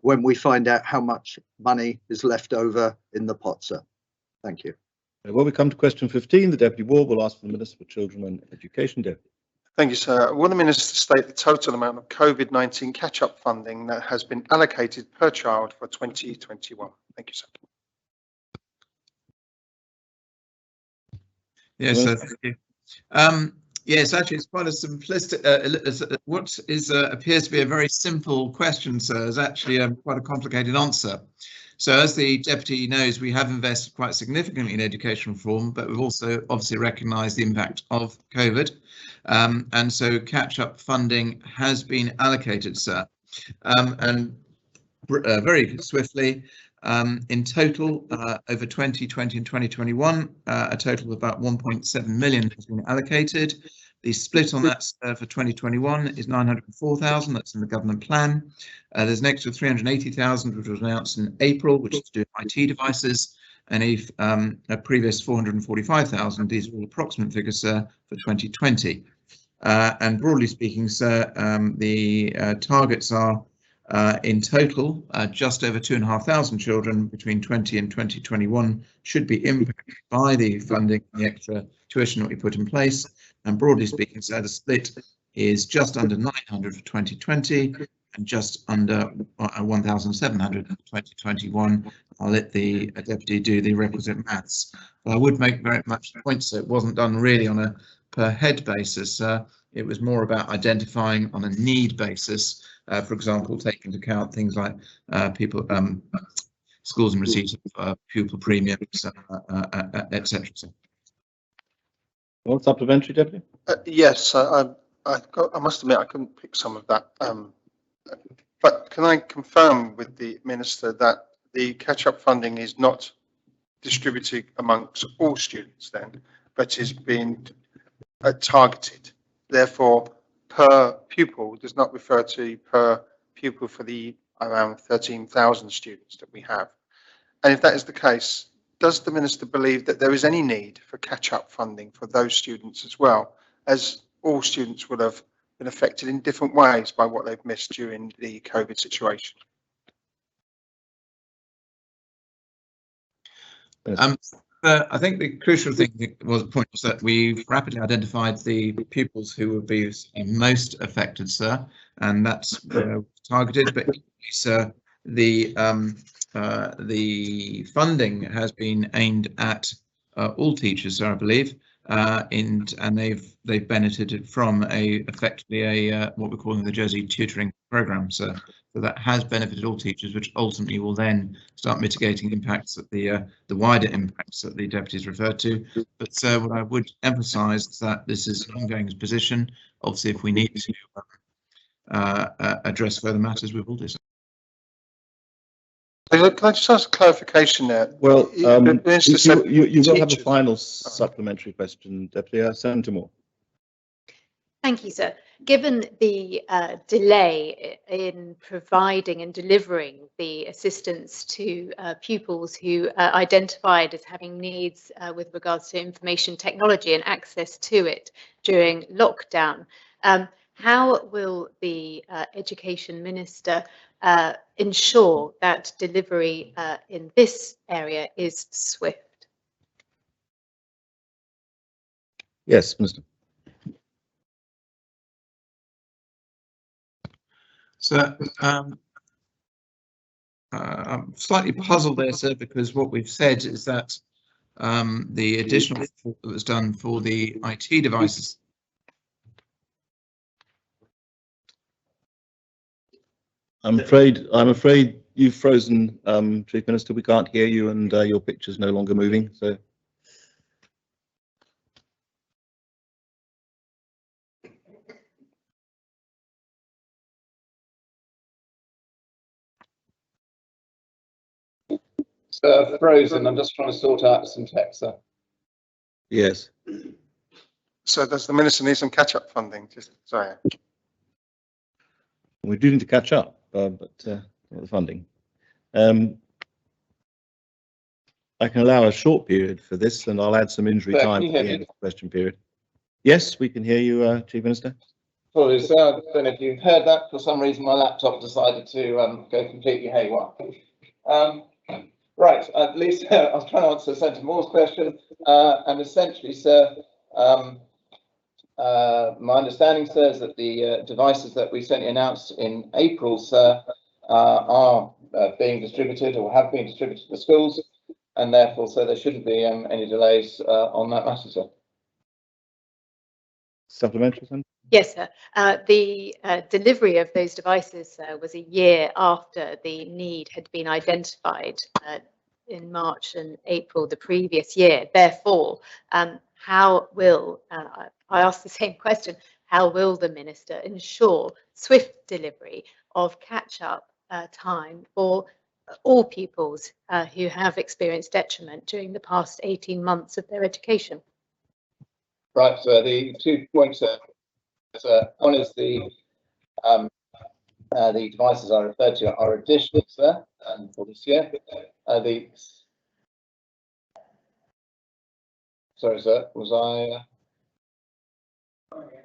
when we find out how much money is left over in the pot, sir. Thank you. When we come to question 15, the Deputy Ward will ask for the Minister for Children and Education. Deputy. Thank you, sir. Will the Minister state the total amount of COVID-19 catch-up funding that has been allocated per child for 2021? Thank you, sir. Yes, sir. Thank you. Yes, actually, it's quite a simplistic. What appears to be a very simple question, sir, is actually quite a complicated answer. So, as the Deputy knows, we have invested quite significantly in education reform, but we've also obviously recognised the impact of COVID. And so catch-up funding has been allocated, sir. And very swiftly, in total, over 2020 and 2021, a total of about 1.7 million has been allocated. The split on that for 2021 is 904,000. That's in the government plan. There's an extra 380,000, which was announced in April, which is to do with IT devices, and a previous 445,000. These are all approximate figures, sir, for 2020. And broadly speaking, sir, the targets are in total, just over 2,500 children between 20 and 2021 should be impacted by the funding, the extra tuition that we put in place. And broadly speaking, so the split is just under 900 for 2020 and just under 1,700 in 2021. I'll let the Deputy do the requisite maths. But I would make very much the point, so it wasn't done really on a per head basis. It was more about identifying on a need basis. For example, take into account things like schools in receipt of pupil premiums, etc. Well, supplementary, Deputy? Yes, I must admit I couldn't pick some of that. But can I confirm with the Minister that the catch-up funding is not distributed amongst all students then, but is being targeted? Therefore, per pupil does not refer to per pupil for the around 13,000 students that we have. And if that is the case, does the Minister believe that there is any need for catch-up funding for those students as well, as all students would have been affected in different ways by what they've missed during the COVID situation? I think the crucial thing was the point was that we've rapidly identified the pupils who would be most affected, sir, and that's targeted. But sir, the funding has been aimed at all teachers, sir, I believe, and they've benefited from effectively what we're calling the Jersey tutoring program. So that has benefited all teachers, which ultimately will then start mitigating impacts at the wider impacts that the deputies referred to. But what I would emphasise is that this is an ongoing position. Obviously, if we need to address further matters, we will do so. Can I just ask a clarification there? Well, you will have a final supplementary question, Deputy Senator Moore. Thank you, sir. Given the delay in providing and delivering the assistance to pupils who are identified as having needs with regards to information technology and access to it during lockdown, how will the Education Minister ensure that delivery in this area is swift? Yes, Mr. So I'm slightly puzzled there, sir, because what we've said is that the additional effort that was done for the IT devices. I'm afraid you've frozen, Chief Minister. We can't hear you, and your picture's no longer moving. So. Frozen. I'm just trying to sort out some text, sir. Yes. So does the Minister need some catch-up funding? Sorry. We do need to catch up, but the funding. I can allow a short period for this, and I'll add some injury time at the end of the question period. Yes, we can hear you, Chief Minister. Apologies, sir. I don't know if you've heard that. For some reason, my laptop decided to go completely haywire. Right, at least I was trying to answer Senator Moore's question, and essentially, sir, my understanding, sir, is that the devices that we certainly announced in April, sir, are being distributed or have been distributed to the schools, and therefore, sir, there shouldn't be any delays on that matter, sir. Supplementary, Senator? Yes, sir. The delivery of those devices was a year after the need had been identified in March and April the previous year. Therefore, how will, I ask the same question, how will the Minister ensure swift delivery of catch-up time for all pupils who have experienced detriment during the past 18 months of their education? Right, so the 2 points, one is the devices I referred to are additional, sir, for this year. Sorry, sir, was I?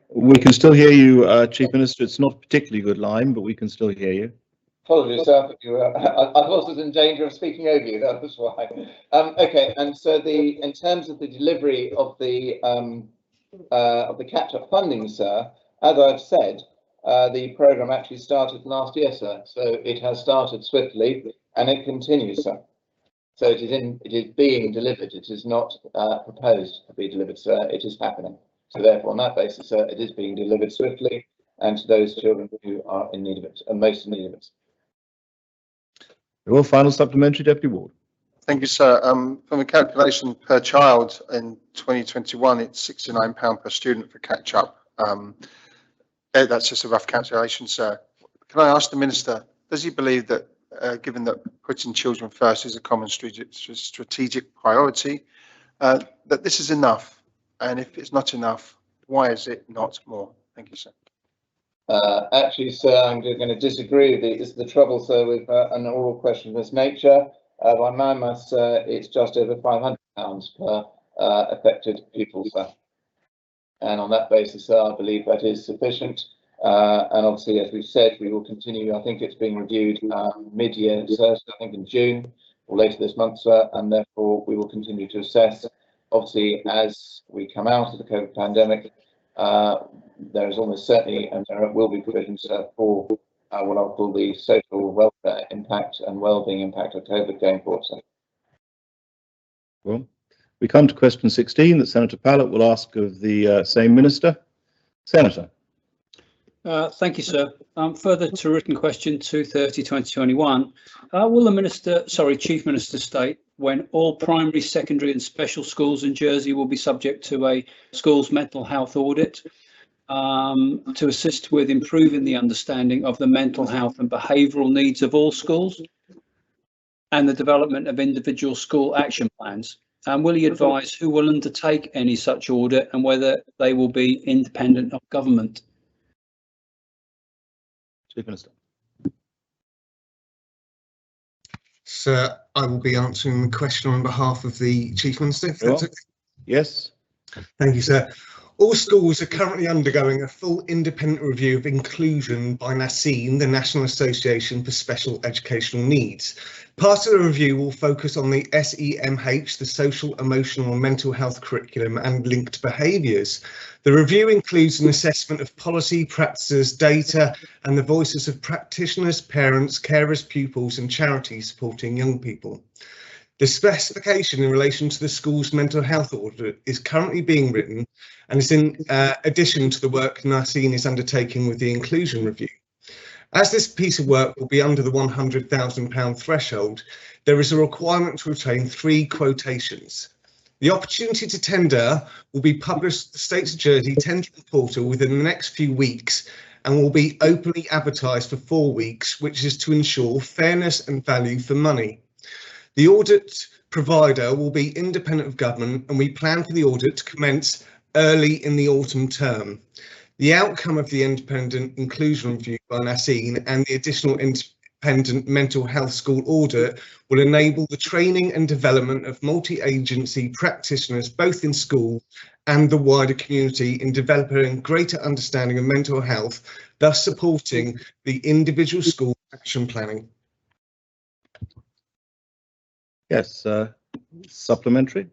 We can still hear you, Chief Minister. It's not a particularly good line, but we can still hear you. Apologies, sir. I thought I was in danger of speaking over you. That was why. Okay, and so in terms of the delivery of the catch-up funding, sir, as I've said, the programme actually started last year, sir. So it has started swiftly, and it continues, sir. So it is being delivered. It is not proposed to be delivered, sir. It is happening. So therefore, on that basis, sir, it is being delivered swiftly, and to those children who are in need of it, and most in need of it. Your final supplementary, Deputy Ward. Thank you, sir. From a calculation per child in 2021, it's £69 per student for catch-up. That's just a rough calculation, sir. Can I ask the Minister, does he believe that, given that putting children first is a common strategic priority, that this is enough? And if it's not enough, why is it not more? Thank you, sir. Actually, sir, I'm going to disagree with you. This is the trouble, sir, with an oral question of this nature. By my maths, it's just over £500 per affected pupil, sir. And on that basis, sir, I believe that is sufficient. And obviously, as we've said, we will continue. I think it's being reviewed mid-year, sir, so I think in June or later this month, sir, and therefore we will continue to assess. Obviously, as we come out of the COVID pandemic, there is almost certainly, and there will be provisions for what I'll call the social welfare impact and well-being impact of COVID going forward, sir. Well, We come to question 16 that Senator Pallett will ask of the same minister. Senator. Thank you, sir. Further to written question 230/2021, will the Chief Minister state when all primary, secondary and special schools in Jersey will be subject to a school's mental health audit to assist with improving the understanding of the mental health and behavioural needs of all schools and the development of individual school action plans? And will he advise who will undertake any such audit and whether they will be independent of government? Chief Minister. Sir, I will be answering the question on behalf of the Chief Minister. If that's okay. Yes. Thank you, sir. All schools are currently undergoing a full independent review of inclusion by NASEEN, the National Association for Special Educational Needs. Part of the review will focus on the SEMH, the Social, Emotional and Mental Health Curriculum and linked behaviours. The review includes an assessment of policy, practices, data and the voices of practitioners, parents, carers, pupils and charities supporting young people. The specification in relation to the school's mental health audit is currently being written and is in addition to the work NASEEN is undertaking with the inclusion review. As this piece of work will be under the £100,000 threshold, there is a requirement to obtain 3 quotations. The opportunity to tender will be published at the State of Jersey tendering portal within the next few weeks and will be openly advertised for 4 weeks, which is to ensure fairness and value for money. The audit provider will be independent of government and we plan for the audit to commence early in the autumn term. The outcome of the independent inclusion review by NASEEN and the additional independent mental health school audit will enable the training and development of multi-agency practitioners both in school and the wider community in developing greater understanding of mental health, thus supporting the individual school action planning. Yes, supplementary.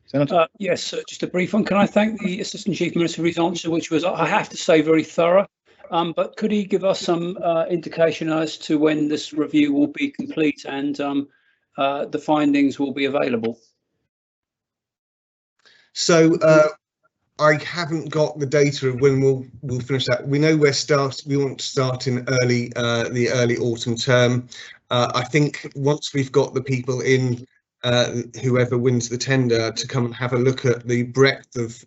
Senator. Yes, just a brief one. Can I thank the Assistant Chief Minister for his answer, which was, I have to say, very thorough. But could he give us some indication as to when this review will be complete and the findings will be available? So I haven't got the data of when we'll finish that. We know we want to start in the early autumn term. I think once we've got the people in, whoever wins the tender, to come and have a look at the breadth of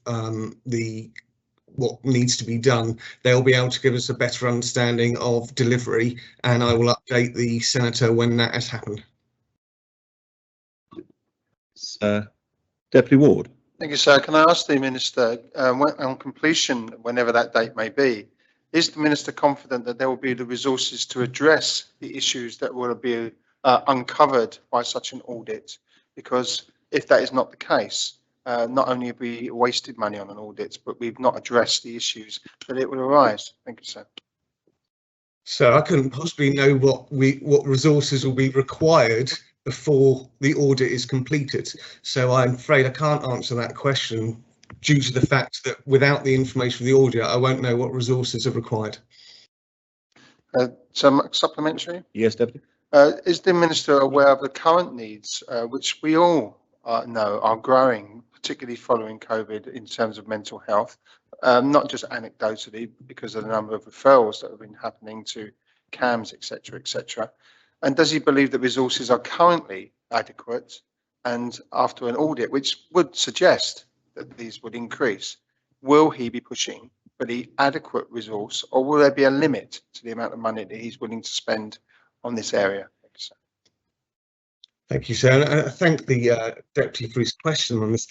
what needs to be done, they'll be able to give us a better understanding of delivery, and I will update the Senator when that has happened. Deputy Ward. Thank you, sir. Can I ask the Minister, on completion, whenever that date may be, is the Minister confident that there will be the resources to address the issues that will be uncovered by such an audit? Because if that is not the case, not only have we wasted money on an audit, but we've not addressed the issues that it will arise. Thank you, sir. So I couldn't possibly know what resources will be required before the audit is completed. So I'm afraid I can't answer that question due to the fact that without the information from the audit, I won't know what resources are required. Some supplementary? Yes, Deputy. Is the Minister aware of the current needs, which we all know are growing, particularly following COVID in terms of mental health, not just anecdotally because of the number of referrals that have been happening to CAMHS, etc., etc. And does he believe that resources are currently adequate? And after an audit, which would suggest that these would increase, will he be pushing for the adequate resource, or will there be a limit to the amount of money that he's willing to spend on this area? Thank you, sir. And I thank the Deputy for his question on this.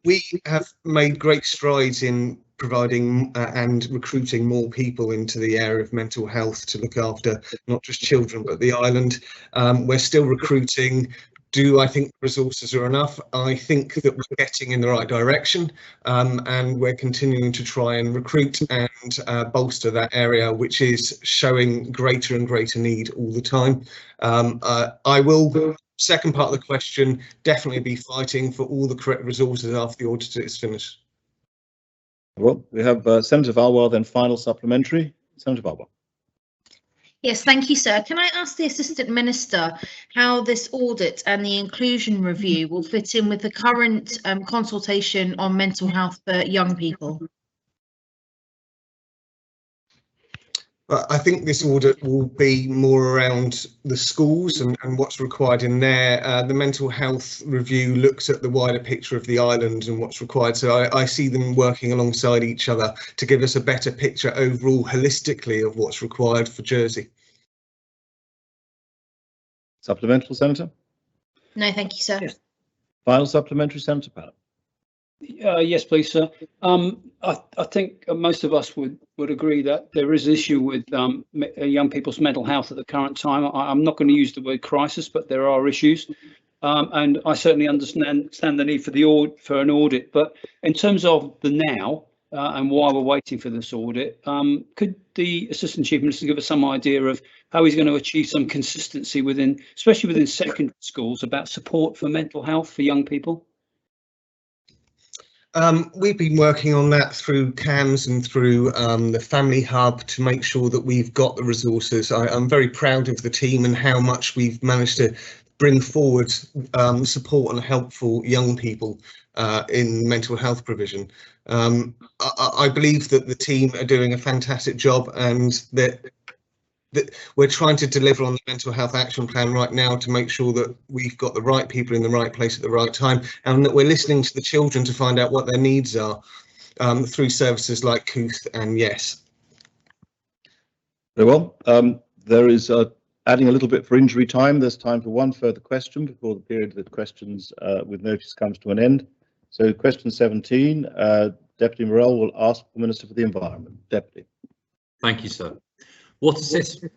We have made great strides in providing and recruiting more people into the area of mental health to look after not just children, but the island. We're still recruiting. Do I think resources are enough? I think that we're getting in the right direction, and we're continuing to try and recruit and bolster that area, which is showing greater and greater need all the time. I will, second part of the question, definitely be fighting for all the correct resources after the audit is finished. Well, we have Senator Valwar, then final supplementary. Senator Valwar. Yes, thank you, sir. Can I ask the Assistant Minister how this audit and the inclusion review will fit in with the current consultation on mental health for young people? I think this audit will be more around the schools and what's required in there. The mental health review looks at the wider picture of the island and what's required. So I see them working alongside each other to give us a better picture overall holistically of what's required for Jersey. Supplemental, Senator? No, thank you, sir. Yes. Final supplementary, Senator Pallett. Yes, please, sir. I think most of us would agree that there is an issue with young people's mental health at the current time. I'm not going to use the word crisis, but there are issues, and I certainly understand the need for an audit. But in terms of the now and why we're waiting for this audit, could the Assistant Chief Minister give us some idea of how he's going to achieve some consistency within, especially within secondary schools, about support for mental health for young people? We've been working on that through CAMS and through the Family Hub to make sure that we've got the resources. I'm very proud of the team and how much we've managed to bring forward support and helpful young people in mental health provision. I believe that the team are doing a fantastic job and that we're trying to deliver on the mental health action plan right now to make sure that we've got the right people in the right place at the right time and that we're listening to the children to find out what their needs are through services like Kooth and Yes. Very well. There is adding a little bit for injury time. There's time for one further question before the period that questions with notice comes to an end. So question 17, Deputy Morell will ask the Minister for the Environment. Deputy. Thank you, sir. What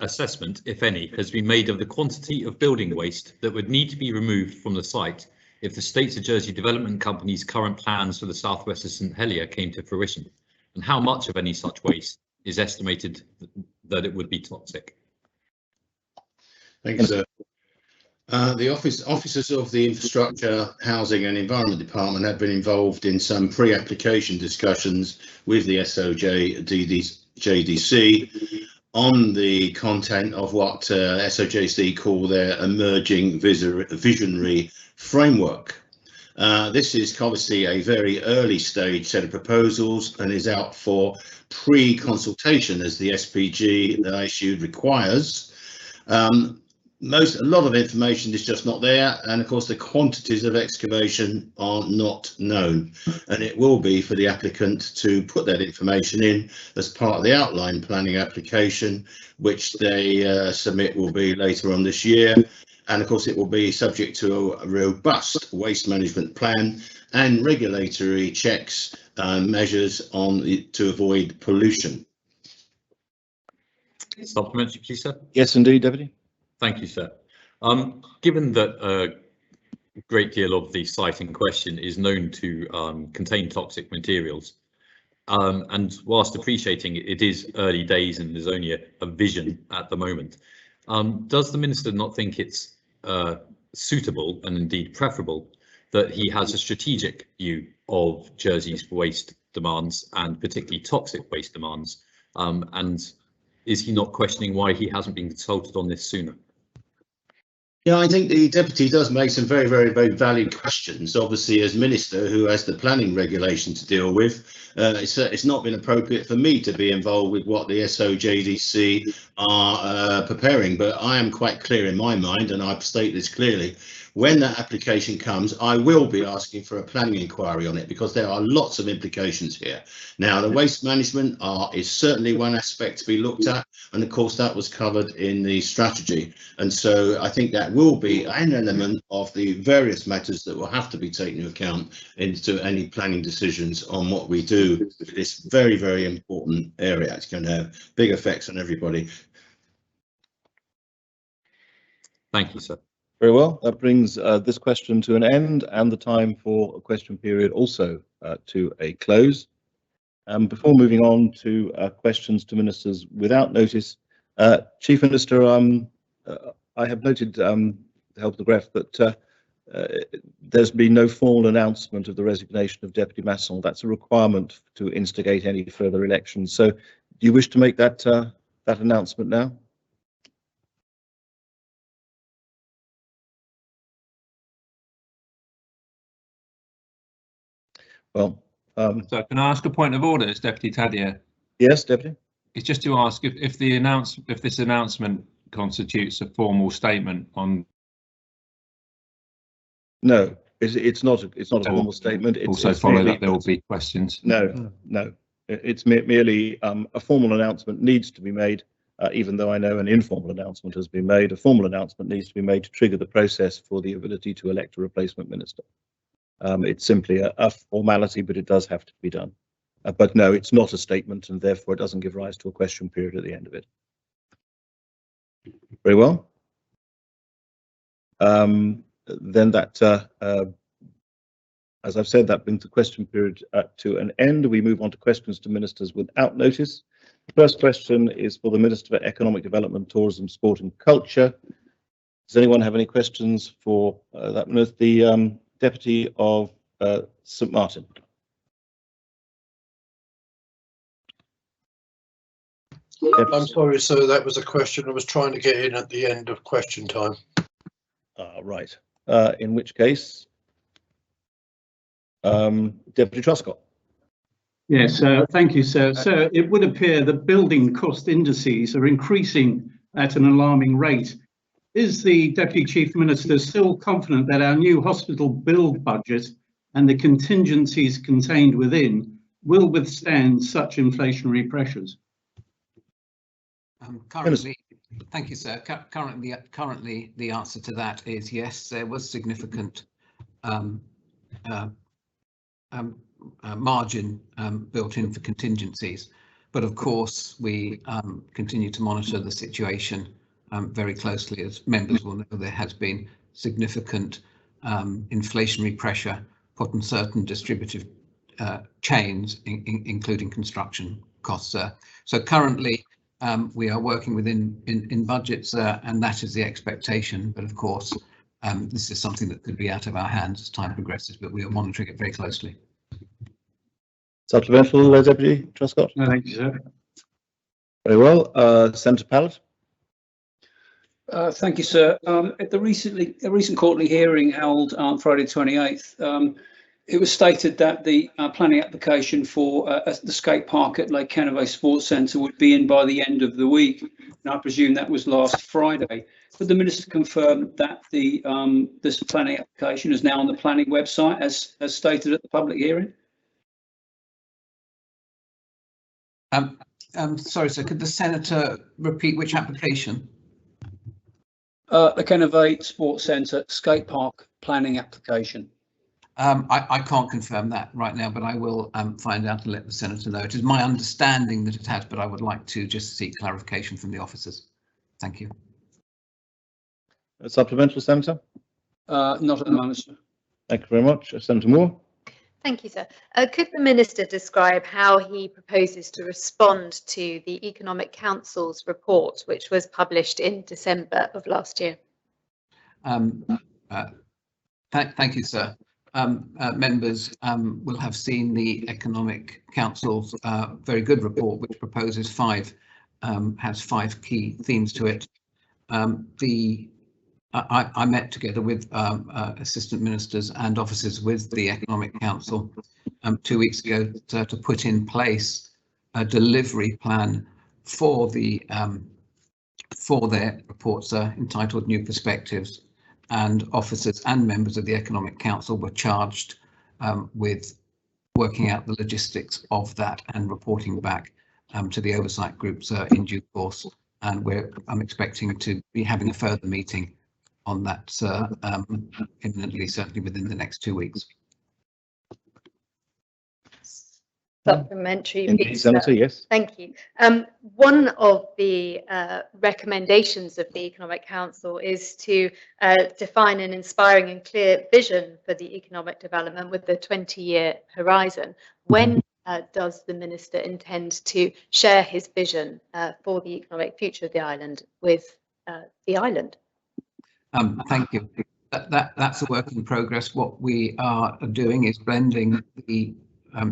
assessment, if any, has been made of the quantity of building waste that would need to be removed from the site if the State of Jersey Development Company's current plans for the southwest of St Helier came to fruition? And how much of any such waste is estimated that it would be toxic? Thank you, sir. The officers of the Infrastructure, Housing and Environment Department have been involved in some pre-application discussions with the SOJDC on the content of what SOJC call their emerging visionary framework. This is obviously a very early stage set of proposals and is out for pre-consultation as the SPG that I issued requires. A lot of information is just not there, and of course the quantities of excavation are not known, and it will be for the applicant to put that information in as part of the outline planning application, which they submit will be later on this year, and of course it will be subject to a robust waste management plan and regulatory checks and measures to avoid pollution. Supplementary, please, sir. Yes, indeed, Deputy. Thank you, sir. Given that a great deal of the site in question is known to contain toxic materials, and whilst appreciating it is early days and there's only a vision at the moment, does the Minister not think it's suitable and indeed preferable that he has a strategic view of Jersey's waste demands and particularly toxic waste demands? And is he not questioning why he hasn't been consulted on this sooner? Yeah, I think the Deputy does make some very, very, very valid questions. Obviously, as Minister who has the planning regulation to deal with, it's not been appropriate for me to be involved with what the SOJDC are preparing, but I am quite clear in my mind, and I've stated this clearly, when that application comes, I will be asking for a planning inquiry on it because there are lots of implications here. Now, the waste management is certainly one aspect to be looked at, and of course that was covered in the strategy. And so I think that will be an element of the various matters that will have to be taken into account into any planning decisions on what we do with this very, very important area. It's going to have big effects on everybody. Thank you, sir. Very well. That brings this question to an end and the time for a question period also to a close. Before moving on to questions to ministers without notice, Chief Minister, I have noted, to help the graph, that there's been no formal announcement of the resignation of Deputy Masson. That's a requirement to instigate any further elections. So do you wish to make that that announcement now? Well, so can I ask a point of order, Deputy Taddier? Yes, Deputy. It's just to ask if this announcement constitutes a formal statement on. No, it's not a formal statement. It's Also it's follow merely, that there will be questions. No. It's merely a formal announcement needs to be made, even though I know an informal announcement has been made. A formal announcement needs to be made to trigger the process for the ability to elect a replacement minister. It's simply a formality, but it does have to be done. But no, it's not a statement, and therefore it doesn't give rise to a question period at the end of it. Very well. Then that, as I've said, that brings the question period to an end. We move on to questions to ministers without notice. The first question is for the Minister for Economic Development, Tourism, Sport and Culture. Does anyone have any questions for that minister, the Deputy of St Martin? I'm sorry, sir, that was a question I was trying to get in at the end of question time. Right. In which case, Deputy Truscott. Yes, thank you, sir. So it would appear that building cost indices are increasing at an alarming rate. Is the Deputy Chief Minister still confident that our new hospital build budget and the contingencies contained within will withstand such inflationary pressures? Currently, thank you, sir. Currently, the answer to that is yes. There was significant margin built in for contingencies, but of course we continue to monitor the situation very closely. As members will know, there has been significant inflationary pressure put on certain distributive chains, including construction costs. So currently, we are working within budgets, and that is the expectation. But of course, this is something that could be out of our hands as time progresses, but we are monitoring it very closely. Supplemental, Deputy Truscott. No, thank you, sir. Very well. Senator Pallett. Thank you, sir. At the recent quarterly hearing held on Friday 28th, it was stated that the planning application for the skate park at Lake Kennevay Sports Centre would be in by the end of the week, and I presume that was last Friday. Could the Minister confirm that this planning application is now on the planning website as stated at the public hearing? Sorry, sir, could the Senator repeat which application? The Kennevay Sports Centre skate park planning application. I can't confirm that right now, but I will find out and let the Senator know. It is my understanding that it has, but I would like to just seek clarification from the officers. Thank you. A supplemental, Senator? Not at the moment, sir. Thank you very much. Senator Moore. Thank you, sir. Could the Minister describe how he proposes to respond to the Economic Council's report, which was published in December of last year? Thank you, sir. Members will have seen the Economic Council's very good report, which has five key themes to it. I met together with assistant ministers and officers with the Economic Council 2 weeks ago to put in place a delivery plan for their reports entitled New Perspectives, and officers and members of the Economic Council were charged with working out the logistics of that and reporting back to the oversight groups in due course. And I'm expecting to be having a further meeting on that imminently, certainly within the next 2 weeks. Supplementary, Indeed, please, Senator, yes. Thank you. One of the recommendations of the Economic Council is to define an inspiring and clear vision for the economic development with the 20-year horizon. When does the Minister intend to share his vision for the economic future of the island with the island? Thank you. That's a work in progress. What we are doing is blending the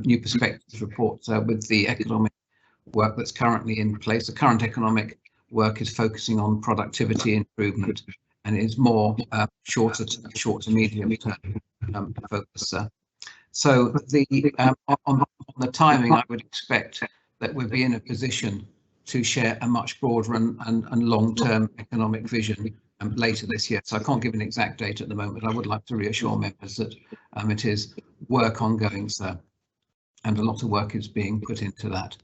New Perspectives reports with the economic work that's currently in place. The current economic work is focusing on productivity improvement and is more short to medium term focus. So on the timing, I would expect that we'll be in a position to share a much broader and long-term economic vision later this year. So I can't give an exact date at the moment. I would like to reassure members that it is work ongoing, sir, and a lot of work is being put into that.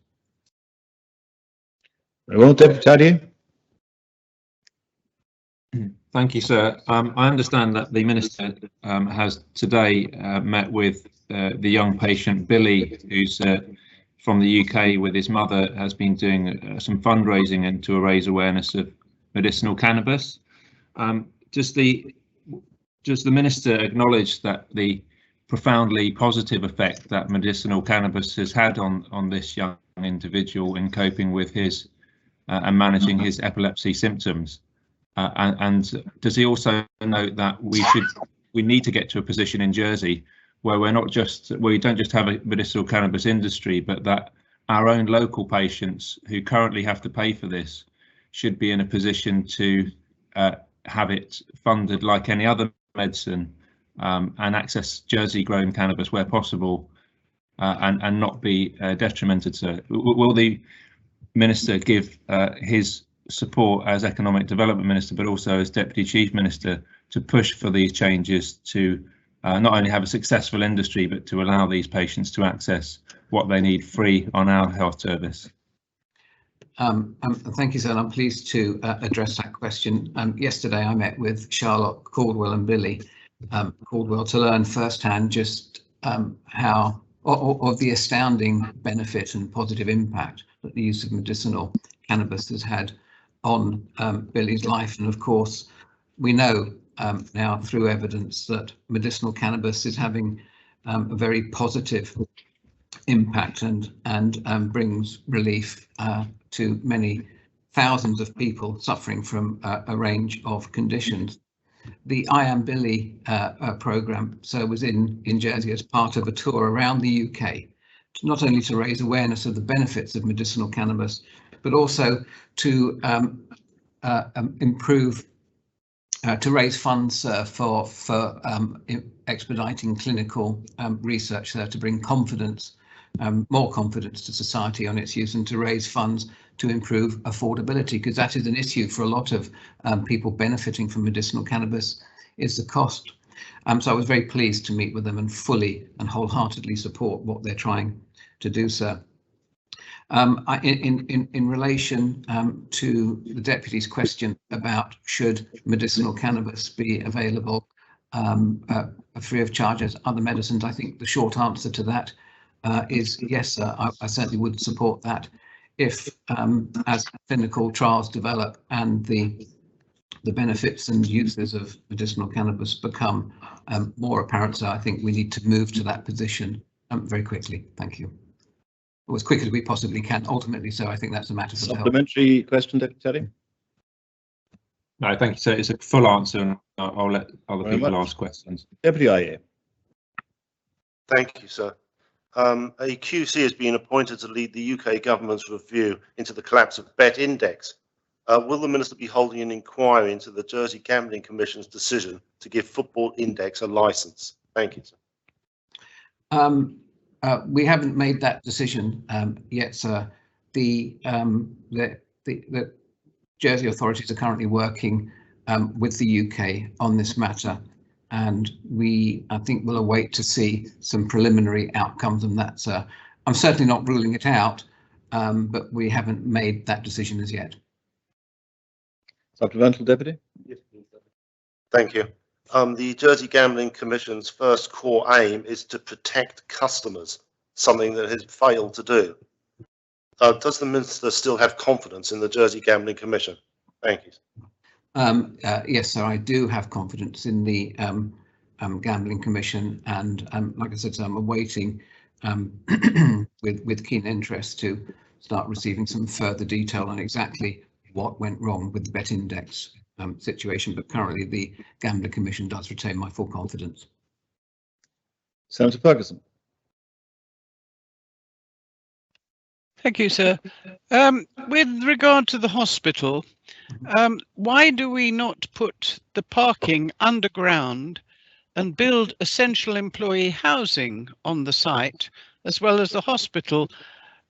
Very well, Deputy Tadier. Thank you, sir. I understand that the Minister has today met with the young patient Billy, who's from the UK with his mother, has been doing some fundraising and to raise awareness of medicinal cannabis. Does the Minister acknowledge that the profoundly positive effect that medicinal cannabis has had on this young individual in coping with his and managing his epilepsy symptoms? And does he also note that we need to get to a position in Jersey where we don't just have a medicinal cannabis industry, but that our own local patients who currently have to pay for this should be in a position to have it funded like any other medicine and access Jersey grown cannabis where possible and not be detrimented. So will the Minister give his support as Economic Development Minister, but also as Deputy Chief Minister, to push for these changes to not only have a successful industry, but to allow these patients to access what they need free on our health service? Thank you, sir. And I'm pleased to address that question. Yesterday, I met with Charlotte Caldwell and Billy Caldwell to learn firsthand just how of the astounding benefit and positive impact that the use of medicinal cannabis has had on Billy's life. And of course, we know now through evidence that medicinal cannabis is having a very positive impact and brings relief to many thousands of people suffering from a range of conditions. The I Am Billy programme was in Jersey as part of a tour around the UK, not only to raise awareness of the benefits of medicinal cannabis, but also to to raise funds for expediting clinical research there, to bring confidence, more confidence to society on its use, and to raise funds to improve affordability, because that is an issue for a lot of people benefiting from medicinal cannabis, is the cost. So I was very pleased to meet with them and fully and wholeheartedly support what they're trying to do, sir. In relation to the Deputy's question about should medicinal cannabis be available free of charge as other medicines, I think the short answer to that is yes, sir. I certainly would support that. If as clinical trials develop and the benefits and uses of medicinal cannabis become more apparent, so I think we need to move to that position very quickly. Thank you. Or as quick as we possibly can, ultimately. So I think that's a matter for the health. Supplementary question, Deputy Taddy? No, thank you, sir. It's a full answer, and I'll let other people ask questions. Deputy Ayer. Thank you, sir. A QC has been appointed to lead the UK government's review into the collapse of Bet Index. Will the Minister be holding an inquiry into the Jersey Gambling Commission's decision to give Football Index a licence? Thank you, sir. We haven't made that decision yet, sir. The Jersey authorities are currently working with the UK on this matter, and I think we'll await to see some preliminary outcomes on that, sir. I'm certainly not ruling it out, but we haven't made that decision as yet. Supplemental, Deputy? Yes, please. Thank you. The Jersey Gambling Commission's first core aim is to protect customers, something that has failed to do. Does the Minister still have confidence in the Jersey Gambling Commission? Thank you. Yes, sir, I do have confidence in the Gambling Commission, and like I said, so I'm awaiting with keen interest to start receiving some further detail on exactly what went wrong with the Bet Index situation, but currently the Gambling Commission does retain my full confidence. Senator Ferguson. Thank you, sir. With regard to the hospital, why do we not put the parking underground and build essential employee housing on the site, as well as the hospital,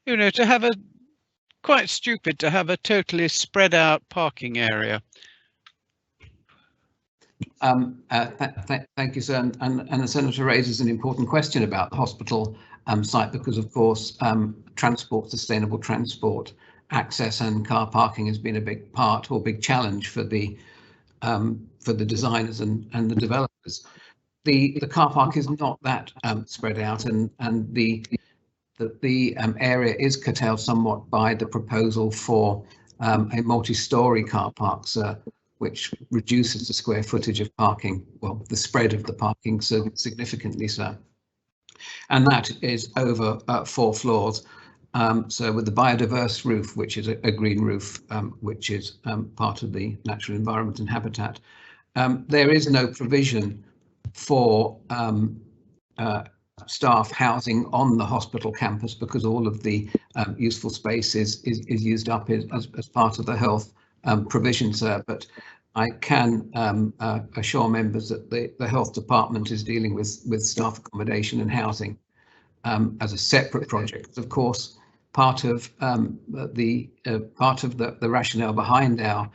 you know, to have a quite stupid to have a totally spread out parking area. Thank you, sir. And the Senator raises an important question about the hospital site, because of course transport, sustainable transport, access and car parking has been a big part or big challenge for the designers and the developers. The car park is not that spread out, and the area is curtailed somewhat by the proposal for a multi-storey car park, sir, which reduces the square footage of parking, well, the spread of the parking so significantly, sir. And that is over 4 floors. So with the biodiverse roof, which is a green roof, which is part of the natural environment and habitat, there is no provision for staff housing on the hospital campus, because all of the useful space is used up as part of the health provisions there. But I can assure members that the health department is dealing with staff accommodation and housing as a separate project. Of course, part of the rationale behind our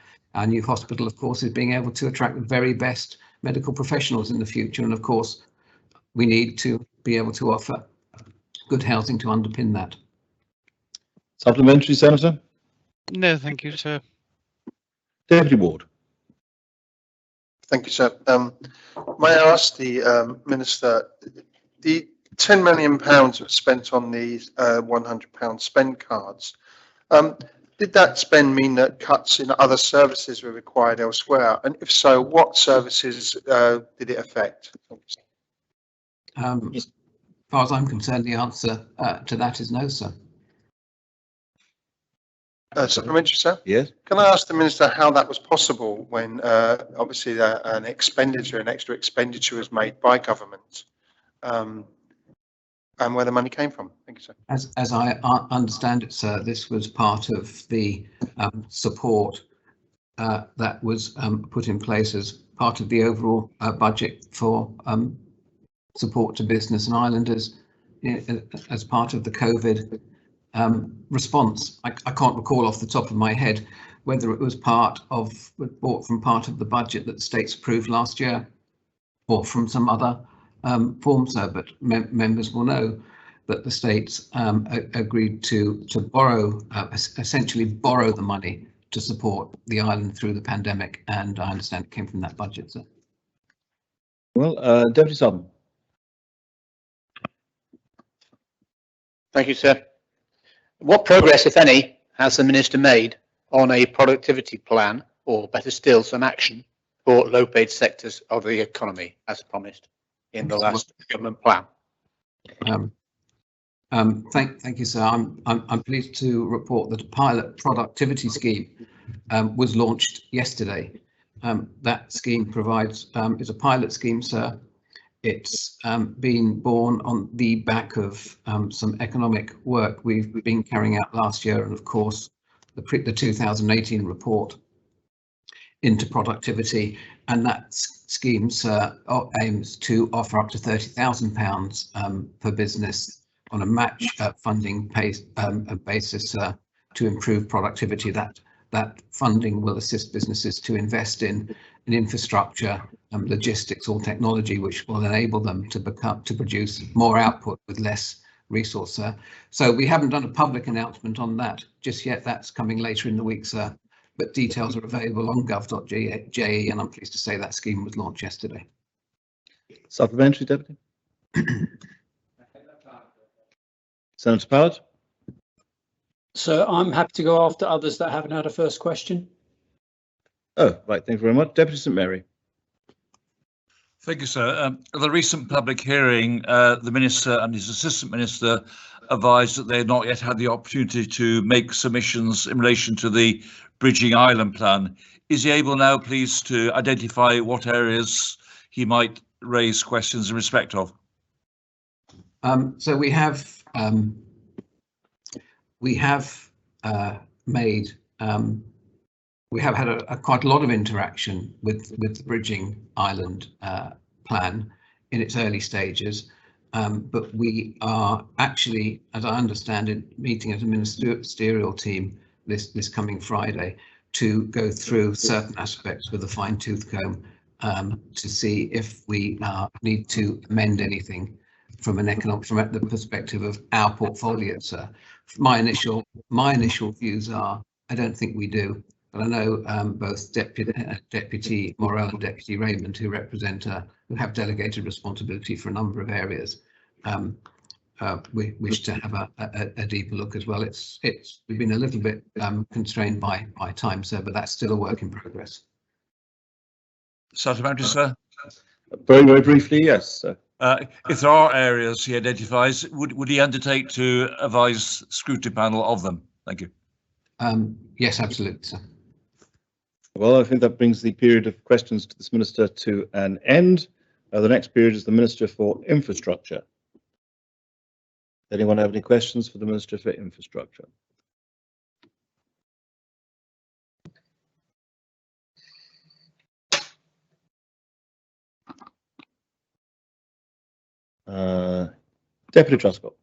new hospital, of course, is being able to attract the very best medical professionals in the future. And of course, we need to be able to offer good housing to underpin that. Supplementary, Senator? No, thank you, sir. Deputy Ward. Thank you, sir. May I ask the Minister, the £10 million spent on these £100 spend cards, did that spend mean that cuts in other services were required elsewhere? And if so, what services did it affect? As far as I'm concerned, the answer to that is no, sir. Supplementary, sir? Yes. Can I ask the Minister how that was possible when obviously an extra expenditure was made by government, and where the money came from? Thank you, sir. As I understand it, sir, this was part of the support that was put in place as part of the overall budget for support to business and islanders as part of the COVID response. I can't recall off the top of my head whether it was bought from part of the budget that the states approved last year or from some other form, sir, but members will know that the states agreed to borrow, essentially borrow the money to support the island through the pandemic, and I understand it came from that budget, sir. Well, Deputy Sutton. Thank you, sir. What progress, if any, has the Minister made on a productivity plan, or better still, some action for low-paid sectors of the economy, as promised in the last government plan? Thank you, sir. I'm pleased to report that a pilot productivity scheme was launched yesterday. That scheme provides is a pilot scheme, sir. It's been born on the back of some economic work we've been carrying out last year, and of course the 2018 report into productivity, and that scheme, sir, aims to offer up to £30,000 per business on a match funding basis to improve productivity. That funding will assist businesses to invest in infrastructure, logistics or technology, which will enable them to produce more output with less resource, sir. So we haven't done a public announcement on that just yet. That's coming later in the week, sir. But details are available on gov.je, and I'm pleased to say that scheme was launched yesterday. Supplementary, Deputy. Senator Powers. So I'm happy to go after others that haven't had a first question. Oh, right. Thank you very much. Deputy St Mary. Thank you, sir. At the recent public hearing, the Minister and his Assistant Minister advised that they had not yet had the opportunity to make submissions in relation to the Bridging Island Plan. Is he able now, please, to identify what areas he might raise questions in respect of? So we have had quite a lot of interaction with the Bridging Island plan, in its early stages. But we are actually, as I understand it, meeting as a ministerial team this coming Friday to go through certain aspects with a fine-tooth comb to see if we need to amend anything from the perspective of our portfolio, sir. My initial views are I don't think we do, but I know both Deputy Morell and Deputy Raymond, who represent who have delegated responsibility for a number of areas, we wish to have a deeper look as well. We've been a little bit constrained by time, sir, but that's still a work in progress. Supplementary, sir. Very, very briefly, yes, sir. If there are areas he identifies, would he undertake to advise scrutiny panel of them? Thank you. Yes, absolutely, sir. Well, I think that brings the period of questions to this minister to an end. The next period is the Minister for Infrastructure. Anyone have any questions for the Minister for Infrastructure? Deputy Truscott.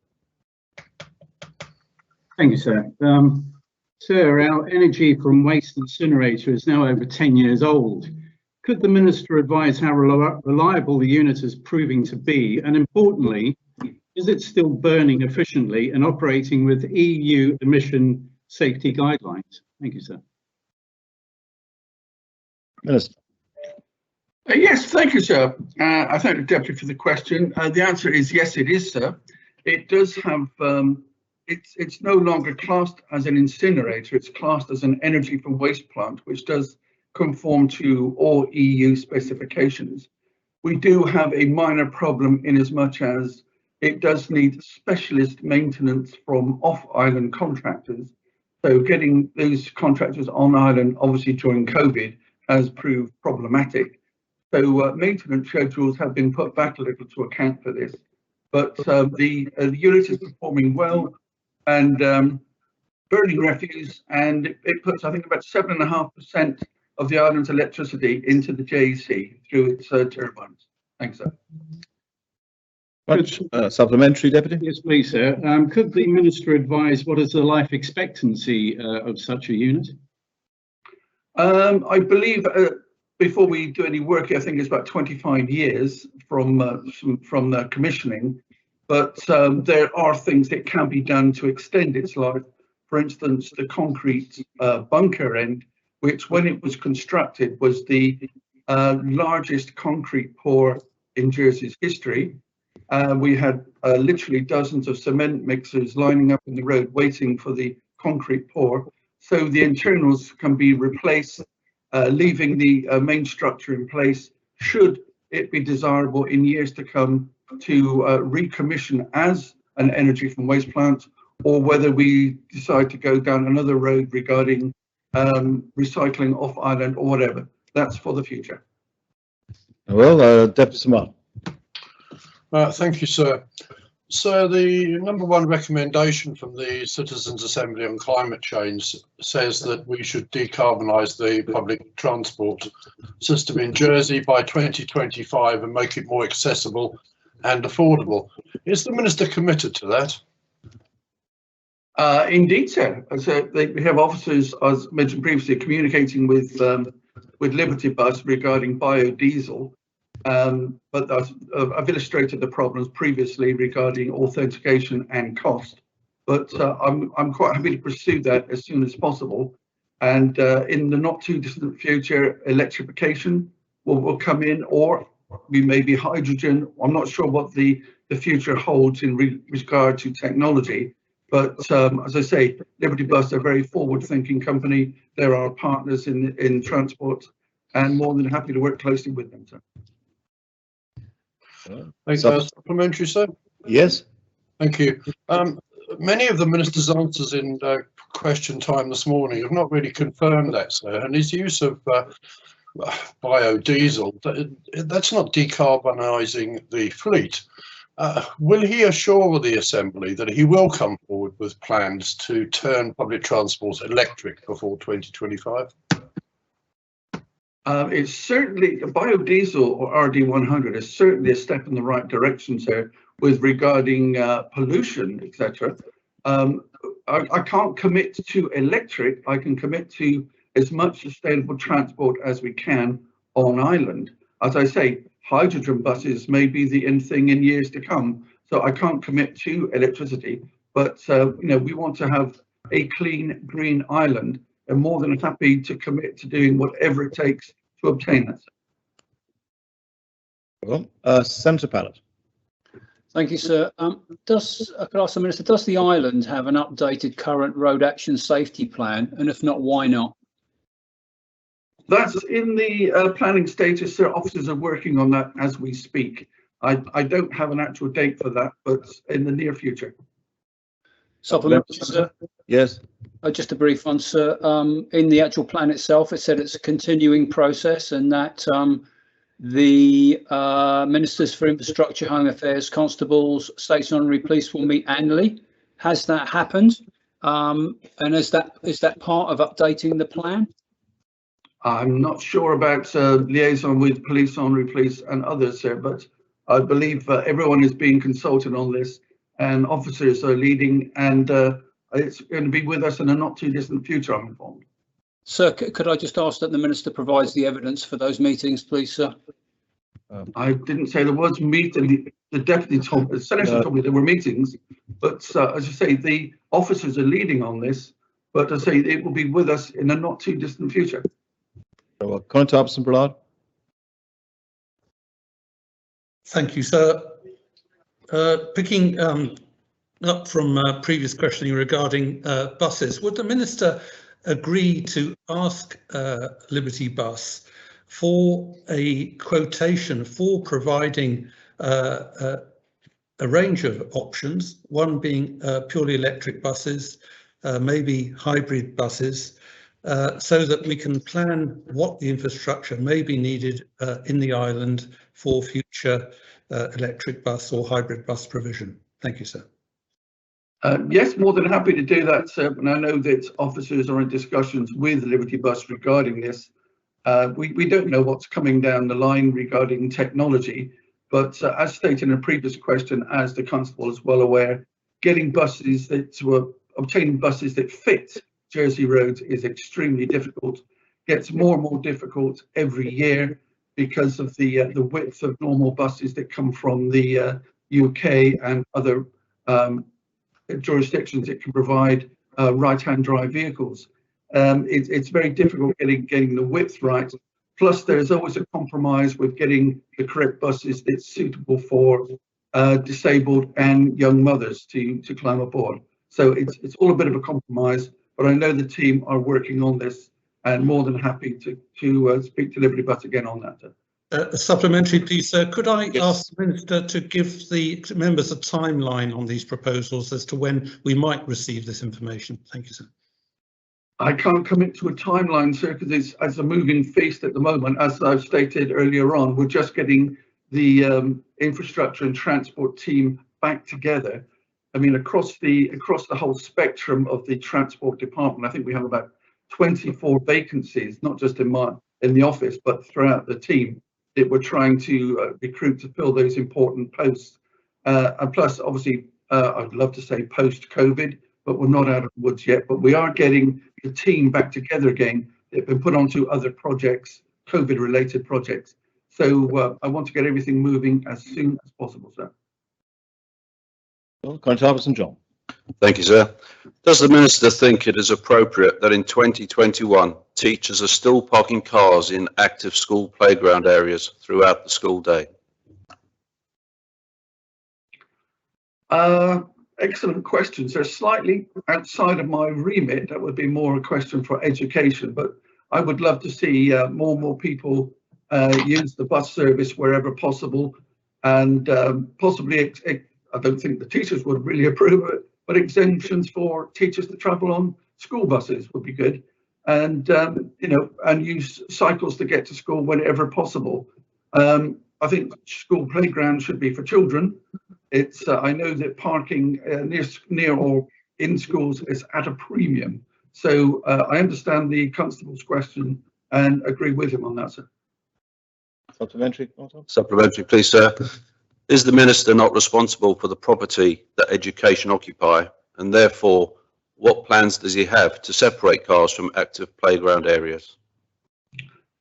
Thank you, sir. Sir, our energy from waste incinerator is now over 10 years old. Could the Minister advise how reliable the unit is proving to be? And importantly, is it still burning efficiently and operating with EU emission safety guidelines? Thank you, sir. Minister. Yes, thank you, sir. I thank the Deputy for the question. The answer is yes, it is, sir. It does have, it's no longer classed as an incinerator, it's classed as an energy from waste plant, which does conform to all EU specifications. We do have a minor problem in as much as it does need specialist maintenance from off-island contractors. So getting those contractors on island, obviously during COVID, has proved problematic. So maintenance schedules have been put back a little to account for this. But the unit is performing well and burning refuse, and it puts, I think, about 7.5% of the island's electricity into the JEC through its turbines. Thanks, sir. Much supplementary, Deputy? Yes, please, sir. Could the Minister advise what is the life expectancy of such a unit? I believe before we do any work, I think it's about 25 years from the commissioning, but there are things that can be done to extend its life. For instance, the concrete bunker end, which when it was constructed was the largest concrete pour in Jersey's history. We had literally dozens of cement mixers lining up in the road waiting for the concrete pour. So the internals can be replaced, leaving the main structure in place should it be desirable in years to come to recommission as an energy from waste plant, or whether we decide to go down another road regarding recycling off island or whatever. That's for the future. Well, Deputy Samar. Thank you, sir. So the #1 recommendation from the Citizens' Assembly on climate change says that we should decarbonise the public transport system in Jersey by 2025 and make it more accessible and affordable. Is the Minister committed to that? Indeed, sir. So we have officers, as mentioned previously, communicating with Liberty Bus regarding biodiesel. But I've illustrated the problems previously regarding authentication and cost. But I'm quite happy to pursue that as soon as possible. And in the not too distant future, electrification will come in, or we may be hydrogen. I'm not sure what the future holds in regard to technology. But as I say, Liberty Bus are a very forward-thinking company. They're our partners in transport, and more than happy to work closely with them, sir. Thanks, supplementary, sir. Yes. Thank you. Many of the Minister's answers in question time this morning have not really confirmed that, sir. And his use of biodiesel, that's not decarbonising the fleet. Will he assure the Assembly that he will come forward with plans to turn public transport electric before 2025? It's certainly biodiesel or RD100 is certainly a step in the right direction, sir, with regarding pollution, etc. I can't commit to electric. I can commit to as much sustainable transport as we can on island. As I say, hydrogen buses may be the in thing in years to come. So I can't commit to electricity, but we want to have a clean, green island, and more than happy to commit to doing whatever it takes to obtain that. Well, Senator Pallett. Thank you, sir. Could I ask the Minister, does the island have an updated current road action safety plan? And if not, why not? That's in the planning status, sir. Officers are working on that as we speak. I don't have an actual date for that, but in the near future. Supplementary, sir? Yes. Just a brief one, sir. In the actual plan itself, it said it's a continuing process and that the Ministers for Infrastructure, Home Affairs, Constables, States and Honorary Police will meet annually. Has that happened? And is that part of updating the plan? I'm not sure about liaison with police, honorary police and others, sir, but I believe everyone is being consulted on this and officers are leading, and it's going to be with us in a not too distant future, I'm informed. Sir, could I just ask that the Minister provides the evidence for those meetings, please, sir? I didn't say there was meeting. The deputy told, the senator told me there were meetings, but as I say, the officers are leading on this, but as I say, it will be with us in a not too distant future. Well, Conor Thompson-Brillard. Thank you, sir. Picking up from previous questioning regarding buses, would the Minister agree to ask Liberty Bus for a quotation for providing a range of options, one being purely electric buses, maybe hybrid buses, so that we can plan what the infrastructure may be needed in the island for future electric bus or hybrid bus provision? Thank you, sir. Yes, more than happy to do that, sir. And I know that officers are in discussions with Liberty Bus regarding this. We don't know what's coming down the line regarding technology, but as stated in a previous question, as the Constable is well aware, getting buses obtaining buses that fit Jersey roads is extremely difficult. Gets more and more difficult every year because of the width of normal buses that come from the UK and other jurisdictions that can provide right-hand drive vehicles. It's very difficult getting the width right. Plus, there's always a compromise with getting the correct buses that's suitable for disabled and young mothers to climb aboard. So it's all a bit of a compromise, but I know the team are working on this and more than happy to speak to Liberty Bus again on that. A supplementary, please, sir. Could I ask the Minister to give the members a timeline on these proposals as to when we might receive this information? Thank you, sir. I can't commit to a timeline, sir, because it's a moving feast at the moment. As I've stated earlier on, we're just getting the infrastructure and transport team back together. I mean, across the whole spectrum of the transport department, I think we have about 24 vacancies, not just in the office, but throughout the team that we're trying to recruit to fill those important posts. And plus, obviously, I'd love to say post-COVID, but we're not out of the woods yet. But we are getting the team back together again. They've been put onto other projects, COVID-related projects. So I want to get everything moving as soon as possible, sir. Well, Conor Thompson-John. Thank you, sir. Does the Minister think it is appropriate that in 2021 teachers are still parking cars in active school playground areas throughout the school day? Excellent question. So slightly outside of my remit, that would be more a question for education, but I would love to see more and more people use the bus service wherever possible, and possibly, I don't think the teachers would really approve of it, but exemptions for teachers to travel on school buses would be good, and and use cycles to get to school whenever possible. I think school playgrounds should be for children. It's I know that parking near or in schools is at a premium. So I understand the Constable's question and agree with him on that, sir. Supplementary. Supplementary, please, sir. Is the Minister not responsible for the property that education occupy, and therefore what plans does he have to separate cars from active playground areas?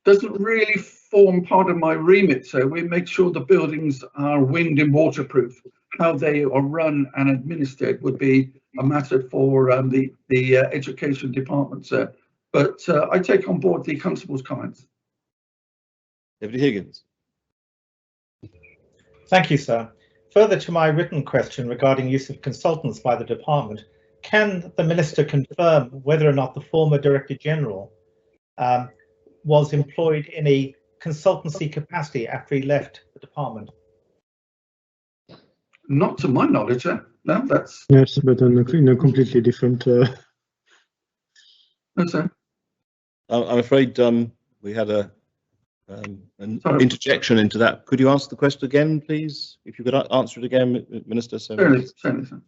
Doesn't really form part of my remit, so we make sure the buildings are wind and waterproof. How they are run and administered would be a matter for the education department, sir. But I take on board the Constable's comments. Deputy Higgins. Thank you, sir. Further to my written question regarding use of consultants by the department, can the Minister confirm whether or not the former Director General was employed in a consultancy capacity after he left the department? Not to my knowledge, sir. No, that's... Yes, but in a completely different... No, sir. I'm afraid we had an interjection into that. Could you answer the question again, please? If you could answer it again, Minister. Certainly, sir.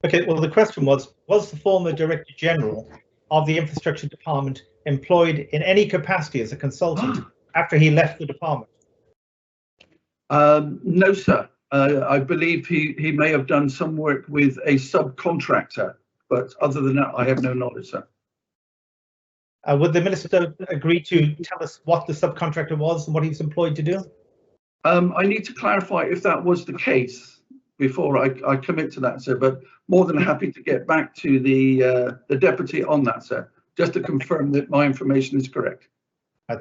Okay, well, the question was the former Director General of the Infrastructure Department employed in any capacity as a consultant after he left the department? No, sir. I believe he may have done some work with a subcontractor, but other than that, I have no knowledge, sir. Would the Minister agree to tell us what the subcontractor was and what he was employed to do? I need to clarify if that was the case before I commit to that, sir, but more than happy to get back to the deputy on that, sir, just to confirm that my information is correct.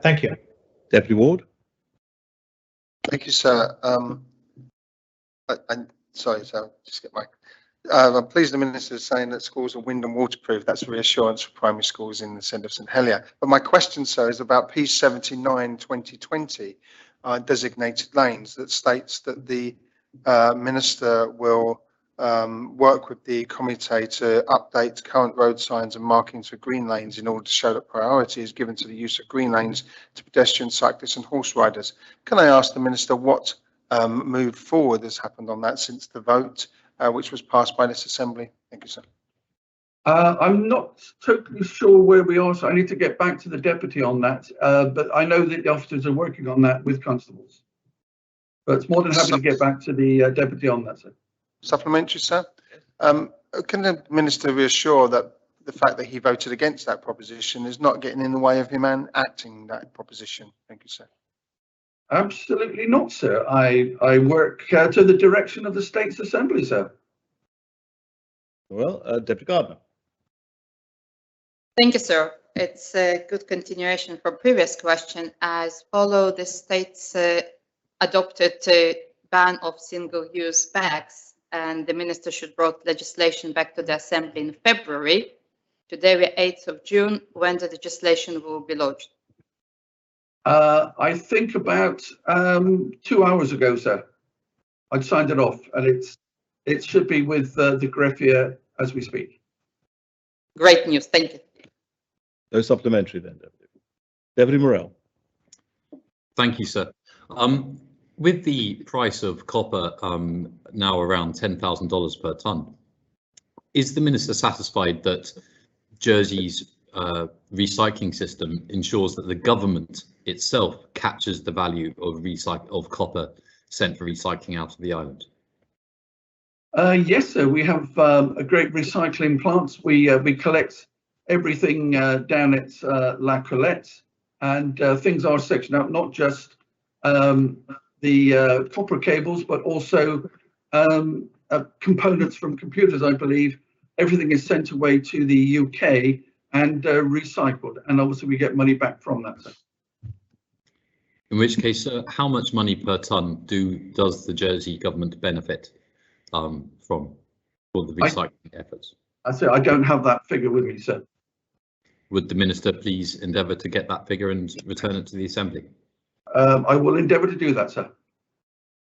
Thank you. Deputy Ward. Thank you, sir. I'm sorry, sir, just get my... I'm pleased the Minister is saying that schools are wind and waterproof. That's a reassurance for primary schools in the centre of St Helier. But my question, sir, is about P79 2020 designated lanes that states that the Minister will work with the committee to update current road signs and markings for green lanes in order to show that priority is given to the use of green lanes to pedestrians, cyclists and horse riders. Can I ask the Minister what move forward has happened on that since the vote which was passed by this Assembly? Thank you, sir. I'm not totally sure where we are, so I need to get back to the deputy on that. But I know that the officers are working on that with constables. But it's more than happy to get back to the deputy on that, sir. Supplementary, sir. Can the Minister reassure that the fact that he voted against that proposition is not getting in the way of him acting that proposition? Thank you, sir. Absolutely not, sir. I work to the direction of the State's Assembly, sir. Well, Deputy Gardner. Thank you, sir. It's a good continuation from previous question. As follow the state's adopted ban of single-use bags, and the Minister should brought legislation back to the Assembly in February. Today we're 8th of June, when the legislation will be lodged. I think about 2 hours ago, sir. I'd signed it off, and it should be with the greffier as we speak. Great news, thank you. No supplementary then, Deputy. Deputy Morell. Thank you, sir. With the price of copper now around $10,000 per tonne, is the Minister satisfied that Jersey's recycling system ensures that the government itself captures the value of copper sent for recycling out of the island? Yes, sir. We have a great recycling plant. We collect everything down at La Colette, and things are sectioned out, not just the copper cables, but also components from computers, I believe. Everything is sent away to the UK and recycled, and obviously we get money back from that, sir. In which case, how much money per tonne does the Jersey government benefit from for the recycling efforts? I say I don't have that figure with me, sir. Would the Minister please endeavour to get that figure and return it to the Assembly? I will endeavour to do that, sir.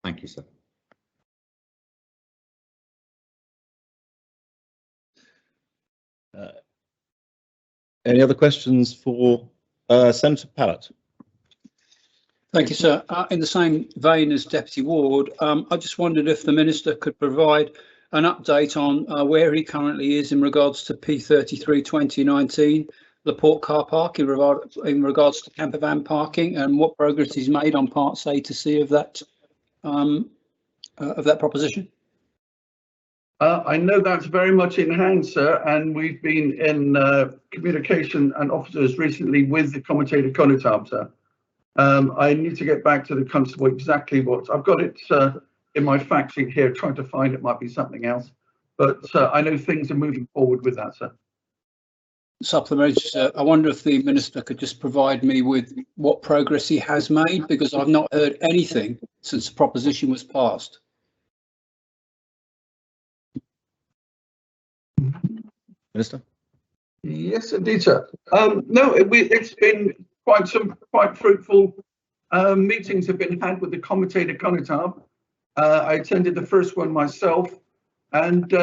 Thank you, sir. Any other questions for Senator Pallett? Thank you, sir. In the same vein as Deputy Ward, I just wondered if the Minister could provide an update on where he currently is in regards to P33 2019, the Port car park in regards to camper van parking, and what progress is made on parts A to C of that proposition? I know that's very much in hand, sir, and we've been in communication and officers recently with the Commutator Conotab, sir. I need to get back to the constable exactly what I've got it in my fact sheet here, trying to find it might be something else, but I know things are moving forward with that, sir. Supplementary, sir. I wonder if the Minister could just provide me with what progress he has made, because I've not heard anything since the proposition was passed. Minister? Yes, indeed, sir. No, it's been quite fruitful meetings have been had with the Commutator Conotab. I attended the first one myself, and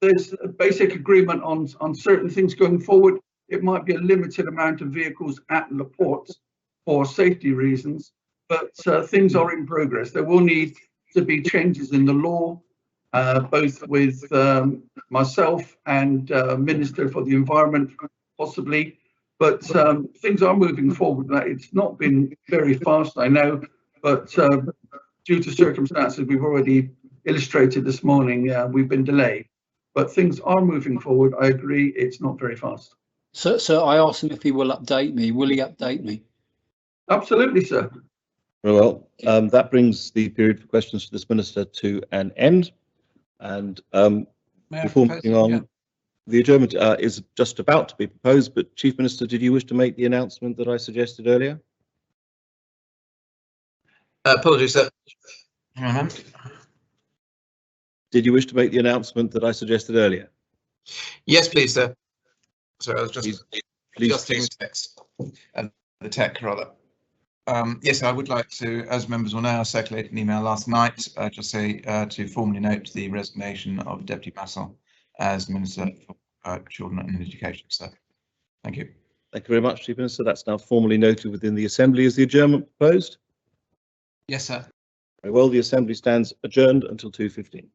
there's a basic agreement on certain things going forward. It might be a limited amount of vehicles at the ports for safety reasons, but things are in progress. There will need to be changes in the law, both with myself and Minister for the Environment, possibly, but things are moving forward. It's not been very fast, I know, but due to circumstances we've already illustrated this morning, we've been delayed. But things are moving forward. I agree, it's not very fast. So I asked him if he will update me. Will he update me? Absolutely, sir. Very well. That brings the period for questions to this Minister to an end. And before moving on, the adjournment is just about to be proposed, but Chief Minister, did you wish to make the announcement that I suggested earlier? Apologies, sir. Hang on a moment. Did you wish to make the announcement that I suggested earlier? Yes, please, sir. So I was just please. adjusting the text, the tech rather. Yes, I would like to, as members will know, I circulated an email last night to say to formally note the resignation of Deputy Massel as Minister for Children and Education. So, thank you. Thank you very much, Chief Minister. That's now formally noted within the Assembly. Is the adjournment proposed? Yes, sir. Very well, the Assembly stands adjourned until 2:15.